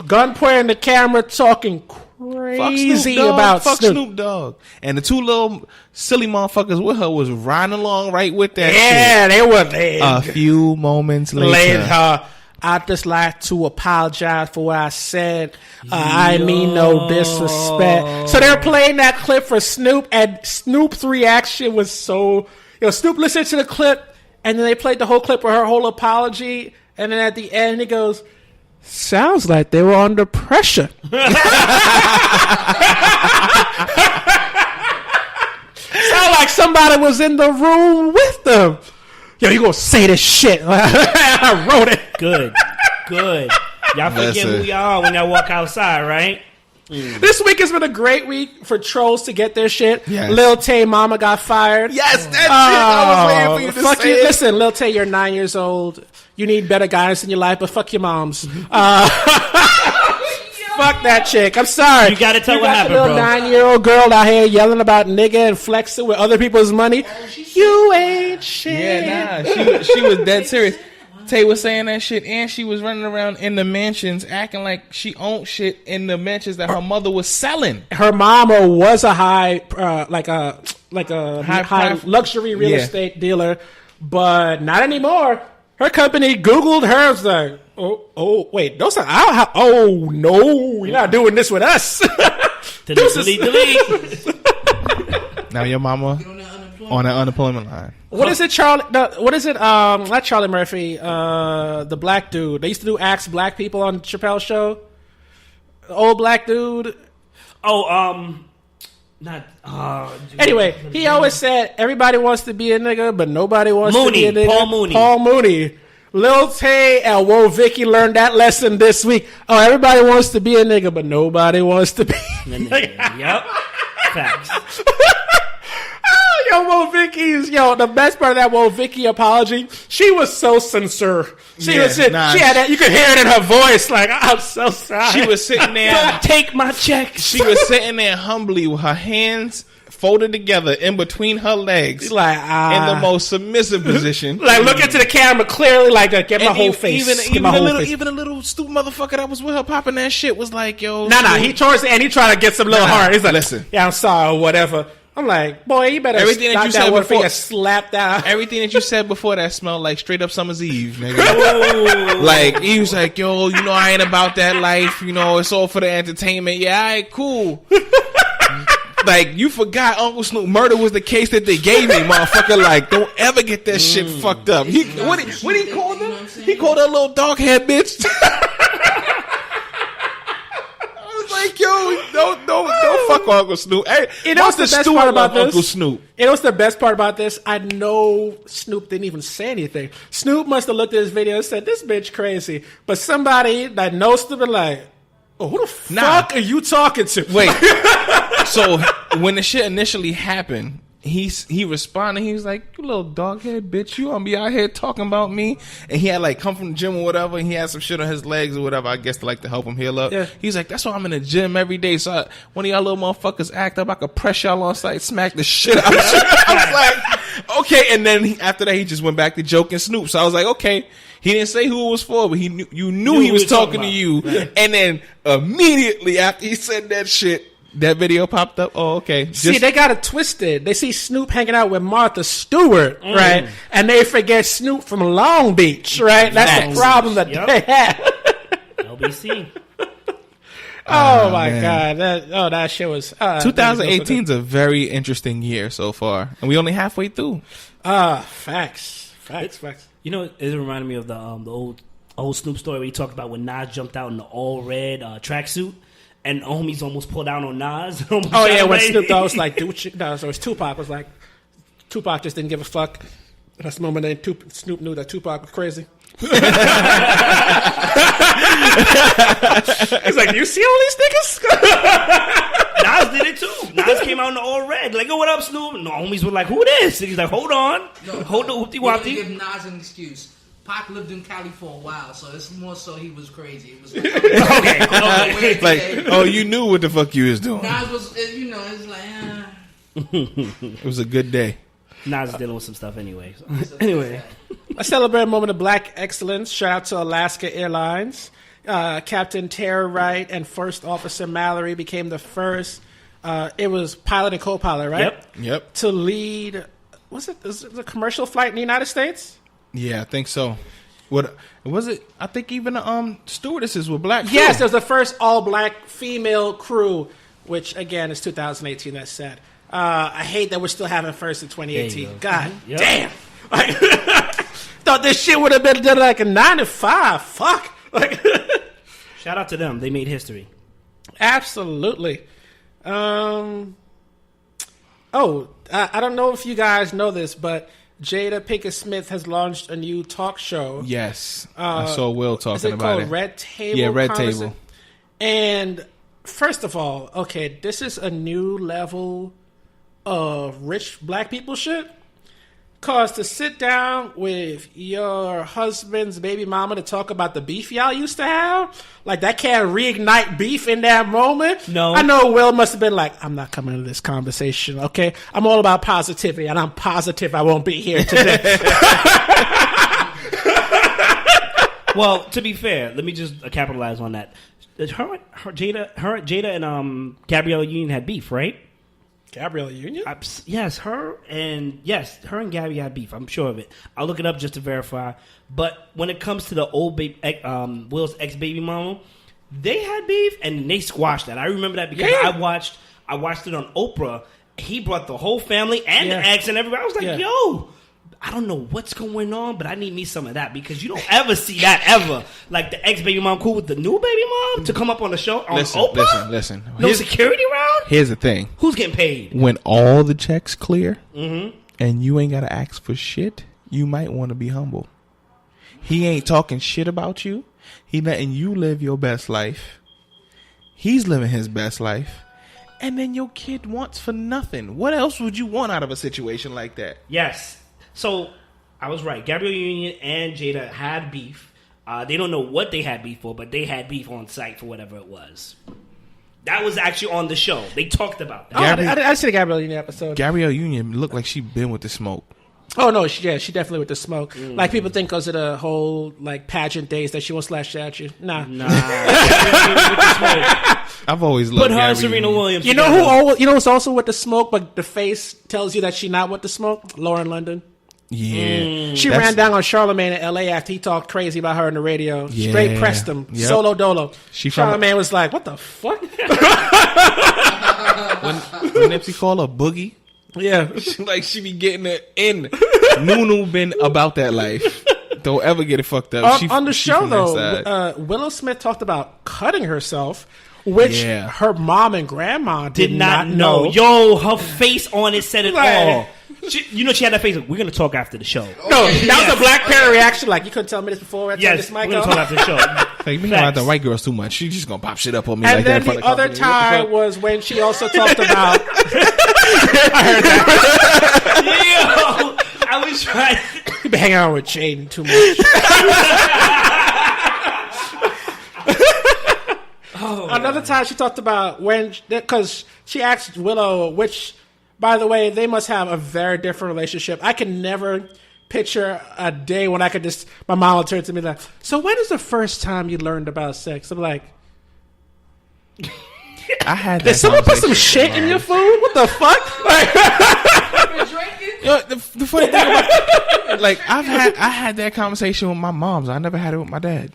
gun pointing the camera, talking crazy about Snoop Dogg. And the two little silly motherfuckers with her was riding along right with that shit. Yeah, they were there. A few moments later. I'd just like to apologize for what I said. I mean no disrespect. So they're playing that clip for Snoop, and Snoop's reaction was so... Snoop listened to the clip, and then they played the whole clip with her whole apology, and then at the end he goes, sounds like they were under pressure. Sound like somebody was in the room with them. Yo, you gonna say this shit? I wrote it. Good. Y'all forget who y'all are when y'all walk outside, right? This week has been a great week for trolls to get their shit. Yes. Lil Tay mama got fired. Yes, that's it. I was waiting for you to say it. Listen, Lil Tay, you're 9 years old. You need better guidance in your life, but fuck your moms. Fuck that chick. I'm sorry. You gotta tell what happened, bro. You got a little 9-year-old girl out here yelling about nigga and flexing with other people's money. You ain't shit. Yeah, nah. She was dead serious. Tay was saying that shit, and she was running around in the mansions acting like she owned shit in the mansions that her mother was selling. Her mama was a high luxury real estate dealer, but not anymore. Her company Googled her. Was like, wait, those are no, you're not doing this with us. delete. Now your mama on that unemployment line. What is it, Charlie? What is it? Not Charlie Murphy. The black dude. They used to do Ask Black People on Chappelle's show. The old black dude. Anyway, he always said everybody wants to be a nigga, but nobody wants to be a nigga. Paul Mooney. Lil Tay and Woah Vicky learned that lesson this week. Oh, everybody wants to be a nigga, but nobody wants to be a nigga. Yep. Facts. Woah Vicky's, the best part of that Woah Vicky apology, she was so sincere. She had that, you could hear it in her voice, like, I'm so sorry. She was sitting there. Don't take my checks. She was sitting there humbly with her hands folded together in between her legs, like in the most submissive position. Like, look into the camera clearly, like, get my whole face. Even a little stupid motherfucker that was with her popping that shit was like, yo. Nah, he towards the end, he tried to get some little hard. He's like, listen. Yeah, I'm sorry, or whatever. I'm like, boy, you better everything that you said before, slap that. Everything that you said before that smelled like straight up summer's eve, nigga. Like, he was like, yo, I ain't about that life. It's all for the entertainment. Yeah, all right, cool. Like, you forgot Uncle Snoop murder was the case that they gave me, motherfucker. Like, don't ever get that shit fucked up. What he called her? He called her a little doghead bitch. Like, yo, don't fuck with Uncle Snoop. Hey, what's the best part about this? Uncle Snoop. What's the best part about this? I know Snoop didn't even say anything. Snoop must have looked at his video and said, "This bitch crazy." But somebody that knows Snoop and like, oh, who the fuck are you talking to? Wait. So when the shit initially happened, he responded. He was like, "You little doghead bitch, you gonna be out here talking about me?" And he had like come from the gym or whatever, and he had some shit on his legs or whatever, I guess to help him heal up. Yeah. He's like, "That's why I'm in the gym every day. So when y'all little motherfuckers act up, I could press y'all on site, smack the shit out of you." I was like, okay. And then after that, he just went back to joking Snoop. So I was like, okay. He didn't say who it was for, but you knew he was talking to you. Right. And then immediately after he said that shit, That video popped up. Oh, okay. See, they got it twisted. They see Snoop hanging out with Martha Stewart, right? And they forget Snoop from Long Beach, right? That's the problem that they have. LBC. Oh my God! That shit was. 2018 is a very interesting year so far, and we only halfway through. Facts. You know, it reminded me of the old Snoop story where he talked about when Nas jumped out in the all red tracksuit, and homies almost pulled down on Nas. Oh yeah, when Snoop Dogg was like, "Dude, no," so it was Tupac was like, Tupac just didn't give a fuck. That's the moment that Snoop knew that Tupac was crazy. He's like, you see all these niggas? Nas did it too. Nas came out in the all red. Like, yo, what up, Snoop? And the homies were like, who this? And he's like, hold on. Hold the hoopty whoopty. Give Nas an excuse. Pac lived in Cali for a while, so it's more so he was crazy. It was Okay. Like, oh, you knew what the fuck you was doing. Nas was, it's like, It was a good day. Nas is dealing with some stuff anyway. So. Anyway. A celebrated moment of black excellence. Shout out to Alaska Airlines. Captain Tara Wright and First Officer Mallory became the first. It was pilot and co-pilot, right? Yep. To lead. Was it a commercial flight in the United States? Yeah, I think so. What was it? I think even the stewardesses were black. Yes, too. there was the first all-black female crew, which again is 2018. That's sad. I hate that we're still having first in 2018. God damn! Like, thought this shit would have been done like a 9 to 5. Fuck! Like, shout out to them. They made history. Absolutely. I don't know if you guys know this, but Jada Pinkett Smith has launched a new talk show. Yes, I saw Will talking about called it. Red Table? Yeah, Red Table. And first of all, okay, this is a new level of rich black people shit. Cause to sit down with your husband's baby mama to talk about the beef y'all used to have, like that can't reignite beef in that moment. No. I know Will must have been like, I'm not coming to this conversation, okay? I'm all about positivity, and I'm positive I won't be here today. Well, to be fair, let me just capitalize on that. Jada and Gabrielle Union had beef, right? Gabrielle Union? Yes, her and Gabby had beef. I'm sure of it. I'll look it up just to verify. But when it comes to the old Will's ex-baby mama, they had beef and they squashed that. I remember that because I watched it on Oprah. He brought the whole family and the ex and everybody. I was like, yo, I don't know what's going on, but I need me some of that because you don't ever see that ever. Like the ex-baby mom cool with the new baby mom to come up on the show on Oprah? Listen. No security around? Here's the thing. Who's getting paid? When all the checks clear and you ain't got to ask for shit, you might want to be humble. He ain't talking shit about you. He letting you live your best life. He's living his best life. And then your kid wants for nothing. What else would you want out of a situation like that? Yes. So, I was right. Gabrielle Union and Jada had beef. They don't know what they had beef for, but they had beef on site for whatever it was. That was actually on the show. They talked about that. I see the Gabrielle Union episode. Gabrielle Union looked like she been with the smoke. Oh, no, she definitely with the smoke. Like, people think because of the whole, like, pageant days that she won't slash at you. Nah. With the smoke. I've always loved Put her and Gabrielle Serena Union. Williams You know who's also with the smoke, but the face tells you that she's not with the smoke? Lauren London. Yeah. She ran down on Charlamagne in L.A. after he talked crazy about her on the radio. Straight pressed him. Yep. Solo dolo. Charlamagne was like, what the fuck? When Nipsey called her Boogie. Yeah. Like she be getting it in. Nunu been about that life. Don't ever get it fucked up. On the show, though, Willow Smith talked about cutting herself, which her mom and grandma did not know. Yo, her face on it said it all. She had that face. We're going to talk after the show. No, that was a Black Parent reaction. Like, you couldn't tell me this before I turned this mic we're going to talk after the show. Like, me not the white girls too much. She just going to pop shit up on me and like that. And then the other time was when she also talked about... I heard that. Yo, I was trying... You've been hanging out with Jaden too much. Another time she talked about because she asked Willow, which, by the way, they must have a very different relationship. I can never picture a day when I could my mom would turn to me like, so when is the first time you learned about sex? I'm like, I had that. Did someone put some conversation shit in your food? What the fuck? Like, Yo, the funny thing about, like, I had that conversation with my mom. So I never had it with my dad.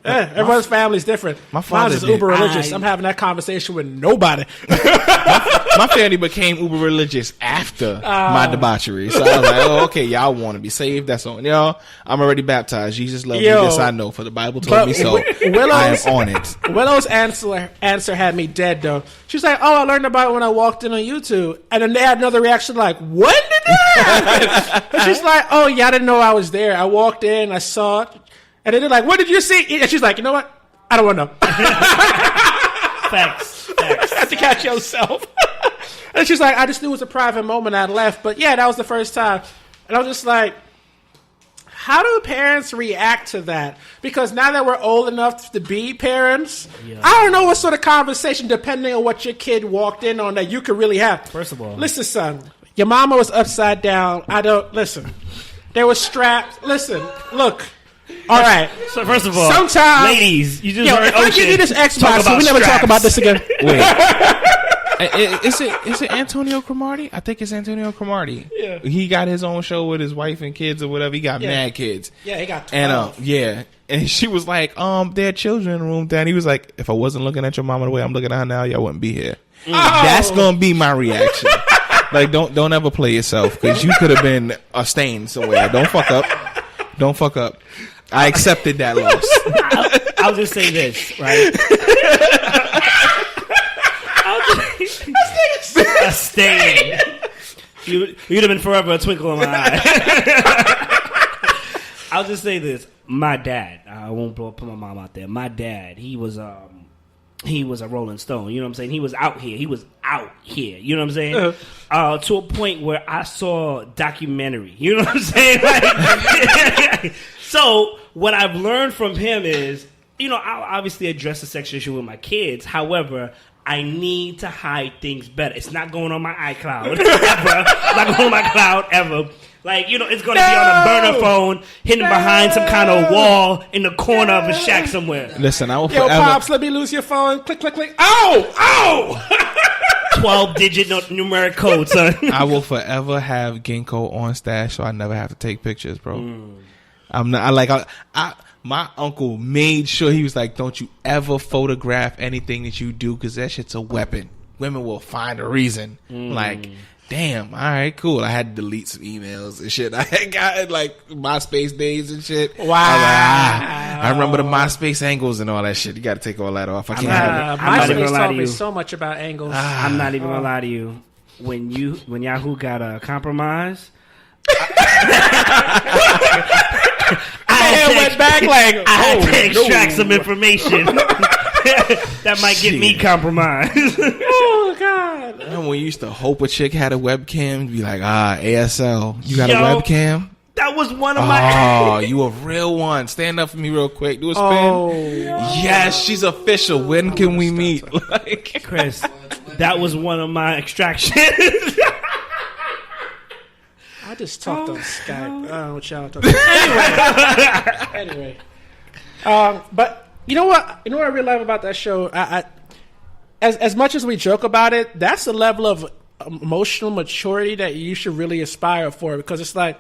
everyone's family's different. My father Mine's is did. uber religious. I'm having that conversation with nobody. My family became uber religious after my debauchery. So I was like, oh, okay, y'all want to be saved. That's on y'all. I'm already baptized. Jesus loves me. This I know, for the Bible told me so. I am on it. Willow's answer had me dead, though. She was like, oh, I learned about it when I walked in on YouTube. And then they had another reaction like, when did that happen? And she's like, oh, yeah, I didn't know I was there. I walked in, I saw it. And then they're like, what did you see? And she's like, you know what? I don't want to know. Facts. You have to catch yourself. And she's like, I just knew it was a private moment. I left. But yeah, that was the first time. And I was just like, how do parents react to that? Because now that we're old enough to be parents, I don't know what sort of conversation, depending on what your kid walked in on, that you could really have. First of all, listen, son, your mama was upside down. Listen. There was straps. Listen, look. All right. So first of all, sometimes, ladies, you just heard if I give you this Xbox, so we never talk about this again. Wait. Is it Antonio Cromartie? I think it's Antonio Cromartie. Yeah. He got his own show with his wife and kids or whatever. He got mad kids. Yeah, he got 12. And and she was like, there are children in the room. Then he was like, if I wasn't looking at your mama the way I'm looking at her now, y'all wouldn't be here. That's gonna be my reaction. Like, don't ever play yourself, because you could have been a stain somewhere. Don't fuck up. Don't fuck up. I accepted that loss. I'll just say this, right? A stain. You'd have been forever a twinkle in my eye. I'll just say this. My dad, I won't put my mom out there. My dad, he was a Rolling Stone. You know what I'm saying? He was out here. You know what I'm saying? To a point where I saw documentary. You know what I'm saying? Like, so what I've learned from him is, I'll obviously address the sexual issue with my kids. However, I need to hide things better. It's not going on my iCloud ever. It's not going on my cloud ever. Like, it's going to be on a burner phone, hidden behind some kind of wall in the corner of a shack somewhere. Listen, I will Yo, forever... Pops, let me lose your phone. Click, click, click. Ow! 12-digit numeric code, son. I will forever have Ginkgo on stash, so I never have to take pictures, bro. I'm not... my uncle made sure, he was like, don't you ever photograph anything that you do, because that shit's a weapon. Women will find a reason. Like... Damn, all right, cool. I had to delete some emails and shit. I had got like MySpace days and shit. Wow. I remember the MySpace angles and all that shit. You got to take all that off. I can't have it. MySpace taught me so much about angles. I'm not even gonna lie to you. When Yahoo got a compromise, I went back like, I had to extract some information that might get me compromised. Oh God! And when you used to hope a chick had a webcam, be like, ASL, you got a webcam? That was one of my. Oh, you a real one. Stand up for me real quick. Do a spin. Oh, yes, she's official. When can we meet? Like, Chris, that was one of my extractions. I just talked on Skype. I don't know what y'all talking about. Anyway. But you know what? You know what I really love about that show? As much as we joke about it, that's the level of emotional maturity that you should really aspire for, because it's like,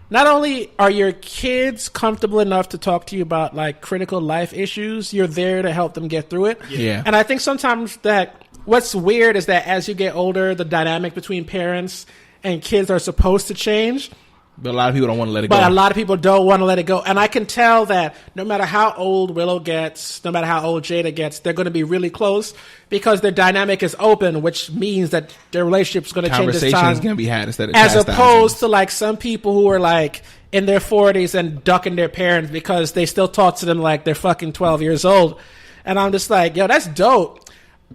not only are your kids comfortable enough to talk to you about like critical life issues, you're there to help them get through it. Yeah. And I think sometimes that what's weird is that as you get older, the dynamic between parents and kids are supposed to change. But a lot of people don't want to let it go. But a lot of people don't want to let it go. And I can tell that no matter how old Willow gets, no matter how old Jada gets, they're going to be really close because their dynamic is open, which means that their relationship is going to change as time. Conversations going to be had instead of as opposed to like some people who are like in their 40s and ducking their parents because they still talk to them like they're fucking 12 years old. And I'm just like, yo, that's dope.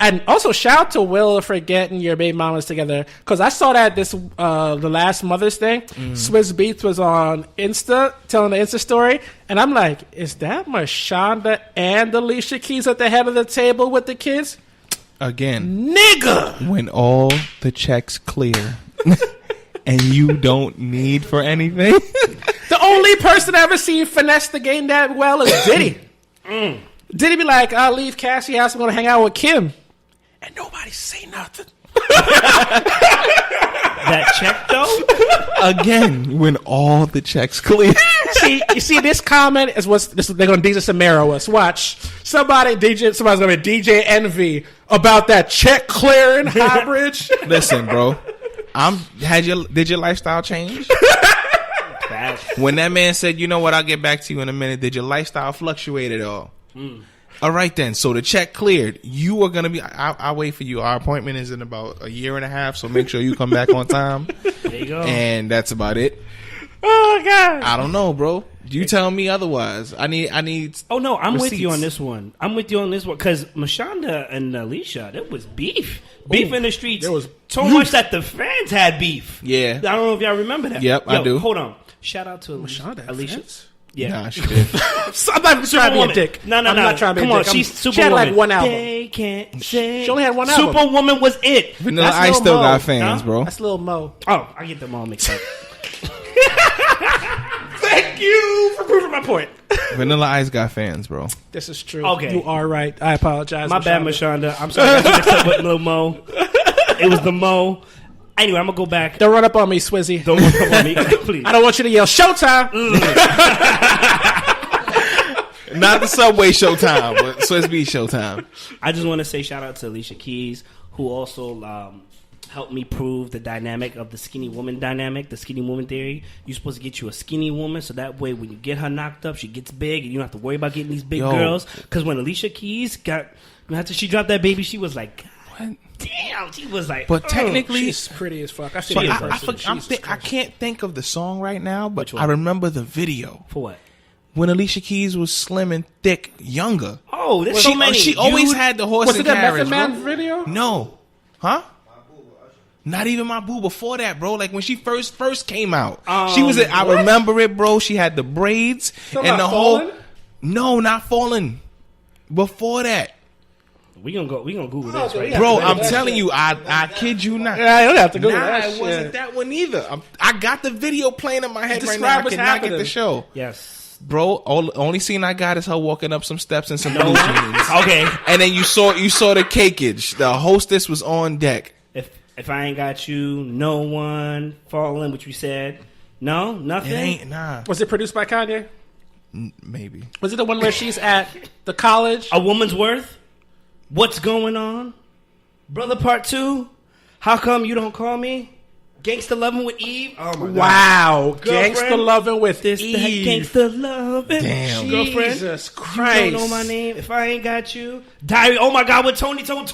And also, shout out to Will for getting your baby mamas together, because I saw that the last Mother's Day, Swizz Beatz was on Insta telling the Insta story, and I'm like, is that Mashonda and Alicia Keys at the head of the table with the kids? Again, nigga, when all the checks clear and you don't need for anything. The only person I ever seen finesse the game that well is Diddy. Did he be like, I'll leave Cassie house, I'm going to hang out with Kim? And nobody say nothing. That check, though? Again, when all the checks clear. You see, this comment is they're going to DJ Samaro us. Watch. Somebody's going to be DJ Envy about that check clearing Highbridge. Listen, bro. Did your lifestyle change? When that man said, you know what, I'll get back to you in a minute, did your lifestyle fluctuate at all? All right, then. So the check cleared. You are going to be... I'll wait for you. Our appointment is in about a year and a half, so make sure you come back on time. There you go. And that's about it. Oh, God. I don't know, bro. You tell me otherwise. I need. Oh, no, I'm receipts. with you on this one. Because Mashonda and Alicia, there was beef. Beef in the streets. There was so much that the fans had beef. Yeah. I don't know if y'all remember that. Yep, I do. Hold on. Shout out to Mashonda Alicia. fans? Yeah. Nah, she did. I'm not trying to be a dick. No. I'm not trying to be Come a on, dick. she's Superwoman. She had like one album. They can't say. She only had one album. Superwoman was it. Vanilla That's Ice Lil still Mo. got fans, Huh? bro. That's Lil Mo. Oh, I get them all mixed up. Thank you for proving my point. Vanilla Ice got fans, bro. This is true. Okay. You are right. I apologize. My bad, Mashonda. I'm sorry I got you mixed up with Lil Mo. It was the Mo. Anyway, I'm going to go back. Don't run up on me, Swizzy. Don't run up on me, please. I don't want you to yell, Showtime! Not the Subway Showtime, but Swiss Beat Showtime. I just want to say shout out to Alicia Keys, who also helped me prove the dynamic of the skinny woman dynamic, the skinny woman theory. You're supposed to get you a skinny woman, so that way when you get her knocked up, she gets big, and you don't have to worry about getting these big girls. Because when Alicia Keys after she dropped that baby, she was like, what? Damn, she was like, but technically, she's pretty as fuck. I've seen but her in person. I can't think of the song right now, but Which one? I remember the video. For what? When Alicia Keys was slim and thick, younger. Oh, there's so many. She always had the horse Was it and that carriage, Method bro. Man video? No. Huh? Not even my boo before that, bro. Like when she first came out. She was I remember it, bro. She had the braids and the whole No, not Fallen. Before that. We gonna Google this right Bro, now. I'm telling you, I kid you not. Yeah, I don't have to Google Nah, that it shit. wasn't that one either. I got the video playing in my head right now. I Describe what's cannot get happening. the show. Yes. Bro, only scene I got is her walking up some steps in some blue jeans. Okay. And then you saw the cakeage. The hostess was on deck. If I ain't got you, no one falling, which we said. No, nothing. It ain't nah. Was it produced by Kanye? Maybe. Was it the one where she's at the college? A Woman's Worth. What's going on? Brother Part 2. How come you don't call me? Gangsta Lovin' with Eve. Oh my God. Wow. Girlfriend, Gangsta Lovin' with this Eve. Gangsta Lovin'. Damn. Girlfriend. Jesus Christ. You don't know my name. If I ain't got you. Diary. Oh my God. With Tony Tone.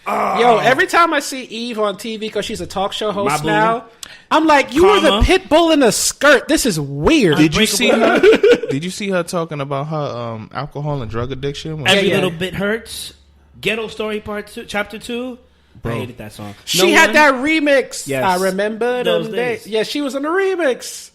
Yo, every time I see Eve on TV because she's a talk show My host boo. now, I'm like, you were the Karma. pit bull in a skirt. This is weird. Did you see her? Did you see her talking about her alcohol and drug addiction? Every Yeah. Little Bit Hurts. Ghetto Story Part 2, Chapter 2. Bro. I hated that song. She had that remix. Yes. I remember Those those days. days. Yeah, she was on the remix.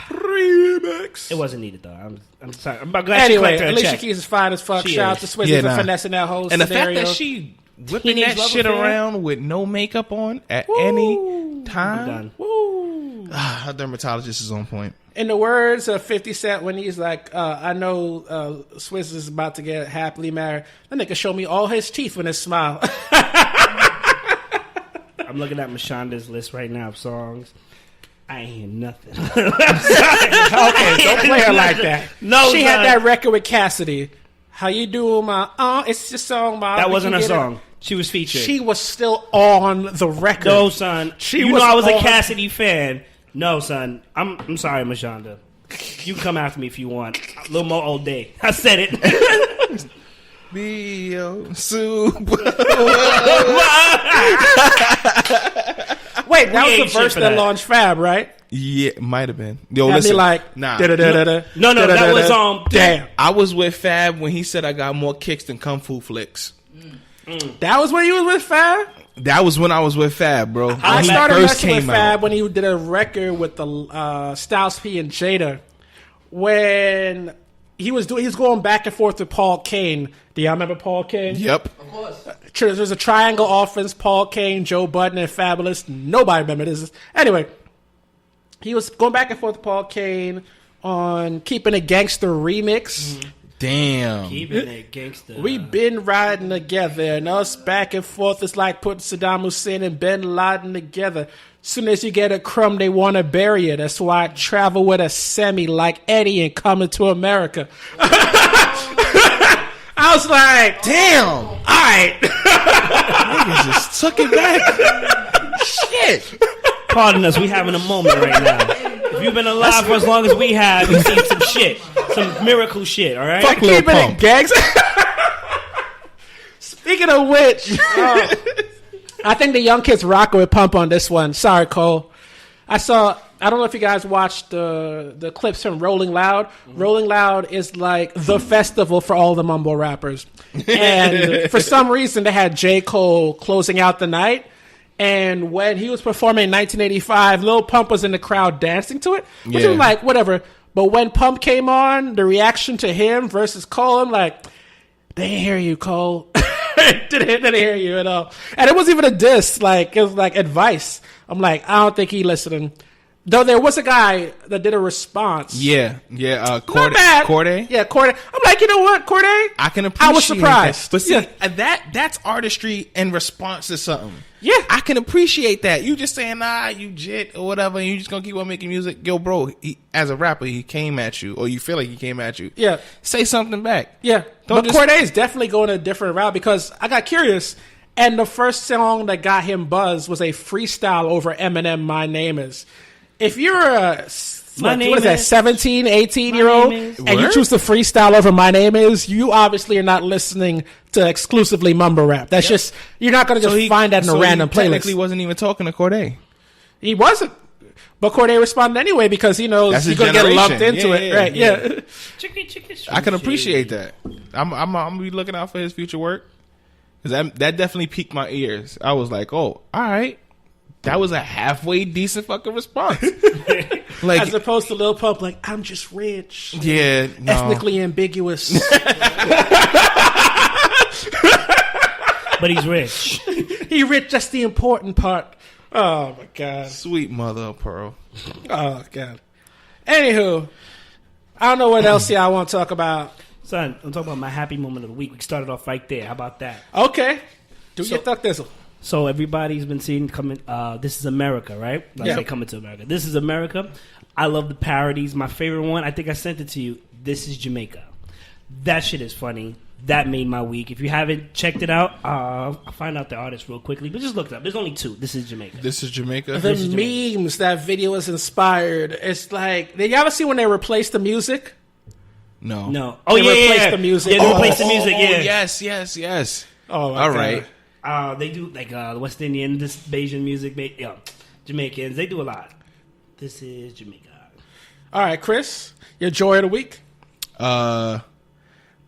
Remix. It wasn't needed though. I'm sorry. I'm glad she Anyway, collected her Alicia check. Keys is fine as fuck. She Shout out is. to Swizzy Yeah, for nah. finessing that whole And the scenario. fact that she whipping Teenage that love shit affair? around with no makeup on at any time. done. Woo. Her dermatologist is on point. In the words of 50 Cent, when he's like, I know Swizz is about to get happily married, that nigga show me all his teeth with his smile. I'm looking at Mashonda's list right now of songs. I ain't hear nothing. Okay, don't play her like that. No, she had son. that record with Cassidy. How you doing, my? It's your song, my. That We wasn't can her get it. song. She was featured. She was still on the record. No, son. She you was know I was a on- Cassidy fan. No, son. I'm sorry, Mashonda. You can come after me if you want. A little more all day. I said it. Be your super. Wait, that ain't was the shit verse for that that. launched Fab, right? Yeah, might have been. Yo, Had me listen. like, nah. da-da-da-da-da, No, that da-da-da-da. was Damn. I was with Fab when he said I got more kicks than Kung Fu flicks. That was when you was with Fab? That was when I was with Fab, bro. When I he started first messing with came Fab out. when he did a record with the Styles P and Jada. When he was going back and forth with Paul Kane. Do y'all remember Paul Kane? Yep. There's a triangle offense: Paul Kane, Joe Budden, and Fabulous. Nobody remember this. Anyway, he was going back and forth with Paul Kane on Keeping It Gangster remix. Damn. Keeping it gangster. We been riding together, and us back and forth is like putting Saddam Hussein and Bin Laden together. Soon as you get a crumb, they want to bury you. That's why I travel with a semi like Eddie and Coming to America. I was like, Damn. all right. Niggas just took it back. Shit. Pardon us, we having a moment right now. If you've been alive for as long as we have, you've seen some shit. Some miracle shit, all right? Fuck Lil Keeping Pump. it gags. Speaking of which, I think the young kids rock with Pump on this one. Sorry, Cole. I don't know if you guys watched the clips from Rolling Loud. Mm-hmm. Rolling Loud is like the festival for all the mumble rappers. And for some reason, they had J. Cole closing out the night. And when he was performing in 1985, Lil Pump was in the crowd dancing to it. Which was like, whatever. But when Pump came on, the reaction to him versus Cole, I'm like, they didn't hear you, Cole. didn't hear you at all. And it wasn't even a diss. Like, it was like advice. I'm like, I don't think he listening. Though there was a guy that did a response. Yeah. Not bad. Corday? Yeah, Corday. I'm like, you know what, Corday? I can appreciate I was surprised. that. But see, Yeah. that's artistry in response to something. Yeah. I can appreciate that. You just saying, nah, you jit or whatever, and you just gonna keep on making music. Yo, bro, as a rapper, he came at you, or you feel like he came at you. Yeah. Say something back. Yeah. Don't But just- Corday is definitely going a different route because I got curious. And the first song that got him buzz was a freestyle over Eminem, My Name Is. If you're a, what is that, 17, 18-year-old, and you choose to freestyle over My Name Is, you obviously are not listening to exclusively mumble rap. That's just, you're not going to just find that in a random he technically playlist. wasn't even talking to Corday. He wasn't. But Corday responded anyway because he knows That's he's his going to get lumped generation. into it. Right, yeah. I can appreciate that. I'm gonna be looking out for his future work. Because that definitely piqued my ears. I was like, oh, all right. That was a halfway decent fucking response. Like, As opposed to Lil Pump, like, I'm just rich. yeah, no. Ethnically ambiguous. But he's rich. He rich, that's the important part. Oh, my God. Sweet mother of pearl. Oh, God. Anywho, I don't know what else y'all want to talk about. Son, I'm talking about my happy moment of the week. We started off right there. How about that? Okay. Do your thug thistle. So everybody's been seeing coming. This is America, right? Let's say Coming to America. This is America. I love the parodies. My favorite one, I think I sent it to you. This is Jamaica. That shit is funny. That made my week. If you haven't checked it out, I'll find out the artist real quickly. But just look it up. There's only two. This is Jamaica. This is Jamaica. The memes that video is inspired. It's like, did you ever see when they replaced the music? No. Oh, They yeah, replaced yeah. the music. Yeah, they replaced the music, yeah. Yes. Oh, my All God. right. They do like West Indian, this Bayesian music. Jamaicans. They do a lot. This is Jamaica. All right, Chris, your joy of the week?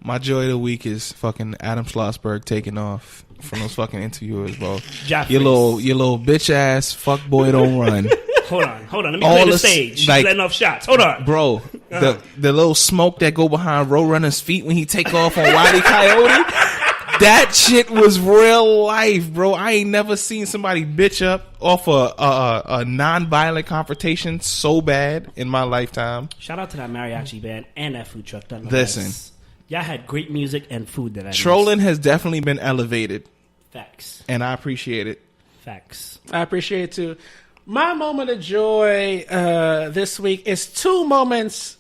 My joy of the week is fucking Adam Scholssberg taking off from those fucking interviewers, bro. Your little bitch ass fuck boy don't run. Hold on. Let me clear the stage. She's letting off shots. Hold on. Bro, the little smoke that go behind Roadrunner's feet when he take off on Wile E. Coyote, that shit was real life, bro. I ain't never seen somebody bitch up off a non-violent confrontation so bad in my lifetime. Shout out to that mariachi band and that food truck. Listen. Y'all had great music and food that I Trolling has definitely been elevated. Facts. And I appreciate it. Facts. I appreciate it, too. My moment of joy this week is two moments.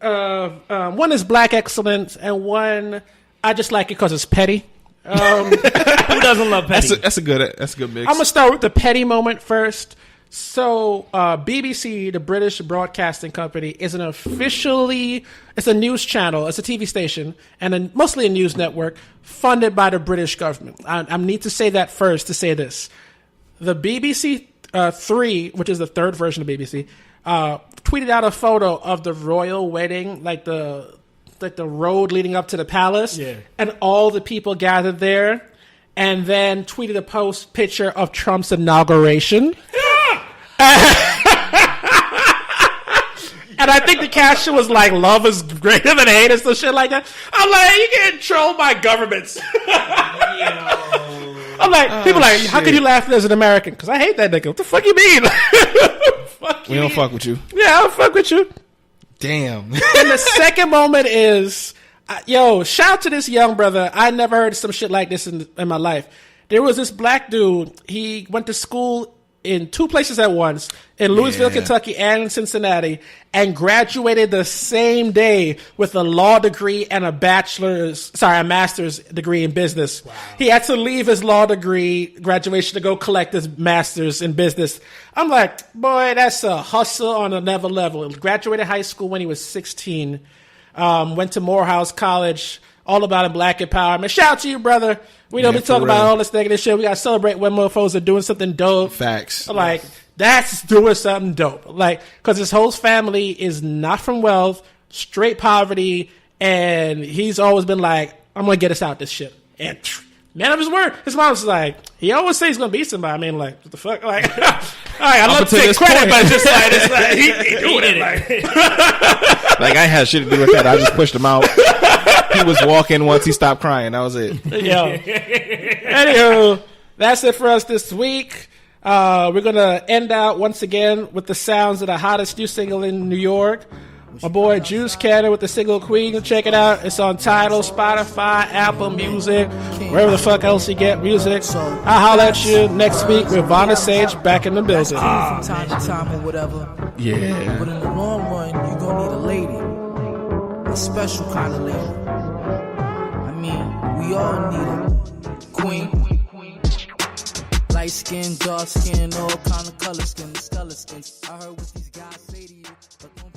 One is black excellence, and one, I just like it because it's petty. Who doesn't love petty? That's a good mix. I'm going to start with the petty moment first. So, BBC, the British Broadcasting Company, is it's a news channel, it's a TV station, and mostly a news network funded by the British government. I need to say that first to say this. The BBC 3, which is the third version of BBC, tweeted out a photo of the royal wedding, like the road leading up to the palace, and all the people gathered there, and then tweeted a picture of Trump's inauguration. And I think the caption was like, love is greater than hate, and some shit like that. I'm like, you getting trolled by governments. I'm like, people like, how can you laugh as an American? Because I hate that nigga. What the fuck you mean? We don't fuck with you. Yeah, I don't fuck with you. Damn. And the second moment is, Yo, shout out to this young brother. I never heard some shit like this in my life. There was this black dude. He went to school in 2 places at once, in Louisville, Kentucky, and in Cincinnati, and graduated the same day with a law degree and a master's degree in business. Wow. He had to leave his law degree graduation to go collect his master's in business. I'm like, boy, that's a hustle on another level. He graduated high school when he was 16, went to Morehouse College, all about black empowerment. Shout out to you, brother. We don't be talking about all this negative shit. We got to celebrate when motherfuckers are doing something dope. Facts. Like, that's doing something dope. Like, because his whole family is not from wealth, straight poverty, and he's always been like, I'm going to get us out this shit. And man of his word. His mom's like, he always says he's going to beat somebody. I mean, like, what the fuck? Like, all right, I love to take credit, but it's like, he doing it. Like, I had shit to do with that. I just pushed him out. He was walking once he stopped crying. That was it. Yo. Anywho, that's it for us this week. We're going to end out once again with the sounds of the hottest new single in New York. My boy Juice Cannon with the single Queen. Check it out. It's on Tidal, Spotify, Apple Music, wherever the fuck else you get music. I'll holler at you next week with Vonna Sage back in the building. From time to time or whatever. Yeah. But in the long run, you're going to need a lady. A special kind of lady. I mean, we all need a queen. Light skin, dark skin, all kind of color skin, stellar skins. I heard what these guys say to you, but don't